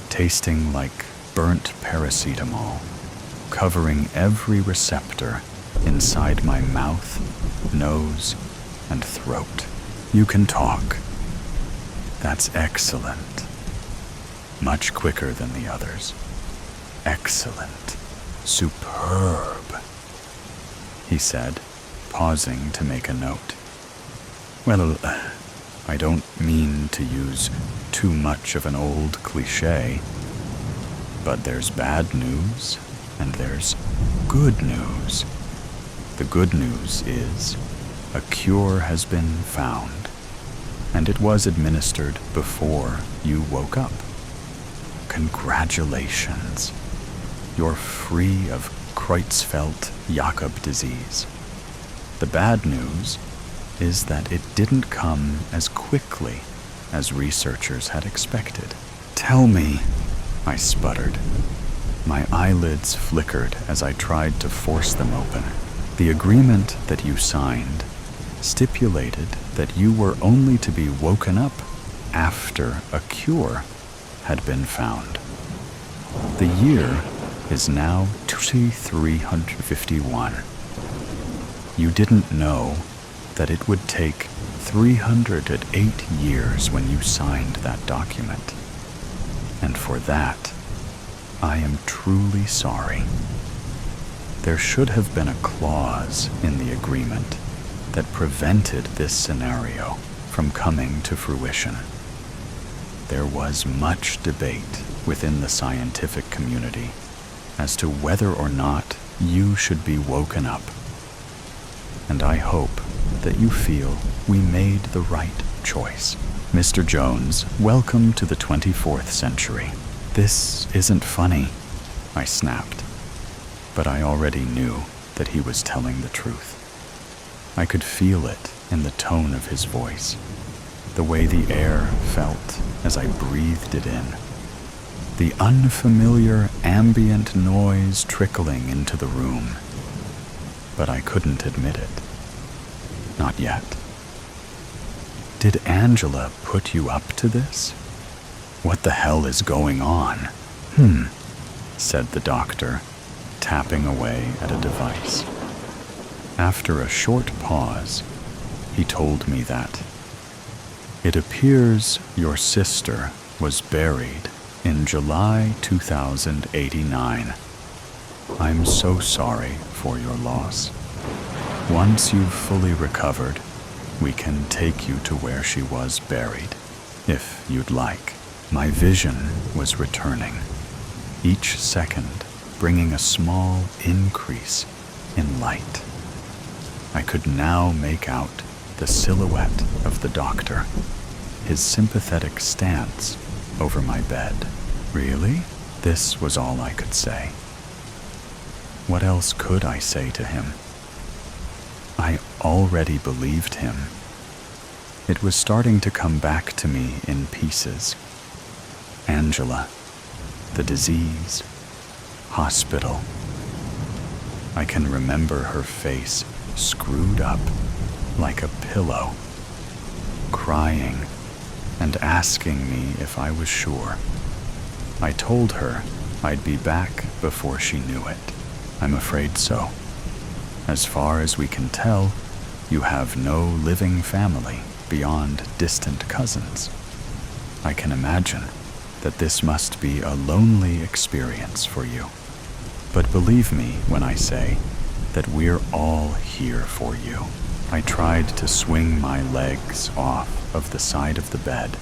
tasting like burnt paracetamol, covering every receptor inside my mouth, nose, and throat. You can talk. That's excellent. Much quicker than the others. Excellent. Superb, he said, pausing to make a note. Well, I don't mean to use too much of an old cliché, but there's bad news and there's good news. The good news is a cure has been found, and it was administered before you woke up. Congratulations. You're free of Creutzfeldt-Jakob disease. The bad news is that it didn't come as quickly as researchers had expected. Tell me, I sputtered. My eyelids flickered as I tried to force them open. The agreement that you signed stipulated that you were only to be woken up after a cure had been found. The year is now 2351. You didn't know that it would take 308 years when you signed that document. And for that, I am truly sorry. There should have been a clause in the agreement that prevented this scenario from coming to fruition. There was much debate within the scientific community as to whether or not you should be woken up. And I hope that you feel we made the right choice. Mr. Jones, welcome to the 24th century. This isn't funny, I snapped, but I already knew that he was telling the truth. I could feel it in the tone of his voice, the way the air felt as I breathed it in, the unfamiliar ambient noise trickling into the room. But I couldn't admit it. Not yet. Did Angela put you up to this? What the hell is going on? Said the doctor, tapping away at a device. After a short pause, he told me that it appears your sister was buried in July 2089. I'm so sorry for your loss. Once you've fully recovered, we can take you to where she was buried, if you'd like. My vision was returning, each second bringing a small increase in light. I could now make out the silhouette of the doctor, his sympathetic stance over my bed. Really? This was all I could say. What else could I say to him? I already believed him. It was starting to come back to me in pieces. Angela, the disease, hospital. I can remember her face screwed up like a pillow, crying and asking me if I was sure. I told her I'd be back before she knew it. I'm afraid so. As far as we can tell, you have no living family beyond distant cousins. I can imagine that this must be a lonely experience for you. But believe me when I say that we're all here for you. I tried to swing my legs off of the side of the bed,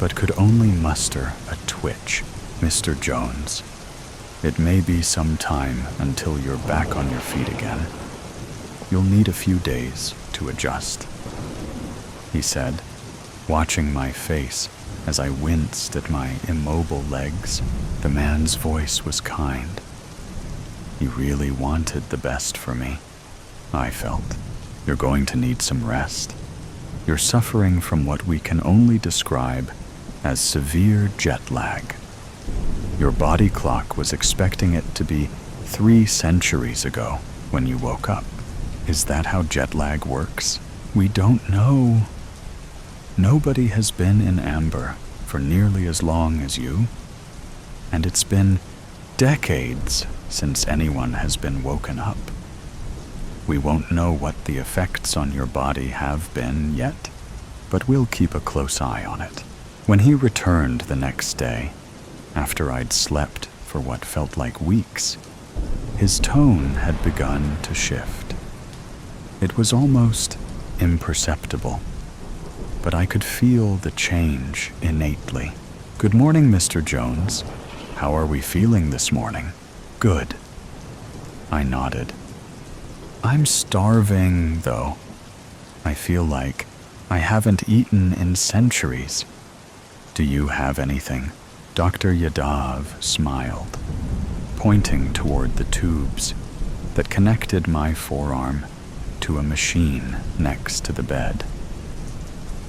but could only muster a twitch. Mr. Jones, it may be some time until you're back on your feet again. You'll need a few days to adjust," he said, watching my face as I winced at my immobile legs. The man's voice was kind. He really wanted the best for me, I felt. "You're going to need some rest. You're suffering from what we can only describe as severe jet lag. Your body clock was expecting it to be 3 centuries ago when you woke up. Is that how jet lag works? We don't know. Nobody has been in amber for nearly as long as you, and it's been decades since anyone has been woken up. We won't know what the effects on your body have been yet, but we'll keep a close eye on it." When he returned the next day, after I'd slept for what felt like weeks, his tone had begun to shift. It was almost imperceptible, but I could feel the change innately. "Good morning, Mr. Jones. How are we feeling this morning?" "Good." I nodded. "I'm starving, though. I feel like I haven't eaten in centuries. Do you have anything?" Dr. Yadav smiled, pointing toward the tubes that connected my forearm to a machine next to the bed.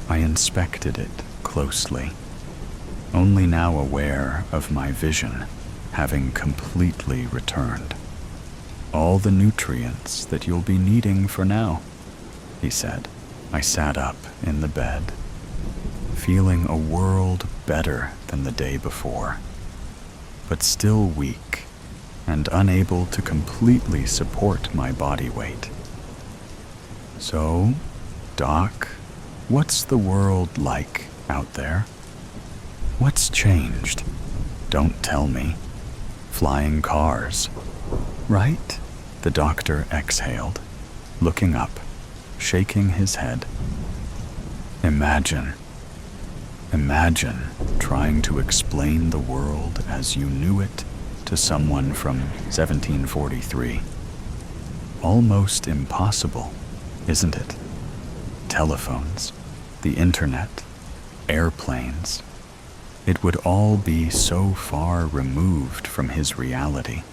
I inspected it closely, only now aware of my vision having completely returned. "All the nutrients that you'll be needing for now," he said. I sat up in the bed, feeling a world better than the day before, but still weak and unable to completely support my body weight. "So, Doc, what's the world like out there? What's changed? Don't tell me. Flying cars, right?" The doctor exhaled, looking up, shaking his head. Imagine trying to explain the world as you knew it to someone from 1743. Almost impossible, isn't it? Telephones, the internet, airplanes. It would all be so far removed from his reality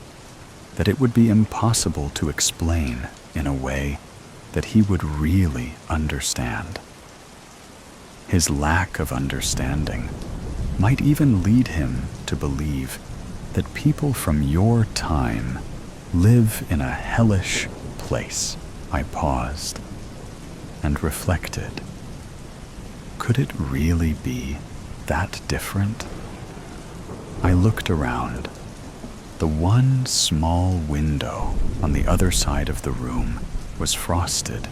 that it would be impossible to explain in a way that he would really understand. His lack of understanding might even lead him to believe that people from your time live in a hellish place. I paused and reflected. Could it really be that different? I looked around. The one small window on the other side of the room was frosted,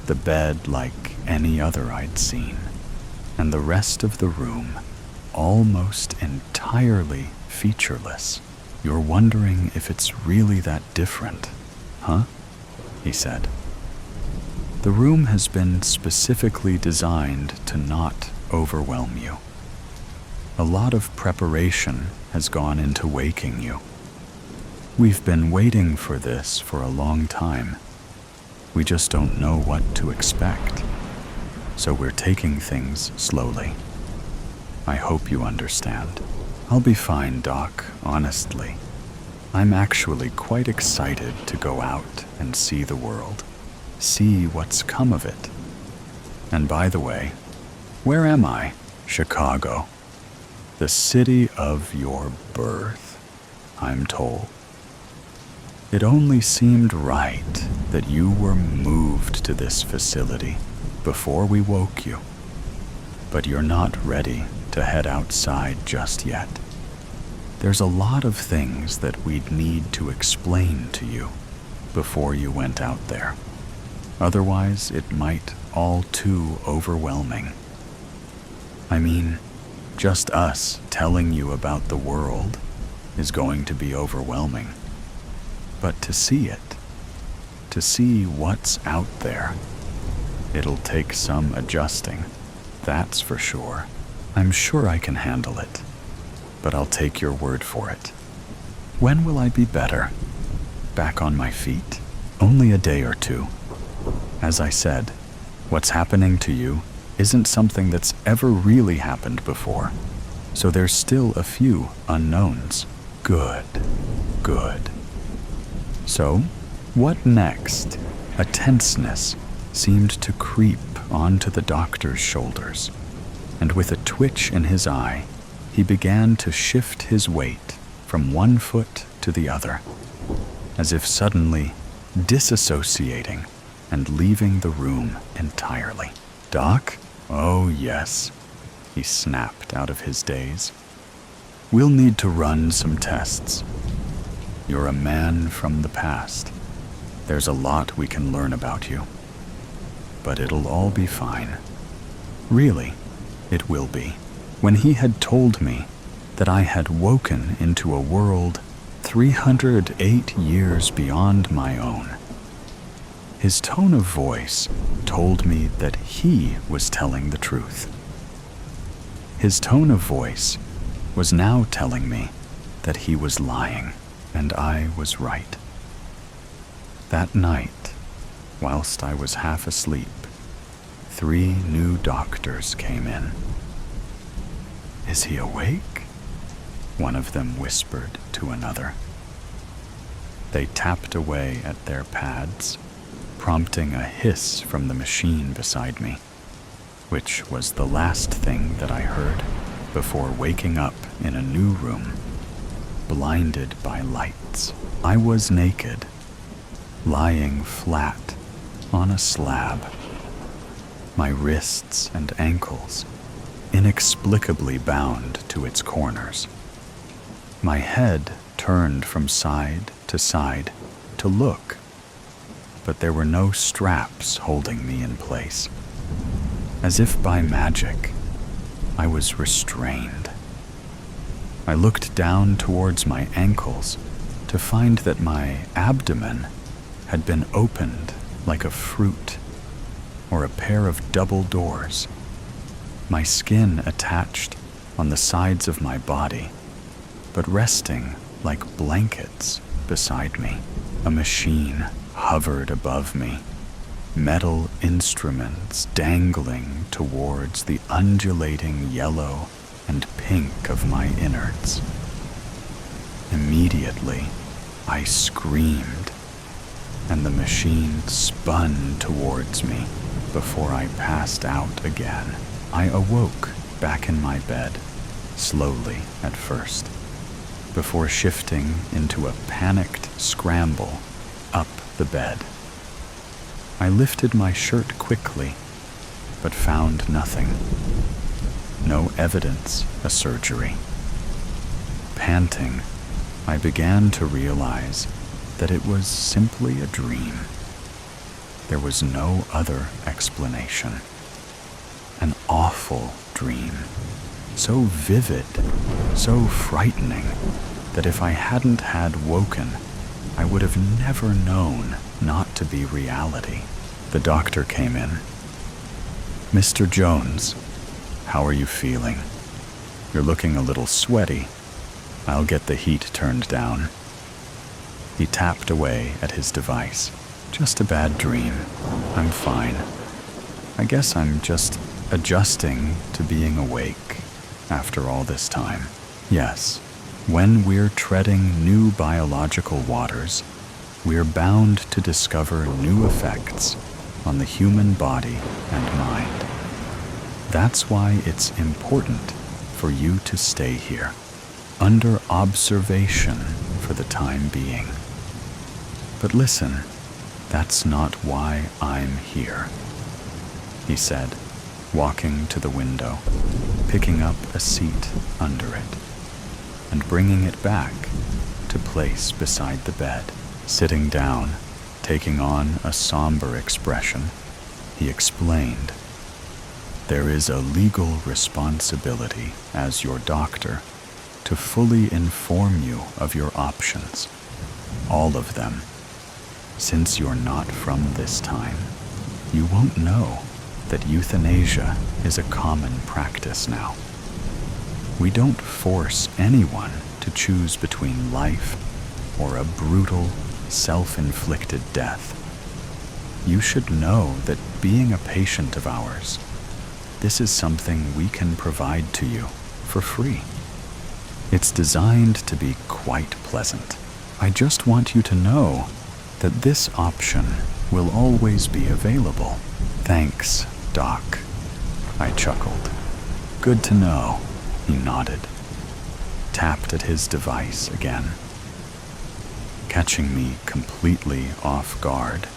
the bed like any other I'd seen, and the rest of the room almost entirely featureless. "You're wondering if it's really that different, huh?" he said. "The room has been specifically designed to not overwhelm you. A lot of preparation has gone into waking you. We've been waiting for this for a long time. We just don't know what to expect, so we're taking things slowly. I hope you understand." "I'll be fine, Doc, honestly. I'm actually quite excited to go out and see the world, see what's come of it. And by the way, where am I? Chicago. The city of your birth, I'm told. It only seemed right that you were moved to this facility before we woke you. But you're not ready to head outside just yet. There's a lot of things that we'd need to explain to you before you went out there. Otherwise, it might all too overwhelming. I mean, just us telling you about the world is going to be overwhelming. But to see it, to see what's out there, it'll take some adjusting, that's for sure. I'm sure I can handle it, but I'll take your word for it. When will I be better? Back on my feet? Only a day or two. As I said, what's happening to you isn't something that's ever really happened before, so there's still a few unknowns. Good, good. So, what next? A tenseness seemed to creep onto the doctor's shoulders, and with a twitch in his eye, he began to shift his weight from one foot to the other, as if suddenly disassociating and leaving the room entirely. Doc? Oh, yes, he snapped out of his daze. We'll need to run some tests. You're a man from the past. There's a lot we can learn about you. But it'll all be fine. Really, it will be. When he had told me that I had woken into a world 308 years beyond my own, his tone of voice told me that he was telling the truth. His tone of voice was now telling me that he was lying, and I was right. That night, whilst I was half asleep, 3 new doctors came in. Is he awake? One of them whispered to another. They tapped away at their pads, prompting a hiss from the machine beside me, which was the last thing that I heard before waking up in a new room, blinded by lights. I was naked, lying flat on a slab, my wrists and ankles inexplicably bound to its corners. My head turned from side to look, but there were no straps holding me in place. As if by magic, I was restrained. I looked down towards my ankles to find that my abdomen had been opened like a fruit or a pair of double doors, my skin attached on the sides of my body, but resting like blankets beside me. A machine hovered above me, metal instruments dangling towards the undulating yellow and pink of my innards. Immediately, I screamed, and the machine spun towards me before I passed out again. I awoke back in my bed, slowly at first, before shifting into a panicked scramble up the bed. I lifted my shirt quickly, but found nothing. No evidence of surgery. Panting, I began to realize that it was simply a dream. There was no other explanation. An awful dream, so vivid, so frightening, that if I hadn't had woken, I would have never known not to be reality. The doctor came in. Mr. Jones, how are you feeling? You're looking a little sweaty. I'll get the heat turned down. He tapped away at his device. Just a bad dream. I'm fine. I guess I'm just adjusting to being awake after all this time. Yes, when we're treading new biological waters, we're bound to discover new effects on the human body and mind. That's why it's important for you to stay here, under observation for the time being. But listen, that's not why I'm here, he said, walking to the window, picking up a seat under it, and bringing it back to place beside the bed. Sitting down, taking on a somber expression, he explained, "There is a legal responsibility as your doctor to fully inform you of your options, all of them. Since you're not from this time, you won't know that euthanasia is a common practice now. We don't force anyone to choose between life or a brutal, self-inflicted death. You should know that being a patient of ours, this is something we can provide to you for free. It's designed to be quite pleasant. I just want you to know that this option will always be available. Thanks, Doc, I chuckled. Good to know, he nodded, tapped at his device again, catching me completely off guard.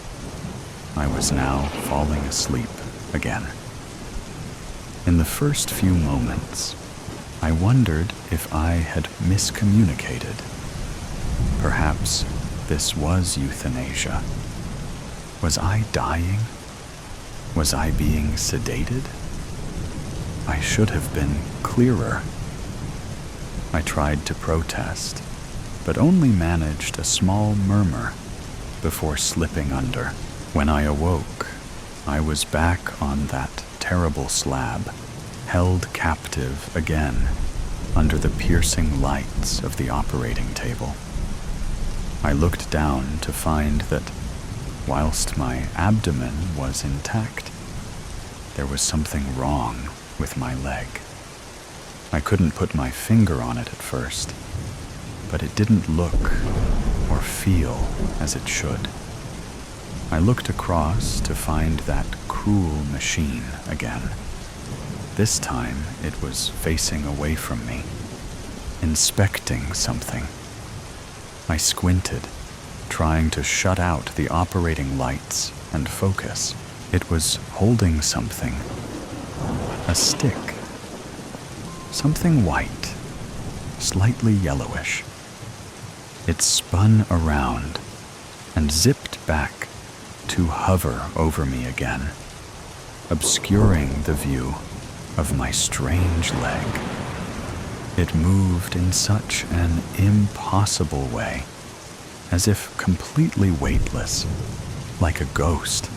I was now falling asleep again. In the first few moments, I wondered if I had miscommunicated. Perhaps this was euthanasia. Was I dying? Was I being sedated? I should have been clearer. I tried to protest, but only managed a small murmur before slipping under. When I awoke, I was back on that terrible slab, held captive again under the piercing lights of the operating table. I looked down to find that, whilst my abdomen was intact, there was something wrong with my leg. I couldn't put my finger on it at first, but it didn't look or feel as it should. I looked across to find that cruel machine again. This time it was facing away from me, inspecting something. I squinted, trying to shut out the operating lights and focus. It was holding something. A stick. Something white, slightly yellowish. It spun around and zipped back to hover over me again, obscuring the view of my strange leg. It moved in such an impossible way, as if completely weightless, like a ghost.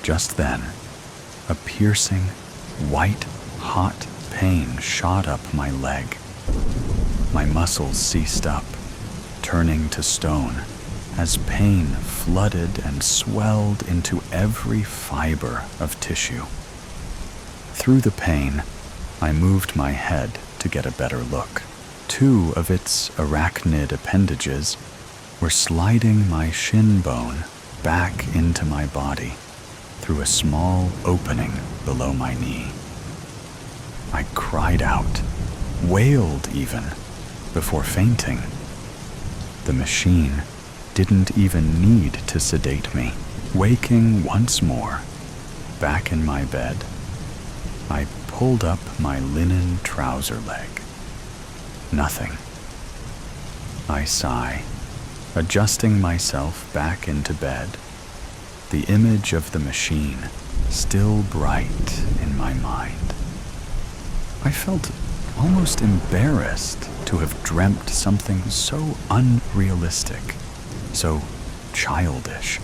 Just then, a piercing, white-hot pain shot up my leg. My muscles seized up, turning to stone, as pain flooded and swelled into every fiber of tissue. Through the pain, I moved my head to get a better look. Two of its arachnid appendages were sliding my shin bone back into my body through a small opening below my knee. I cried out, wailed even, before fainting. The machine didn't even need to sedate me. Waking once more, back in my bed, I pulled up my linen trouser leg. Nothing. I sigh, adjusting myself back into bed, the image of the machine still bright in my mind. I felt almost embarrassed to have dreamt something so unrealistic, so childish.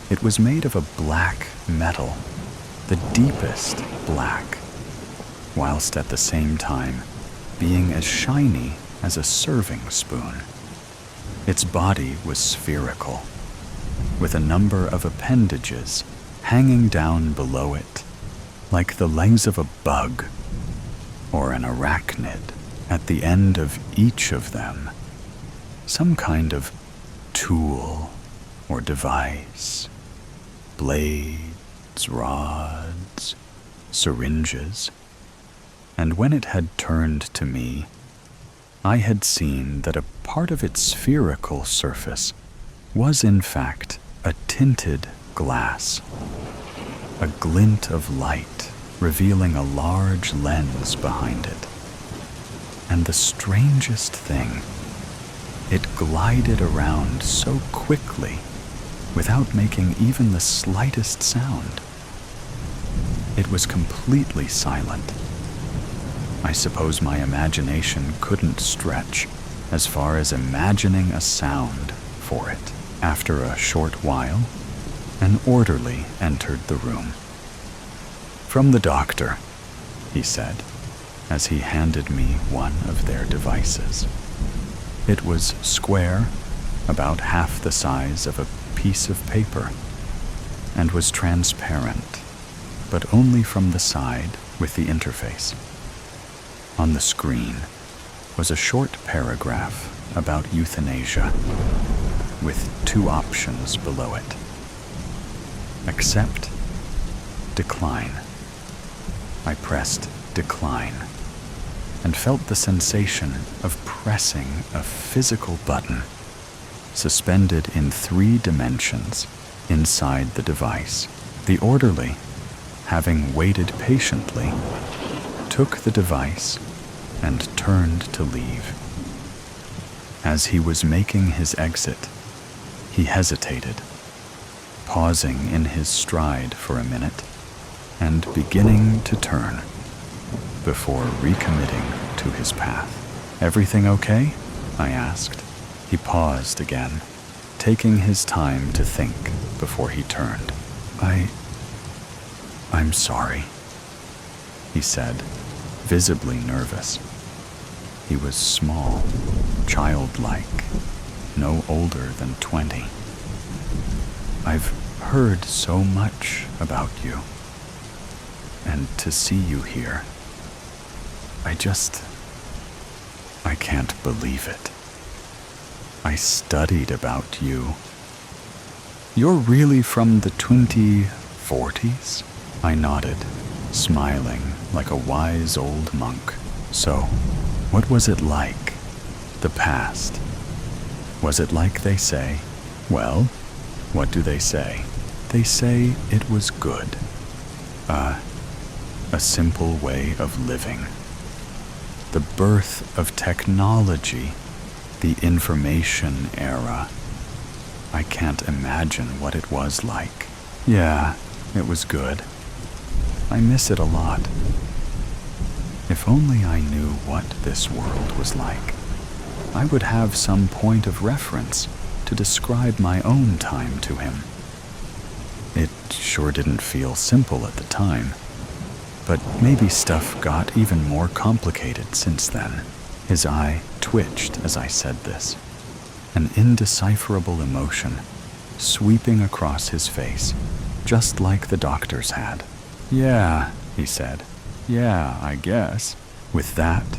It was made of a black metal, the deepest black, whilst at the same time being as shiny as a serving spoon. Its body was spherical, with a number of appendages hanging down below it, like the legs of a bug or an arachnid. At the end of each of them, some kind of tool or device, blades, rods, syringes. And when it had turned to me, I had seen that a part of its spherical surface was in fact a tinted glass, a glint of light revealing a large lens behind it. And the strangest thing, it glided around so quickly without making even the slightest sound. It was completely silent. I suppose my imagination couldn't stretch as far as imagining a sound for it. After a short while, an orderly entered the room. "From the doctor," he said, as he handed me one of their devices. It was square, about half the size of a piece of paper and was transparent, but only from the side with the interface. On the screen was a short paragraph about euthanasia, with 2 options below it: accept, decline. I pressed decline and felt the sensation of pressing a physical button, suspended in 3 dimensions inside the device. The orderly, having waited patiently, took the device and turned to leave. As he was making his exit, he hesitated, pausing in his stride for a minute and beginning to turn before recommitting to his path. "Everything okay?" I asked. He paused again, taking his time to think before he turned. I'm sorry," he said, visibly nervous. He was small, childlike, no older than 20. "I've heard so much about you, and to see you here, I can't believe it. I studied about you. You're really from the 2040s? I nodded, smiling like a wise old monk. "So, what was it like? The past? Was it like they say?" "Well, what do they say?" "They say it was good. A simple way of living. The birth of technology, the information era. I can't imagine what it was like." "Yeah, it was good. I miss it a lot. If only I knew what this world was like, I would have some point of reference to describe my own time to him. It sure didn't feel simple at the time, but maybe stuff got even more complicated since then." His eye twitched as I said this, an indecipherable emotion sweeping across his face, just like the doctor's had. "Yeah," he said. "Yeah, I guess." With that,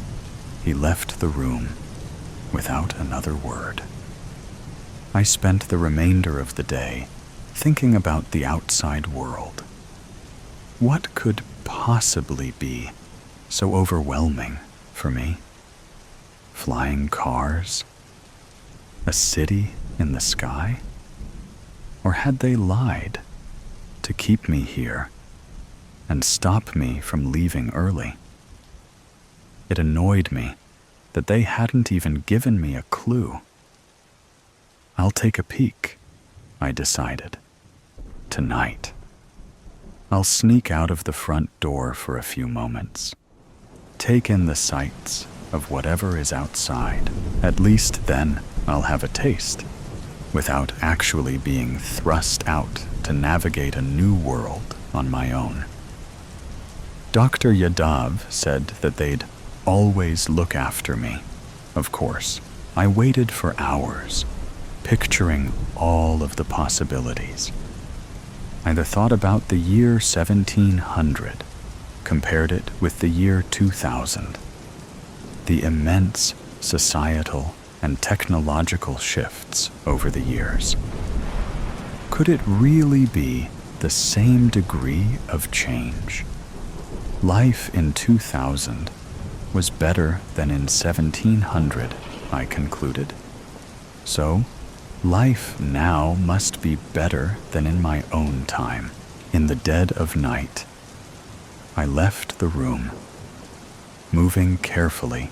he left the room without another word. I spent the remainder of the day thinking about the outside world. What could possibly be so overwhelming for me? Flying cars? A city in the sky? Or had they lied to keep me here and stop me from leaving early? It annoyed me that they hadn't even given me a clue. I'll take a peek, I decided. Tonight. I'll sneak out of the front door for a few moments, take in the sights of whatever is outside. At least then I'll have a taste, without actually being thrust out to navigate a new world on my own. Dr. Yadav said that they'd always look after me. Of course, I waited for hours, picturing all of the possibilities. I thought about the year 1700, compared it with the year 2000, the immense societal and technological shifts over the years. Could it really be the same degree of change? Life in 2000 was better than in 1700, I concluded. So, life now must be better than in my own time. In the dead of night, I left the room, moving carefully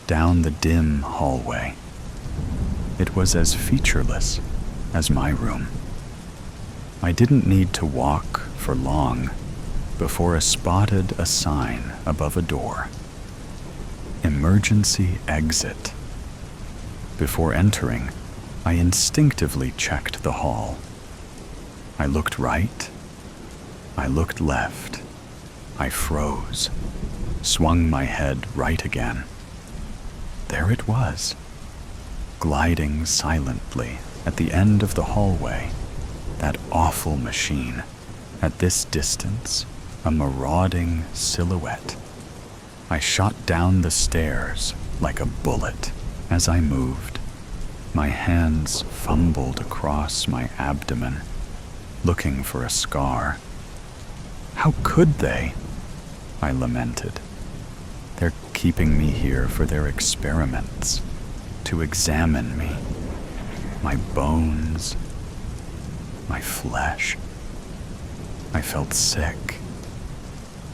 down the dim hallway. It was as featureless as my room. I didn't need to walk for long before I spotted a sign above a door. Emergency exit. Before entering, I instinctively checked the hall. I looked right. I looked left. I froze, swung my head right again. There it was, gliding silently at the end of the hallway, That awful machine, at this distance, a marauding silhouette. I shot down the stairs like a bullet as I moved. My hands fumbled across my abdomen, looking for a scar. How could they? I lamented. They're keeping me here for their experiments, to examine me, my bones, my flesh. I felt sick.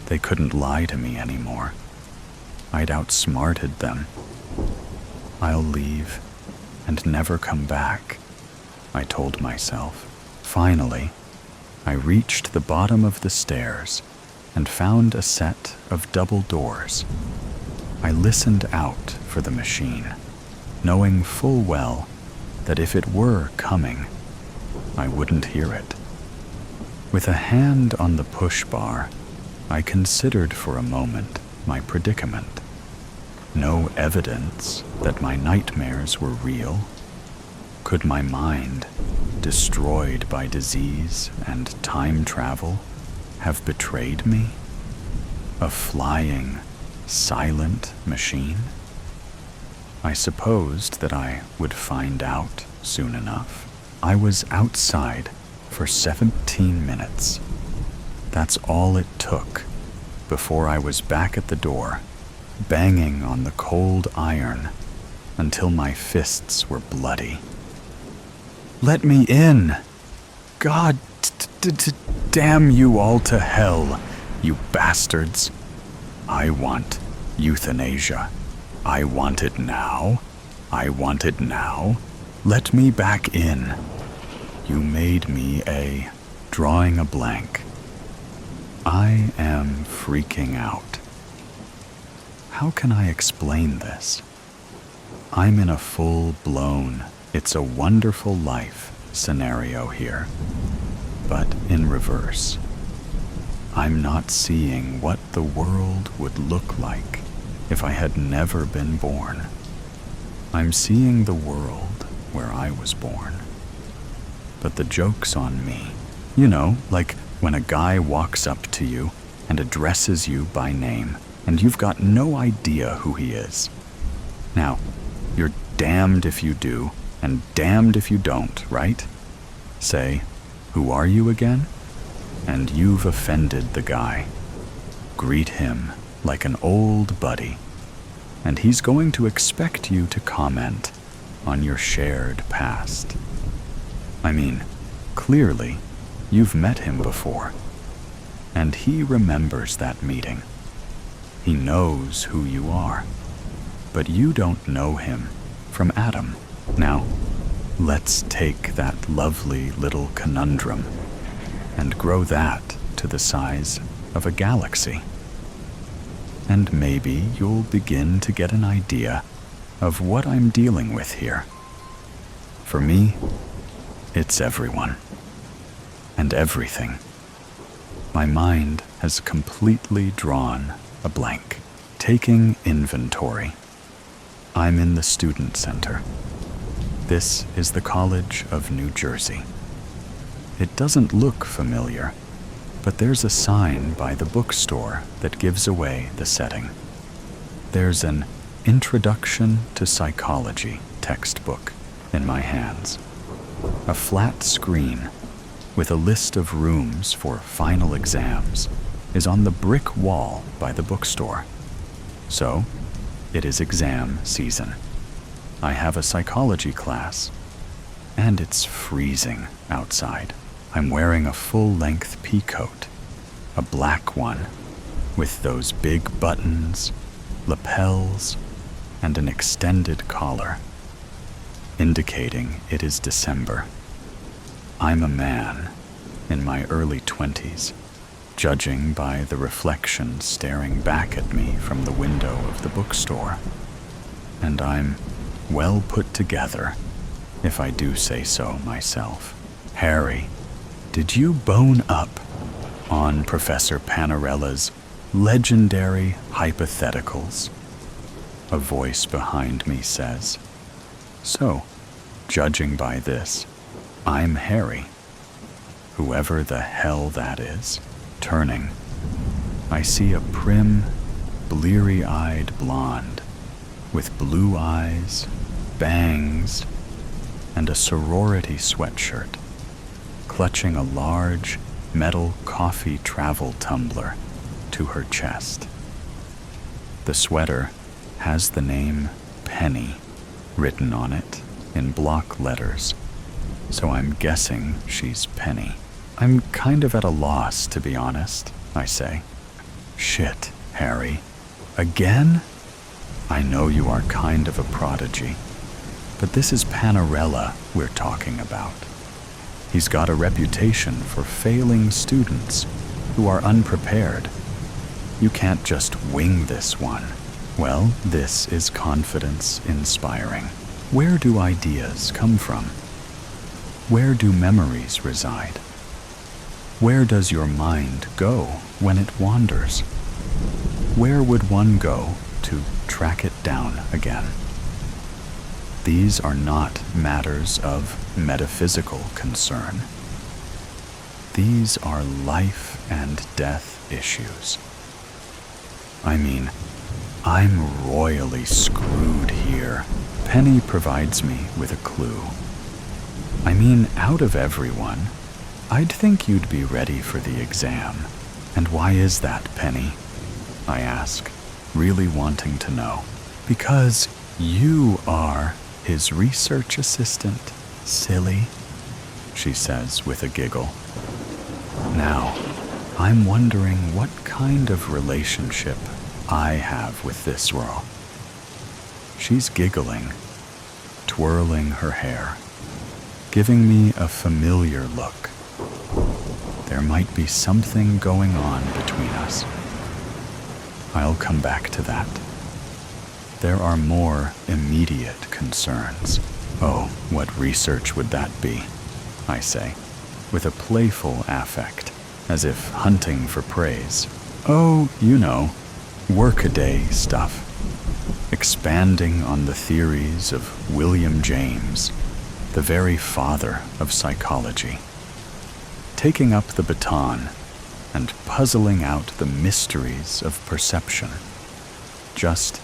They couldn't lie to me anymore. I'd outsmarted them. I'll leave and never come back, I told myself. Finally, I reached the bottom of the stairs and found a set of double doors. I listened out for the machine, knowing full well that if it were coming, I wouldn't hear it. With a hand on the push bar, I considered for a moment my predicament. No evidence that my nightmares were real. Could my mind, destroyed by disease and time travel, have betrayed me? A flying, silent machine? I supposed that I would find out soon enough. I was outside for 17 minutes. That's all it took before I was back at the door, banging on the cold iron until my fists were bloody. Let me in! God damn you all to hell, you bastards! I want euthanasia. I want it now. I want it now. Let me back in. You made me drawing a blank. I am freaking out. How can I explain this? I'm in a full-blown, it's a wonderful life scenario here, but in reverse. I'm not seeing what the world would look like if I had never been born. I'm seeing the world where I was born. But the joke's on me. You know, like when a guy walks up to you and addresses you by name, and you've got no idea who he is. Now, you're damned if you do, and damned if you don't, right? Say, "Who are you again?" And you've offended the guy. Greet him like an old buddy, and he's going to expect you to comment on your shared past. I mean, clearly, you've met him before, and he remembers that meeting. He knows who you are, but you don't know him from Adam. Now, let's take that lovely little conundrum and grow that to the size of a galaxy. And maybe you'll begin to get an idea of what I'm dealing with here. For me, it's everyone and everything. My mind has completely drawn a blank, taking inventory. I'm in the student center. This is the College of New Jersey. It doesn't look familiar, but there's a sign by the bookstore that gives away the setting. There's an Introduction to Psychology textbook in my hands. A flat screen with a list of rooms for final exams is on the brick wall by the bookstore. So, it is exam season. I have a psychology class, and it's freezing outside. I'm wearing a full-length pea coat, a black one, with those big buttons, lapels, and an extended collar, indicating it is December. I'm a man in my early 20s, judging by the reflection staring back at me from the window of the bookstore. And I'm well put together, if I do say so myself. Harry, did you bone up on Professor Panarella's legendary hypotheticals? A voice behind me says. So, judging by this, I'm Harry. whoever the hell that is, turning, I see a prim, bleary-eyed blonde with blue eyes, bangs, and a sorority sweatshirt, clutching a large metal coffee travel tumbler to her chest. The sweater has the name Penny written on it in block letters, so I'm guessing she's Penny. I'm kind of at a loss, to be honest, I say. Shit, Harry. Again? I know you are kind of a prodigy, but this is Panarella we're talking about. He's got a reputation for failing students who are unprepared. You can't just wing this one. Well, this is confidence-inspiring. Where do ideas come from? Where do memories reside? Where does your mind go when it wanders? Where would one go to track it down again? These are not matters of metaphysical concern. These are life and death issues. I mean, I'm royally screwed here. Penny provides me with a clue. I mean, out of everyone, I'd think you'd be ready for the exam. And why is that, Penny? I ask, really wanting to know. Because you are his research assistant, silly, she says with a giggle. Now, I'm wondering what kind of relationship I have with this girl. She's giggling, twirling her hair, giving me a familiar look. There might be something going on between us. I'll come back to that. There are more immediate concerns. Oh, what research would that be? I say, with a playful affect, as if hunting for praise. Oh, you know, workaday stuff. Expanding on the theories of William James, the very father of psychology. Taking up the baton and puzzling out the mysteries of perception. Just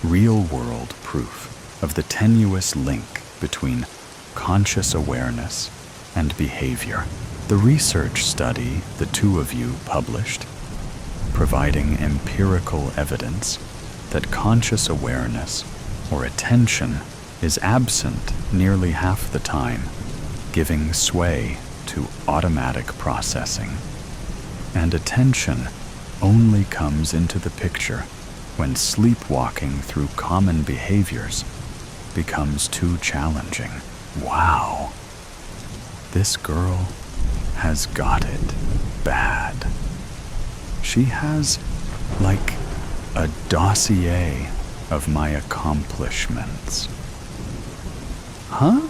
real-world proof of the tenuous link between conscious awareness and behavior. The research study the two of you published, providing empirical evidence that conscious awareness or attention is absent nearly half the time, giving sway to automatic processing. And attention only comes into the picture when sleepwalking through common behaviors becomes too challenging. Wow. This girl has got it bad. She has, like, a dossier of my accomplishments. Huh?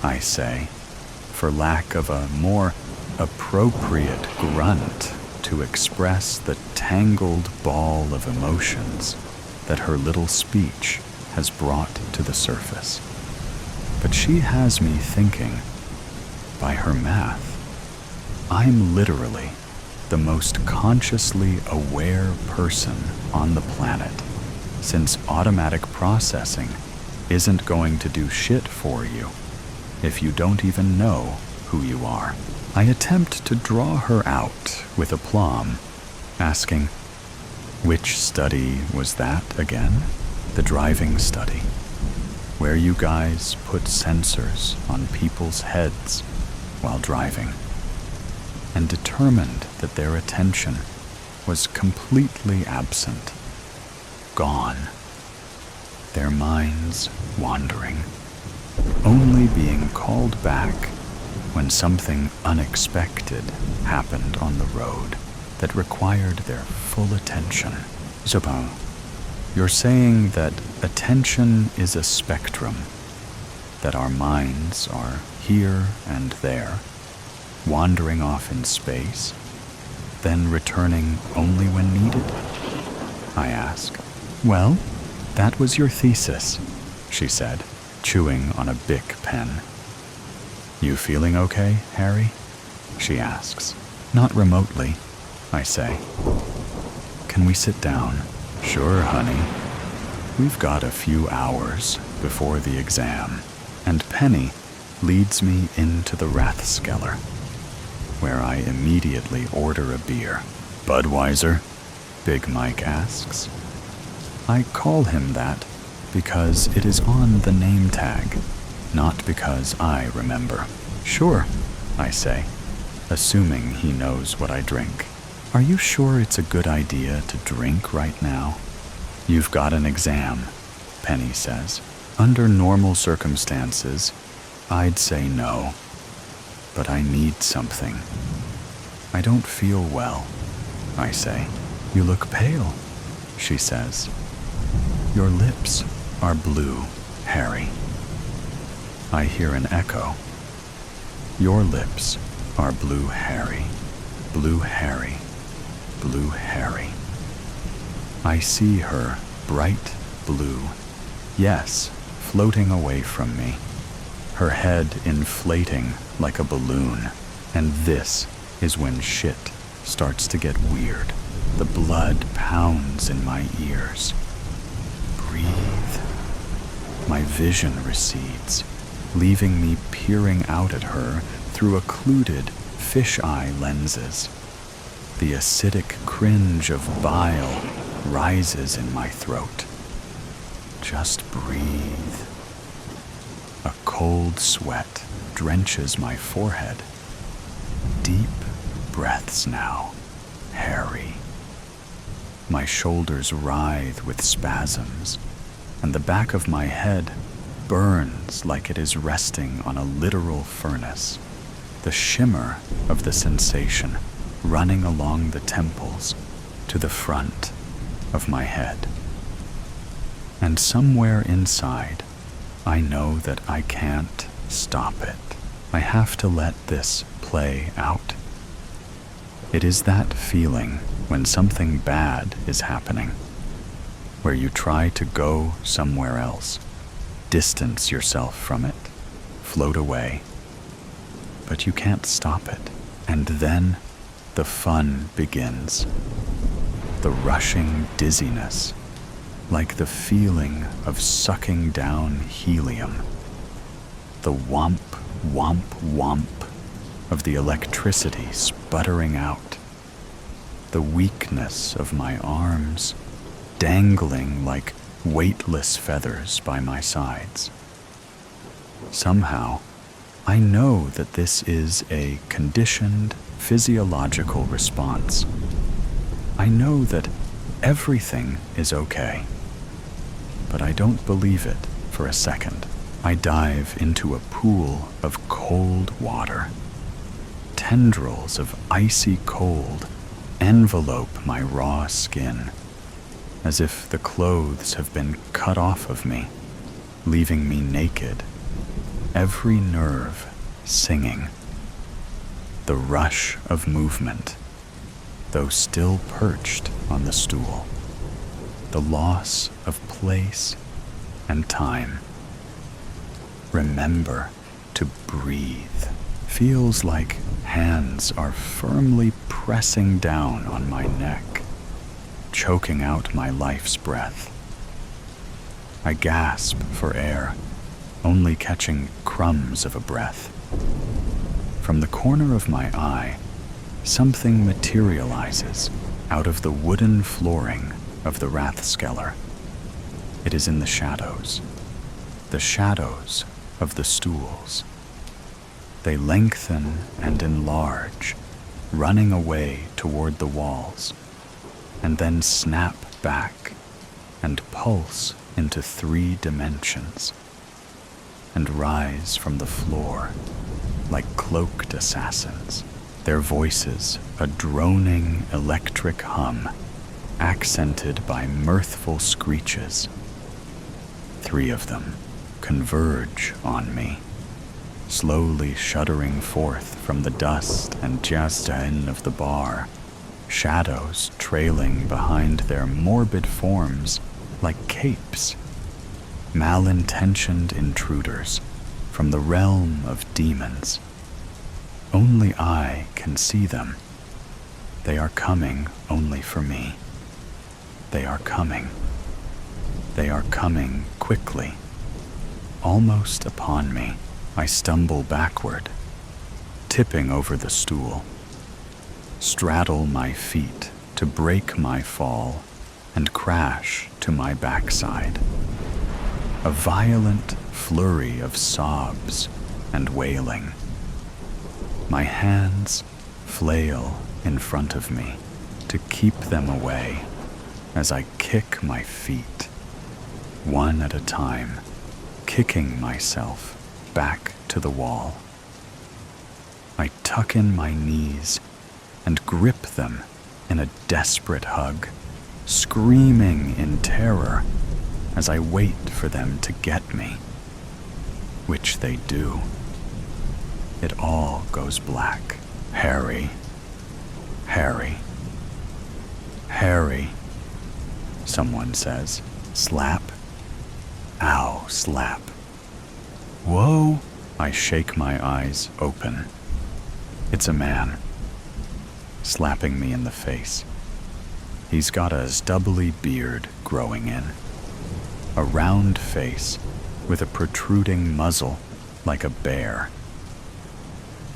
I say, for lack of a more appropriate grunt to express the tangled ball of emotions that her little speech has brought to the surface. But she has me thinking, by her math, I'm literally the most consciously aware person on the planet, since automatic processing isn't going to do shit for you if you don't even know who you are. I attempt to draw her out with aplomb, asking, which study was that again? The driving study, where you guys put sensors on people's heads while driving and determined that their attention was completely absent, gone, their minds wandering, only being called back when something unexpected happened on the road that required their full attention. Zobin, you're saying that attention is a spectrum, that our minds are here and there, wandering off in space, then returning only when needed? I ask. Well, that was your thesis, she said, chewing on a Bic pen. You feeling okay, Harry? she asks. Not remotely, I say. Can we sit down? Sure, honey. We've got a few hours before the exam, and Penny leads me into the Rathskeller, where I immediately order a beer. Budweiser? Big Mike asks. I call him that because it is on the name tag, not because I remember. Sure, I say, assuming he knows what I drink. Are you sure it's a good idea to drink right now? You've got an exam, Penny says. Under normal circumstances, I'd say no, but I need something. I don't feel well, I say. You look pale, she says. Your lips are blue, Harry. I hear an echo. Your lips are blue, Harry. Blue, Harry. Blue, Harry. I see her, bright blue. Yes, floating away from me. Her head inflating like a balloon. And this is when shit starts to get weird. The blood pounds in my ears. Breathe. My vision recedes, leaving me peering out at her through occluded fisheye lenses. The acidic cringe of bile rises in my throat. Just breathe. A cold sweat drenches my forehead. Deep breaths now, Harry. My shoulders writhe with spasms, and the back of my head burns like it is resting on a literal furnace. The shimmer of the sensation running along the temples to the front of my head. And somewhere inside, I know that I can't stop it. I have to let this play out. It is that feeling when something bad is happening, where you try to go somewhere else, distance yourself from it, float away, but you can't stop it. And then the fun begins. The rushing dizziness, like the feeling of sucking down helium. The whomp, whomp, whomp of the electricity sputtering out. The weakness of my arms dangling like weightless feathers by my sides. Somehow, I know that this is a conditioned physiological response. I know that everything is okay, but I don't believe it for a second. I dive into a pool of cold water. Tendrils of icy cold envelope my raw skin, as if the clothes have been cut off of me, leaving me naked, every nerve singing. The rush of movement, though still perched on the stool. The loss of place and time. Remember to breathe. Feels like hands are firmly pressing down on my neck, choking out my life's breath. I gasp for air, only catching crumbs of a breath. From the corner of my eye, something materializes out of the wooden flooring of the Rathskeller. It is in the shadows of the stools. They lengthen and enlarge, running away toward the walls, and then snap back and pulse into 3 dimensions, and rise from the floor like cloaked assassins, their voices a droning electric hum, accented by mirthful screeches. 3 of them converge on me, slowly shuddering forth from the dust and jastain of the bar, shadows trailing behind their morbid forms like capes, malintentioned intruders from the realm of demons. Only I can see them. They are coming only for me. They are coming. They are coming quickly. Almost upon me, I stumble backward, tipping over the stool, straddle my feet to break my fall, and crash to my backside. A violent flurry of sobs and wailing. My hands flail in front of me to keep them away as I kick my feet, one at a time, kicking myself back to the wall. I tuck in my knees and grip them in a desperate hug, screaming in terror as I wait for them to get me, which they do. It all goes black. Harry, Harry, Harry, someone says. Slap. Ow, slap. Whoa! I shake my eyes open. It's a man, slapping me in the face. He's got a stubbly beard growing in, a round face with a protruding muzzle like a bear.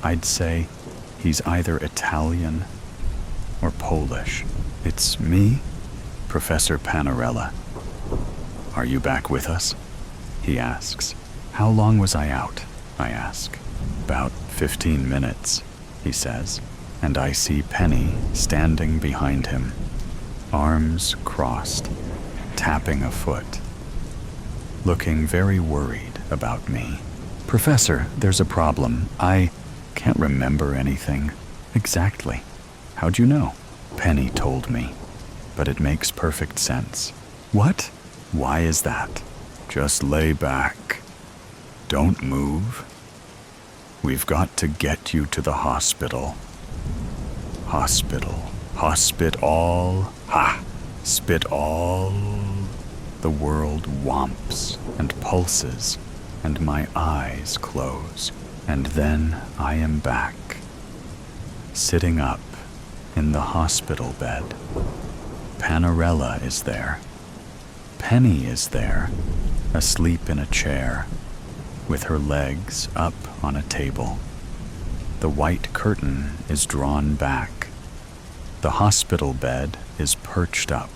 I'd say he's either Italian or Polish. It's me, Professor Panarella. Are you back with us? He asks. How long was I out? I ask. About 15 minutes, he says, and I see Penny standing behind him, arms crossed, tapping a foot, looking very worried about me. Professor, there's a problem. I can't remember anything. Exactly. How'd you know? Penny told me, but it makes perfect sense. What? Why is that? Just lay back. Don't move. We've got to get you to the hospital. Hospital. Hospital. Ha! Spit all. The world whomps and pulses, and my eyes close. And then I am back, sitting up in the hospital bed. Panarella is there. Penny is there, asleep in a chair, with her legs up on a table. The white curtain is drawn back. The hospital bed is perched up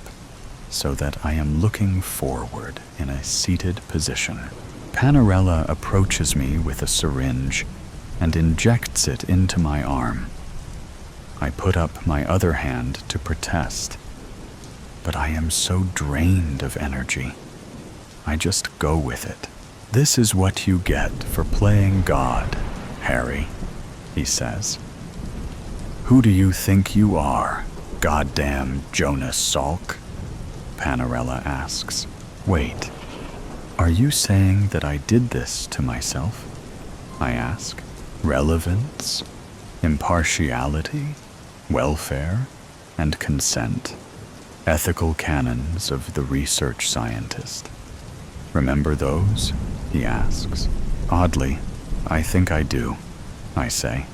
so that I am looking forward in a seated position. Panarella approaches me with a syringe and injects it into my arm. I put up my other hand to protest, but I am so drained of energy. I just go with it. This is what you get for playing God, Harry, he says. Who do you think you are, goddamn Jonas Salk? Panarella asks. Wait. Are you saying that I did this to myself? I ask. Relevance, impartiality, welfare, and consent. Ethical canons of the research scientist. Remember those? He asks. Oddly, I think I do, I say.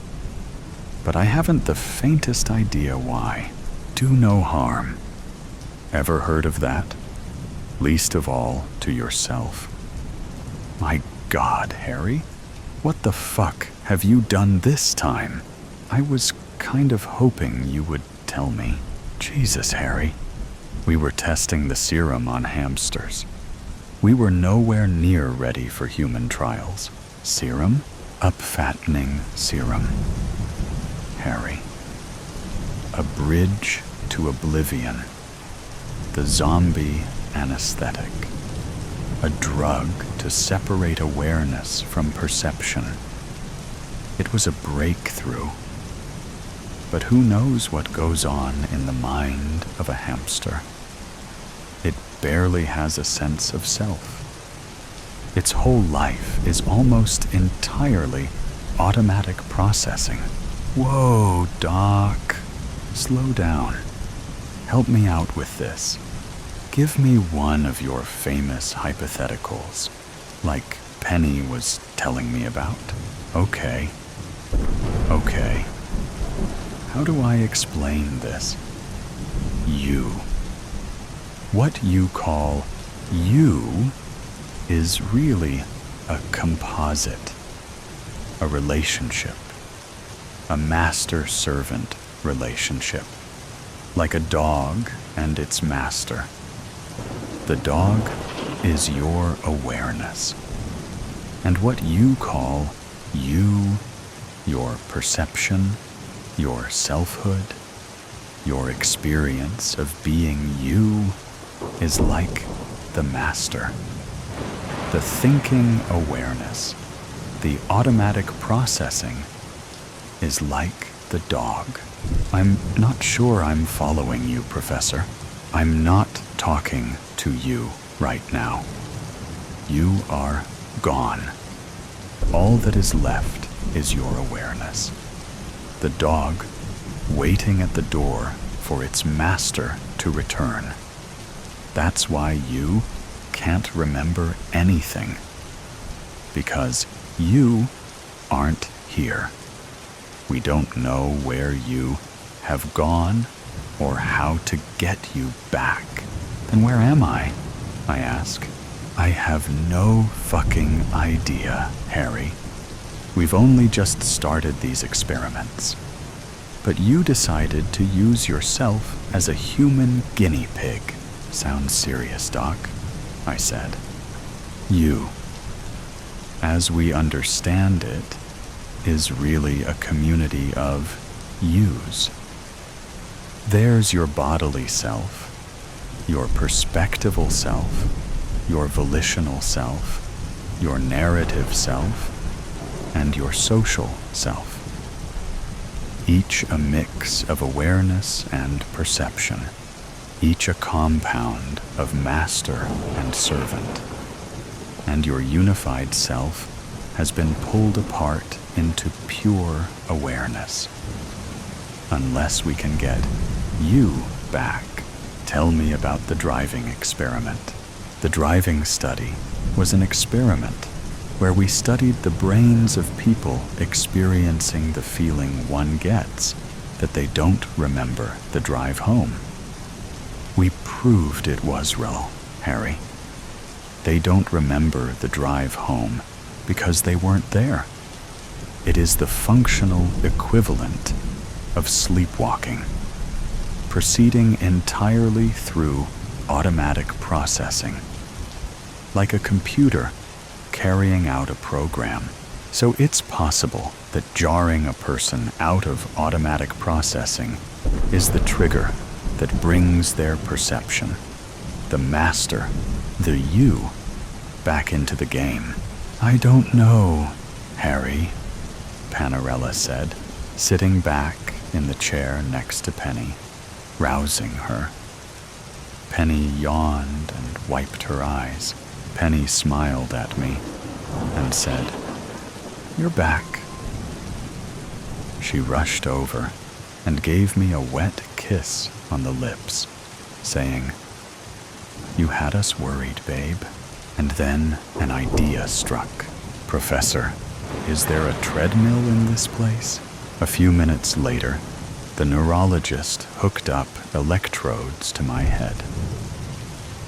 But I haven't the faintest idea why. Do no harm. Ever heard of that? Least of all to yourself. My God, Harry, what the fuck have you done this time? I was kind of hoping you would tell me. Jesus, Harry. We were testing the serum on hamsters. We were nowhere near ready for human trials. Serum? Up-fattening serum. Harry. A bridge to oblivion. The zombie anesthetic. A drug to separate awareness from perception. It was a breakthrough. But who knows what goes on in the mind of a hamster? It barely has a sense of self. Its whole life is almost entirely automatic processing. Whoa, Doc. Slow down. Help me out with this. Give me one of your famous hypotheticals, like Penny was telling me about. Okay, Okay, how do I explain this? You. What you call you is really a composite, a relationship, a master-servant relationship, like a dog and its master. The dog is your awareness, and what you call you, your perception, your selfhood, your experience of being you is like the master. The thinking awareness, the automatic processing, is like the dog. I'm not sure I'm following you, Professor. I'm not talking to you right now. You are gone. All that is left is your awareness. The dog waiting at the door for its master to return. That's why you can't remember anything, because you aren't here. We don't know where you have gone or how to get you back. Then where am I ask. I have no fucking idea, Harry. We've only just started these experiments. But you decided to use yourself as a human guinea pig. Sounds serious, Doc, I said. You, as we understand it, is really a community of yous. There's your bodily self, your perspectival self, your volitional self, your narrative self, and your social self. Each a mix of awareness and perception, each a compound of master and servant. And your unified self has been pulled apart into pure awareness. Unless we can get you back. Tell me about the driving experiment. The driving study was an experiment where we studied the brains of people experiencing the feeling one gets that they don't remember the drive home. We proved it was real, Harry. They don't remember the drive home because they weren't there. It is the functional equivalent of sleepwalking, proceeding entirely through automatic processing, like a computer carrying out a program. So it's possible that jarring a person out of automatic processing is the trigger that brings their perception, the master, the you, back into the game. I don't know, Harry, Panarella said, sitting back in the chair next to Penny, rousing her. Penny yawned and wiped her eyes. Penny smiled at me and said, "You're back." She rushed over and gave me a wet kiss on the lips, saying, "You had us worried, babe." And then an idea struck. "Professor, is there a treadmill in this place?" A few minutes later, the neurologist hooked up electrodes to my head.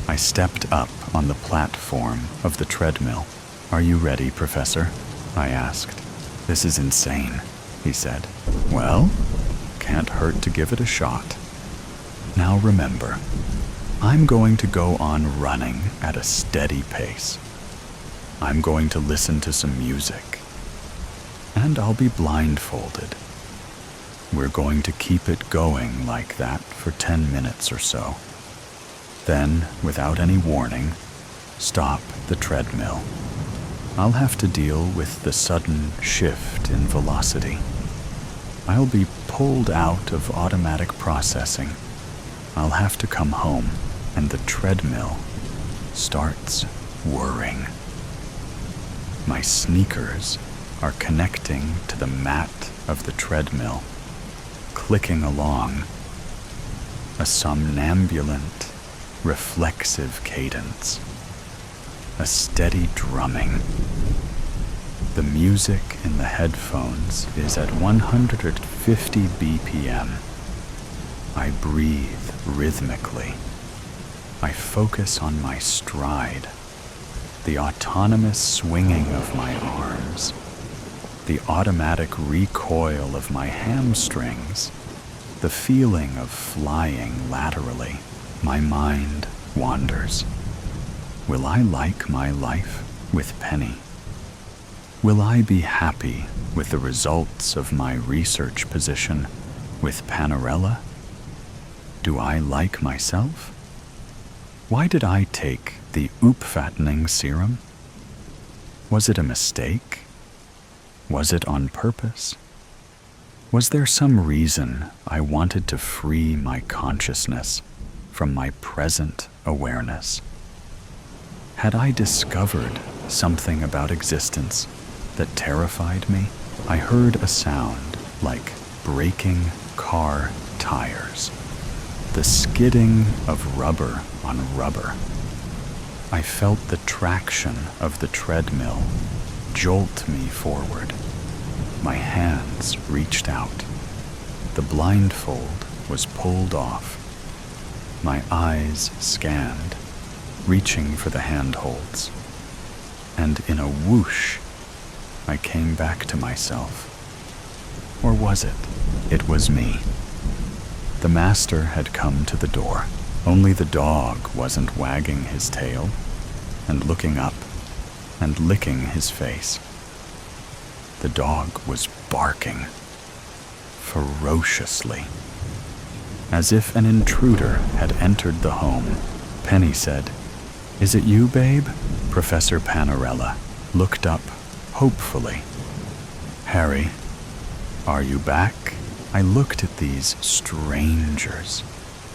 I stepped up on the platform of the treadmill. "Are you ready, Professor?" I asked. "This is insane," he said. "Well, can't hurt to give it a shot. Now remember, I'm going to go on running at a steady pace. I'm going to listen to some music, and I'll be blindfolded. We're going to keep it going like that for 10 minutes or so. Then, without any warning, stop the treadmill. I'll have to deal with the sudden shift in velocity. I'll be pulled out of automatic processing. I'll have to come home, and the treadmill starts whirring. My sneakers are connecting to the mat of the treadmill, clicking along, a somnambulant, reflexive cadence, a steady drumming. The music in the headphones is at 150 BPM. I breathe rhythmically. I focus on my stride, the autonomous swinging of my arms, the automatic recoil of my hamstrings, the feeling of flying laterally. My mind wanders. Will I like my life with Penny? Will I be happy with the results of my research position with Panarella? Do I like myself? Why did I take the fattening serum? Was it a mistake? Was it on purpose? Was there some reason I wanted to free my consciousness from my present awareness? Had I discovered something about existence that terrified me? I heard a sound like braking car tires, the skidding of rubber on rubber. I felt the traction of the treadmill jolt me forward. My hands reached out. The blindfold was pulled off. My eyes scanned, reaching for the handholds. And in a whoosh, I came back to myself. Or was it? It was me. The master had come to the door. Only the dog wasn't wagging his tail and looking up and licking his face. The dog was barking ferociously, as if an intruder had entered the home. Penny said, "Is it you, babe?" Professor Panarella looked up hopefully. "Harry, are you back?" I looked at these strangers.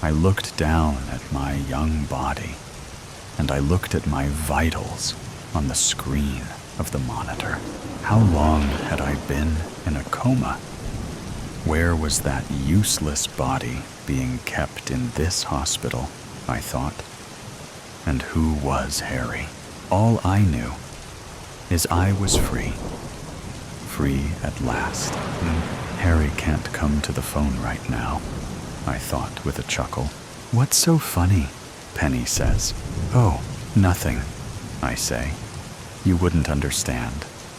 I looked down at my young body, and I looked at my vitals on the screen of the monitor. How long had I been in a coma? Where was that useless body being kept in this hospital, I thought? And who was Harry? All I knew is I was free. Free at last. Harry can't come to the phone right now, I thought with a chuckle. "What's so funny?" Penny says. "Oh, nothing," I say. "You wouldn't understand."